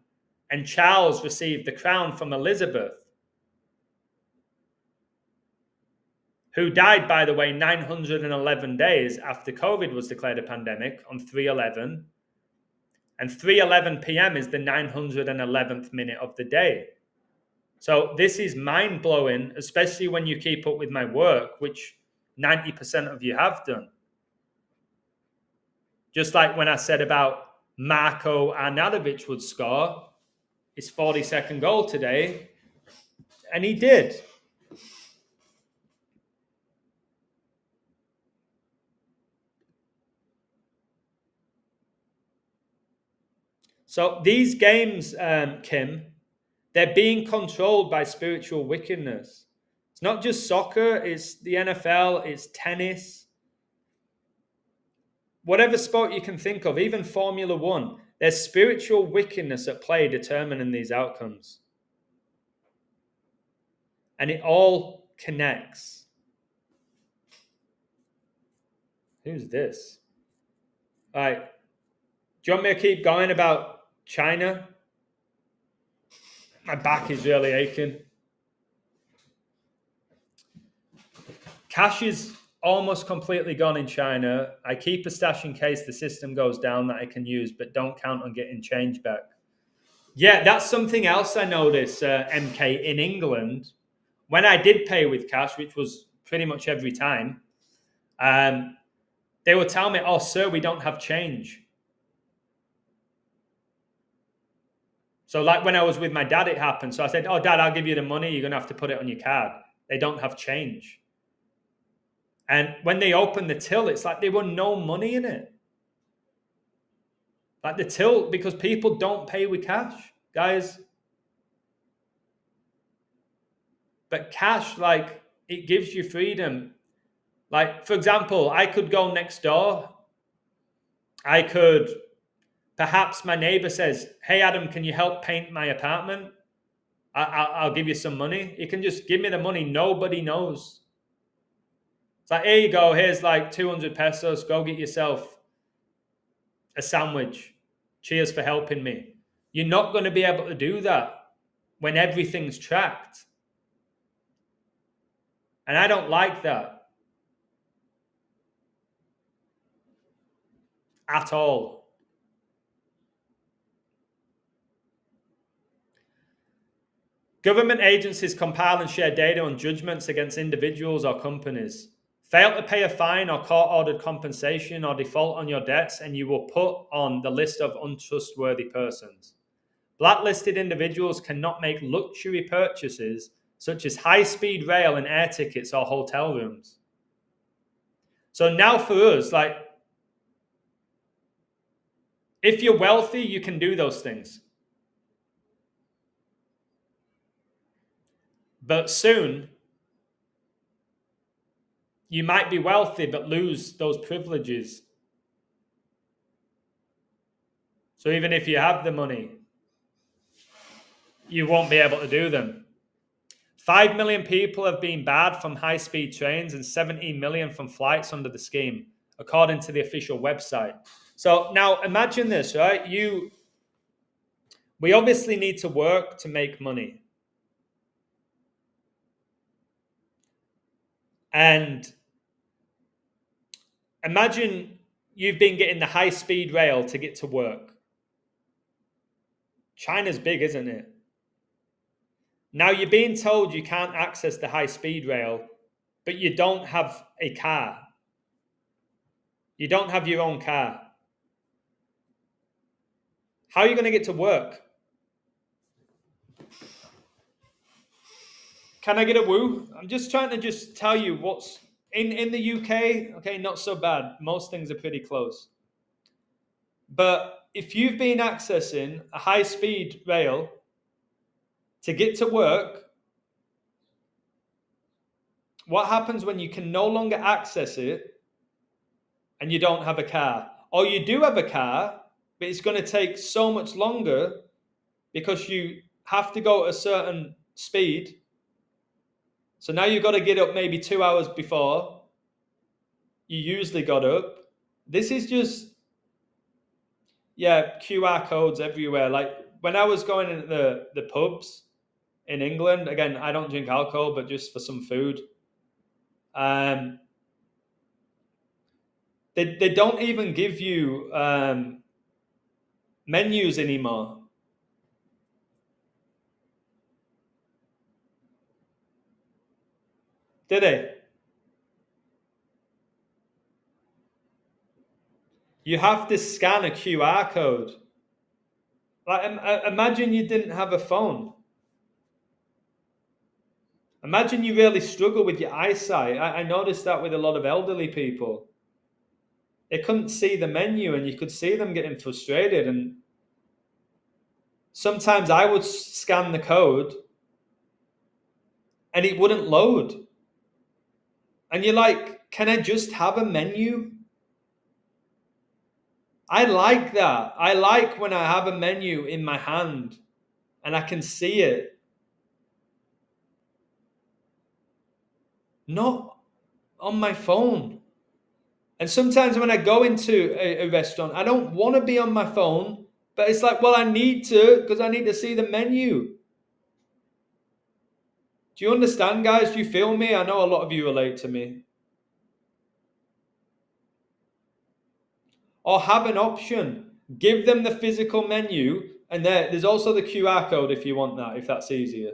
and Charles received the crown from Elizabeth, who died, by the way, 911 days after COVID was declared a pandemic on 3/11. And 3:11 p.m. is the 911th minute of the day. So this is mind-blowing, especially when you keep up with my work, which 90% of you have done. Just like when I said about Marko Arnautovic would score his 42nd goal today, and he did. So these games, Kim, they're being controlled by spiritual wickedness. It's not just soccer, it's the NFL, it's tennis. Whatever sport you can think of, even Formula One, there's spiritual wickedness at play determining these outcomes. And it all connects. Who's this? All right. Do you want me to keep going about China? My back is really aching. Cash is almost completely gone in China. I keep a stash in case the system goes down that I can use, but don't count on getting change back. Yeah, that's something else I noticed, MK, in England. When I did pay with cash, which was pretty much every time, they would tell me, "Oh, sir, we don't have change." So like when I was with my dad, it happened. So I said, "Oh, Dad, I'll give you the money. You're going to have to put it on your card." They don't have change. And when they opened the till, it's like there were no money in it. Like the till, because people don't pay with cash, guys. But cash, like, it gives you freedom. Like, for example, I could go next door. I could, perhaps my neighbor says, "Hey, Adam, can you help paint my apartment? I'll give you some money." You can just give me the money. Nobody knows. It's like, here you go. Here's like 200 pesos. Go get yourself a sandwich. Cheers for helping me. You're not going to be able to do that when everything's tracked. And I don't like that at all. Government agencies compile and share data on judgments against individuals or companies. Fail to pay a fine or court-ordered compensation or default on your debts, and you will put on the list of untrustworthy persons. Blacklisted individuals cannot make luxury purchases such as high-speed rail and air tickets or hotel rooms. So now for us, like, if you're wealthy, you can do those things. But soon, you might be wealthy but lose those privileges. So even if you have the money, you won't be able to do them. 5 million people have been barred from high-speed trains and 17 million from flights under the scheme, according to the official website. So now imagine this, right? We obviously need to work to make money. And imagine you've been getting the high-speed rail to get to work. China's big, isn't it? Now you're being told you can't access the high-speed rail, but you don't have a car. You don't have your own car. How are you going to get to work? Can I get a woo? I'm just trying to just tell you what's in the UK. Okay, not so bad. Most things are pretty close. But if you've been accessing a high-speed rail to get to work, what happens when you can no longer access it and you don't have a car? Or you do have a car, but it's going to take so much longer because you have to go at a certain speed. So now you've got to get up maybe 2 hours before you usually got up. This is just, yeah, QR codes everywhere. Like when I was going into the pubs in England, again, I don't drink alcohol, but just for some food. They don't even give you menus anymore. Did they? You have to scan a QR code. Like, imagine you didn't have a phone. Imagine you really struggle with your eyesight. I noticed that with a lot of elderly people. They couldn't see the menu, and you could see them getting frustrated. And sometimes I would scan the code and it wouldn't load. And you're like, can I just have a menu? I like that. I like when I have a menu in my hand and I can see it. Not on my phone. And sometimes when I go into a restaurant, I don't want to be on my phone, but it's like, well, I need to because I need to see the menu. Do you understand, guys? Do you feel me? I know a lot of you relate to me. Or have an option. Give them the physical menu, and there's also the QR code if you want that, if that's easier.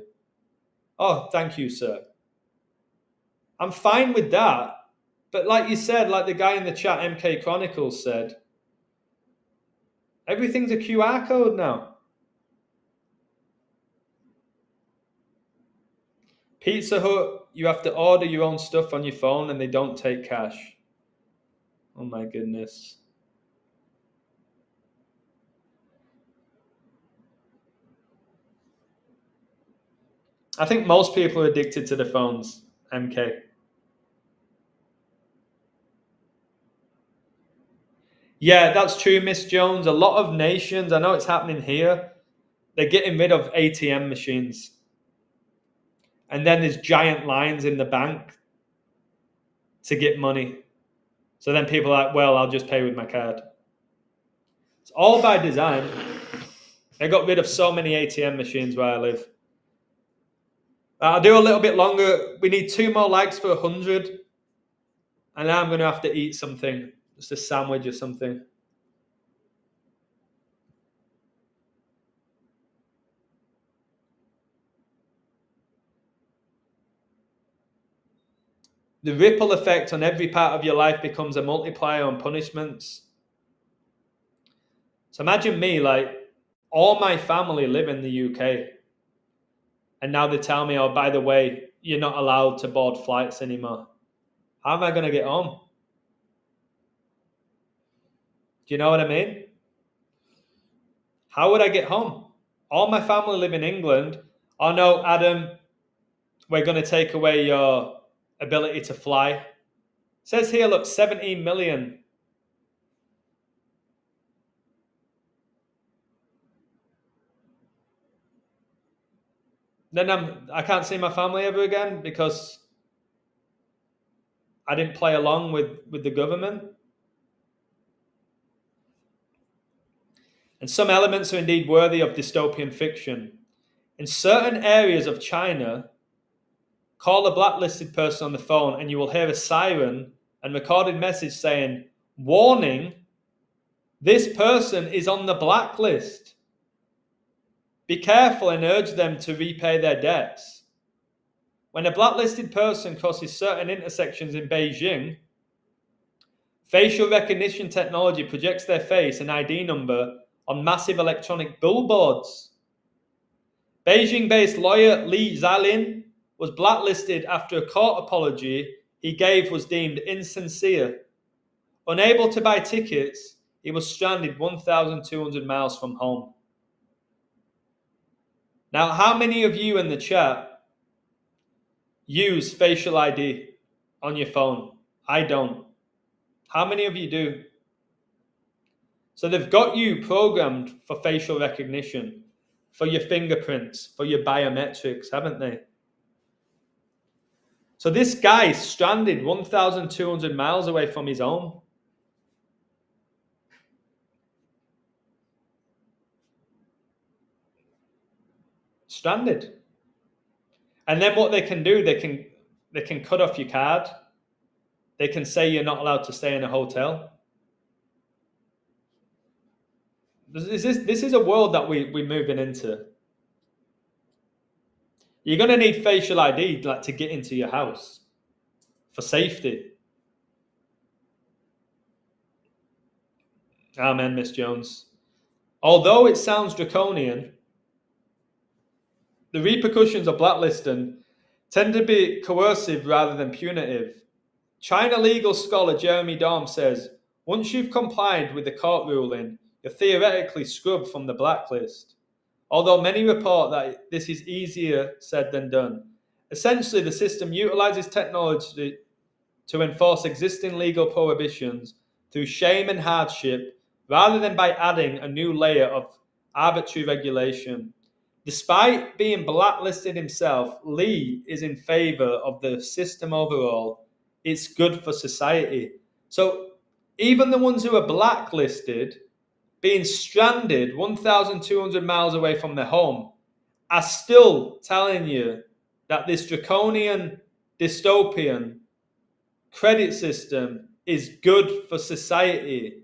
Oh, thank you, sir. I'm fine with that. But like you said, like the guy in the chat, MK Chronicles said, everything's a QR code now. Pizza Hut, you have to order your own stuff on your phone and they don't take cash. Oh my goodness. I think most people are addicted to the phones, MK. Yeah, that's true, Miss Jones. A lot of nations, I know it's happening here, they're getting rid of ATM machines. And then there's giant lines in the bank to get money. So then people are like, well, I'll just pay with my card. It's all by design. They got rid of so many ATM machines where I live. I'll do a little bit longer. We need 2 more likes for 100. And now I'm going to have to eat something. Just a sandwich or something. The ripple effect on every part of your life becomes a multiplier on punishments. So imagine me, like, all my family live in the UK. And now they tell me, oh, by the way, you're not allowed to board flights anymore. How am I going to get home? Do you know what I mean? How would I get home? All my family live in England. Oh no, Adam, we're going to take away your ability to fly. It says here, look, 17 million. Then I can't see my family ever again because I didn't play along with the government. And some elements are indeed worthy of dystopian fiction. In certain areas of China, call a blacklisted person on the phone and you will hear a siren and recorded message saying, warning, this person is on the blacklist. Be careful and urge them to repay their debts. When a blacklisted person crosses certain intersections in Beijing, facial recognition technology projects their face and ID number on massive electronic billboards. Beijing-based lawyer Li Zalin was blacklisted after a court apology he gave was deemed insincere. Unable to buy tickets, he was stranded 1,200 miles from home. Now, how many of you in the chat use facial ID on your phone? I don't. How many of you do? So they've got you programmed for facial recognition, for your fingerprints, for your biometrics, haven't they? So this guy's stranded 1,200 miles away from his home. Stranded. And then what they can do, they can cut off your card. They can say you're not allowed to stay in a hotel. This is a world that we're moving into. You're going to need facial ID to get into your house for safety. Amen, Miss Jones. Although it sounds draconian, the repercussions of blacklisting tend to be coercive rather than punitive. China legal scholar Jeremy Dahm says, once you've complied with the court ruling, you're theoretically scrubbed from the blacklist. Although many report that this is easier said than done. Essentially, the system utilizes technology to enforce existing legal prohibitions through shame and hardship rather than by adding a new layer of arbitrary regulation. Despite being blacklisted himself, Lee is in favor of the system overall. It's good for society. So even the ones who are blacklisted, being stranded 1,200 miles away from their home, are still telling you that this draconian, dystopian credit system is good for society.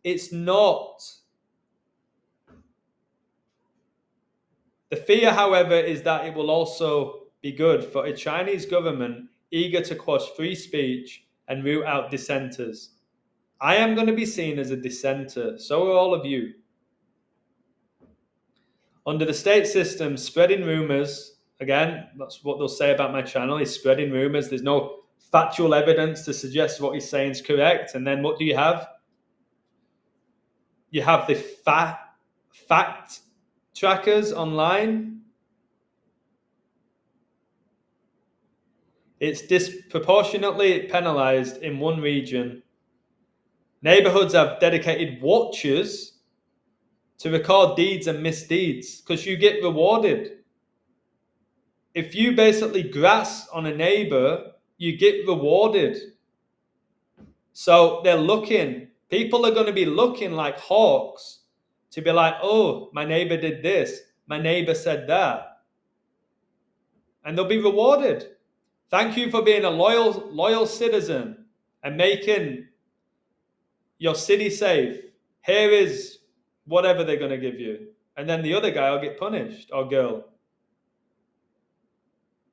It's not. The fear, however, is that it will also be good for a Chinese government eager to quash free speech and root out dissenters. I am going to be seen as a dissenter. So are all of you. Under the state system, spreading rumors, again, that's what they'll say about my channel, is spreading rumors. There's no factual evidence to suggest what he's saying is correct. And then what do you have? You have the fact trackers online. It's disproportionately penalized in one region. Neighborhoods have dedicated watchers to record deeds and misdeeds because you get rewarded. If you basically grass on a neighbor, you get rewarded. So they're looking, people are going to be looking like hawks to be like, oh, my neighbor did this, my neighbor said that. And they'll be rewarded. Thank you for being a loyal citizen and making your city safe. Here is whatever they're going to give you. And then the other guy will get punished, or girl.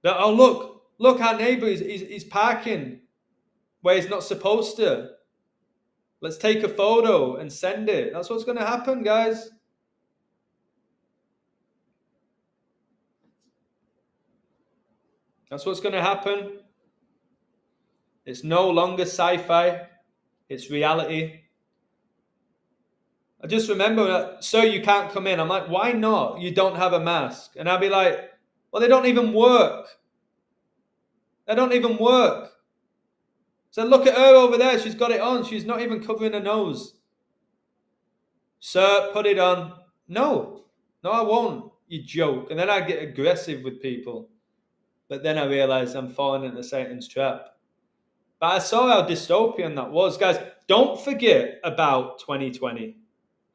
But, oh, look, our neighbor is parking where he's not supposed to. Let's take a photo and send it. That's what's going to happen, guys. That's what's going to happen. It's no longer sci-fi. It's reality. I just remember that, sir, you can't come in. I'm like, why not? You don't have a mask. And I'll be like, well, they don't even work. They don't even work. So look at her over there. She's got it on. She's not even covering her nose. Sir, put it on. No, I won't. You joke. And then I get aggressive with people. But then I realize I'm falling into Satan's trap. But I saw how dystopian that was. Guys, don't forget about 2020.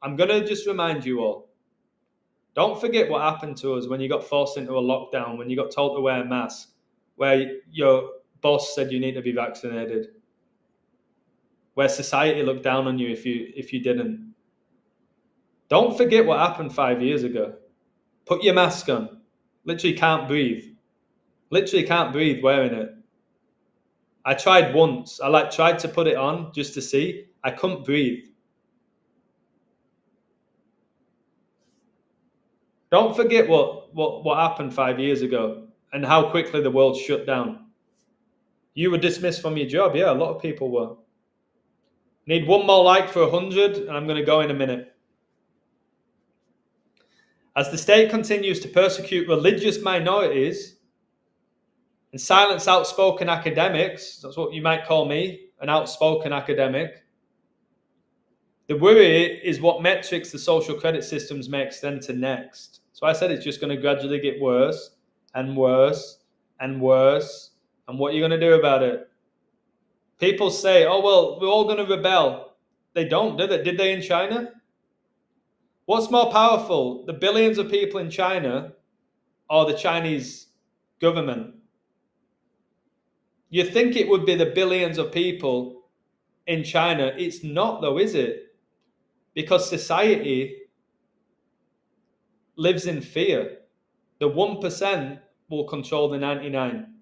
I'm going to just remind you all. Don't forget what happened to us when you got forced into a lockdown, when you got told to wear a mask, where your boss said you need to be vaccinated, where society looked down on you if you didn't. Don't forget what happened 5 years ago. Put your mask on. Literally can't breathe. Literally can't breathe wearing it. I tried once. I tried to put it on just to see. I couldn't breathe. Don't forget what happened 5 years ago and how quickly the world shut down. You were dismissed from your job. Yeah, a lot of people were. Need one more like for 100, and I'm going to go in a minute. As the state continues to persecute religious minorities and silence outspoken academics, that's what you might call me, an outspoken academic, the worry is what metrics the social credit systems may extend to next. So I said it's just going to gradually get worse and worse and worse. And what are you going to do about it? People say, oh, well, we're all going to rebel. They don't, do they? Did they in China? What's more powerful, the billions of people in China or the Chinese government? You think it would be the billions of people in China. It's not, though, is it? Because society lives in fear. The 1% will control the 99.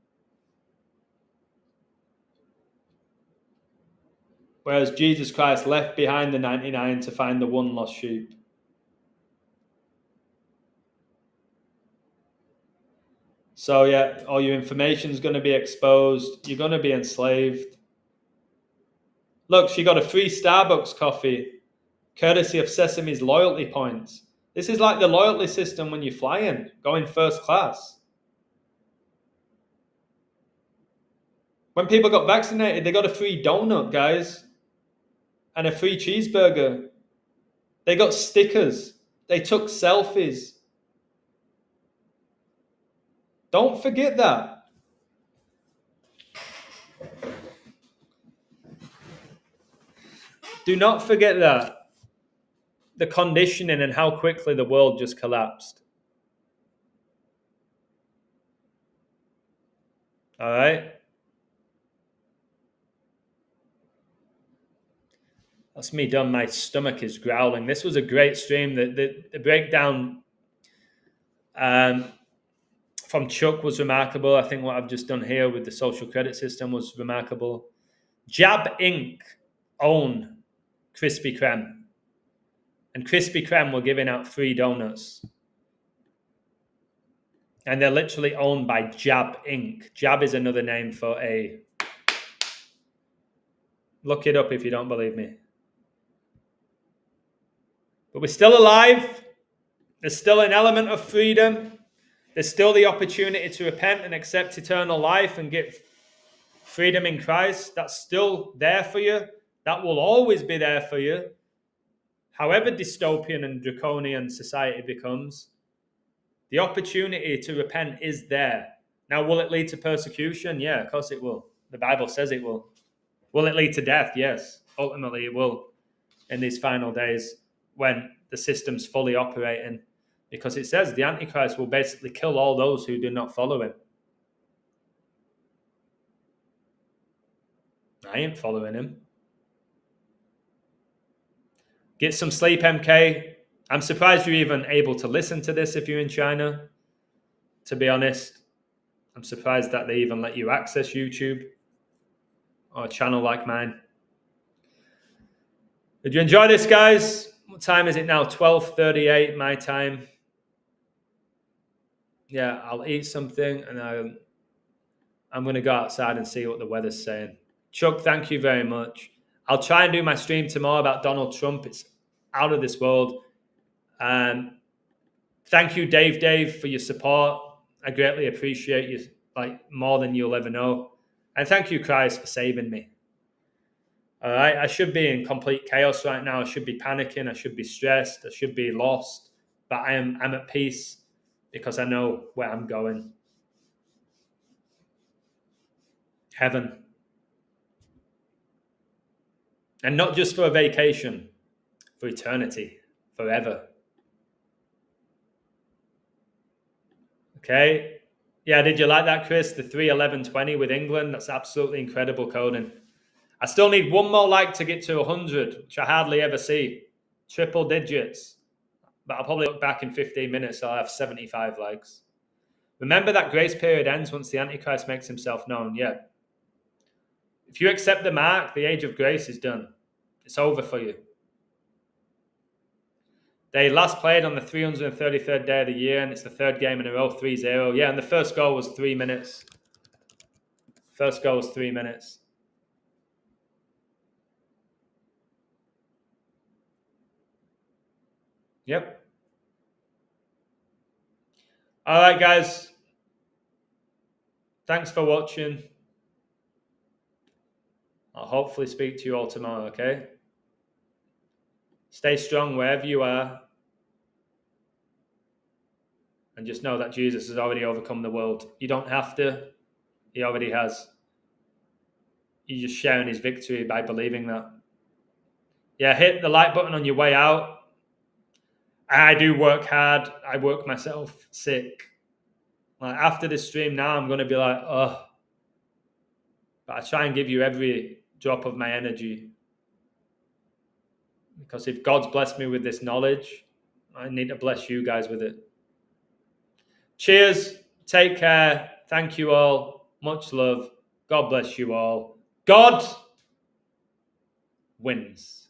Whereas Jesus Christ left behind the 99 to find the one lost sheep. So yeah, all your information is going to be exposed. You're going to be enslaved. Look, she got a free Starbucks coffee, courtesy of Sesame's loyalty points. This is like the loyalty system when you're flying, going first class. When people got vaccinated, they got a free donut, guys, and a free cheeseburger. They got stickers. They took selfies. Don't forget that. Do not forget that. The conditioning and how quickly the world just collapsed. All right? That's me done. My stomach is growling. This was a great stream. The breakdown from Chuck was remarkable. I think what I've just done here with the social credit system was remarkable. Jab Inc. own Krispy Kreme. And Krispy Kreme were giving out free donuts. And they're literally owned by Jab Inc. Jab is another name for a... Look it up if you don't believe me. But we're still alive. There's still an element of freedom. There's still the opportunity to repent and accept eternal life and get freedom in Christ. That's still there for you. That will always be there for you. However dystopian and draconian society becomes, the opportunity to repent is there. Now, will it lead to persecution? Yeah, of course it will. The Bible says it will. Will it lead to death? Yes. Ultimately, it will in these final days when the system's fully operating. Because it says the Antichrist will basically kill all those who do not follow him. I ain't following him. Get some sleep, MK. I'm surprised you're even able to listen to this if you're in China. To be honest, I'm surprised that they even let you access YouTube or a channel like mine. Did you enjoy this, guys? What time is it now? 12:38 my time. Yeah, I'll eat something and I'm going to go outside and see what the weather's saying. Chuck, thank you very much. I'll try and do my stream tomorrow about Donald Trump. It's out of this world. Thank you, Dave, for your support. I greatly appreciate you, like more than you'll ever know. And thank you, Christ, for saving me. All right, I should be in complete chaos right now. I should be panicking. I should be stressed. I should be lost. But I'm at peace because I know where I'm going. Heaven. And not just for a vacation, for eternity, forever. Okay. Yeah, did you like that, Chris? The 3:11:20 with England? That's absolutely incredible coding. I still need one more like to get to 100, which I hardly ever see. Triple digits. But I'll probably look back in 15 minutes, so I'll have 75 likes. Remember that grace period ends once the Antichrist makes himself known. Yeah. If you accept the mark, the age of grace is done. It's over for you. They last played on the 333rd day of the year, and it's the third game in a row, 3-0. Yeah, and the first goal was 3 minutes. First goal was 3 minutes. Yep. All right, guys. Thanks for watching. I'll hopefully speak to you all tomorrow, okay? Stay strong wherever you are. And just know that Jesus has already overcome the world. You don't have to. He already has. You're just sharing his victory by believing that. Yeah, hit the like button on your way out. I do work hard. I work myself sick. Like after this stream now, I'm going to be like, oh. But I try and give you every drop of my energy. Because if God's blessed me with this knowledge, I need to bless you guys with it. Cheers. Take care. Thank you all. Much love. God bless you all. God wins.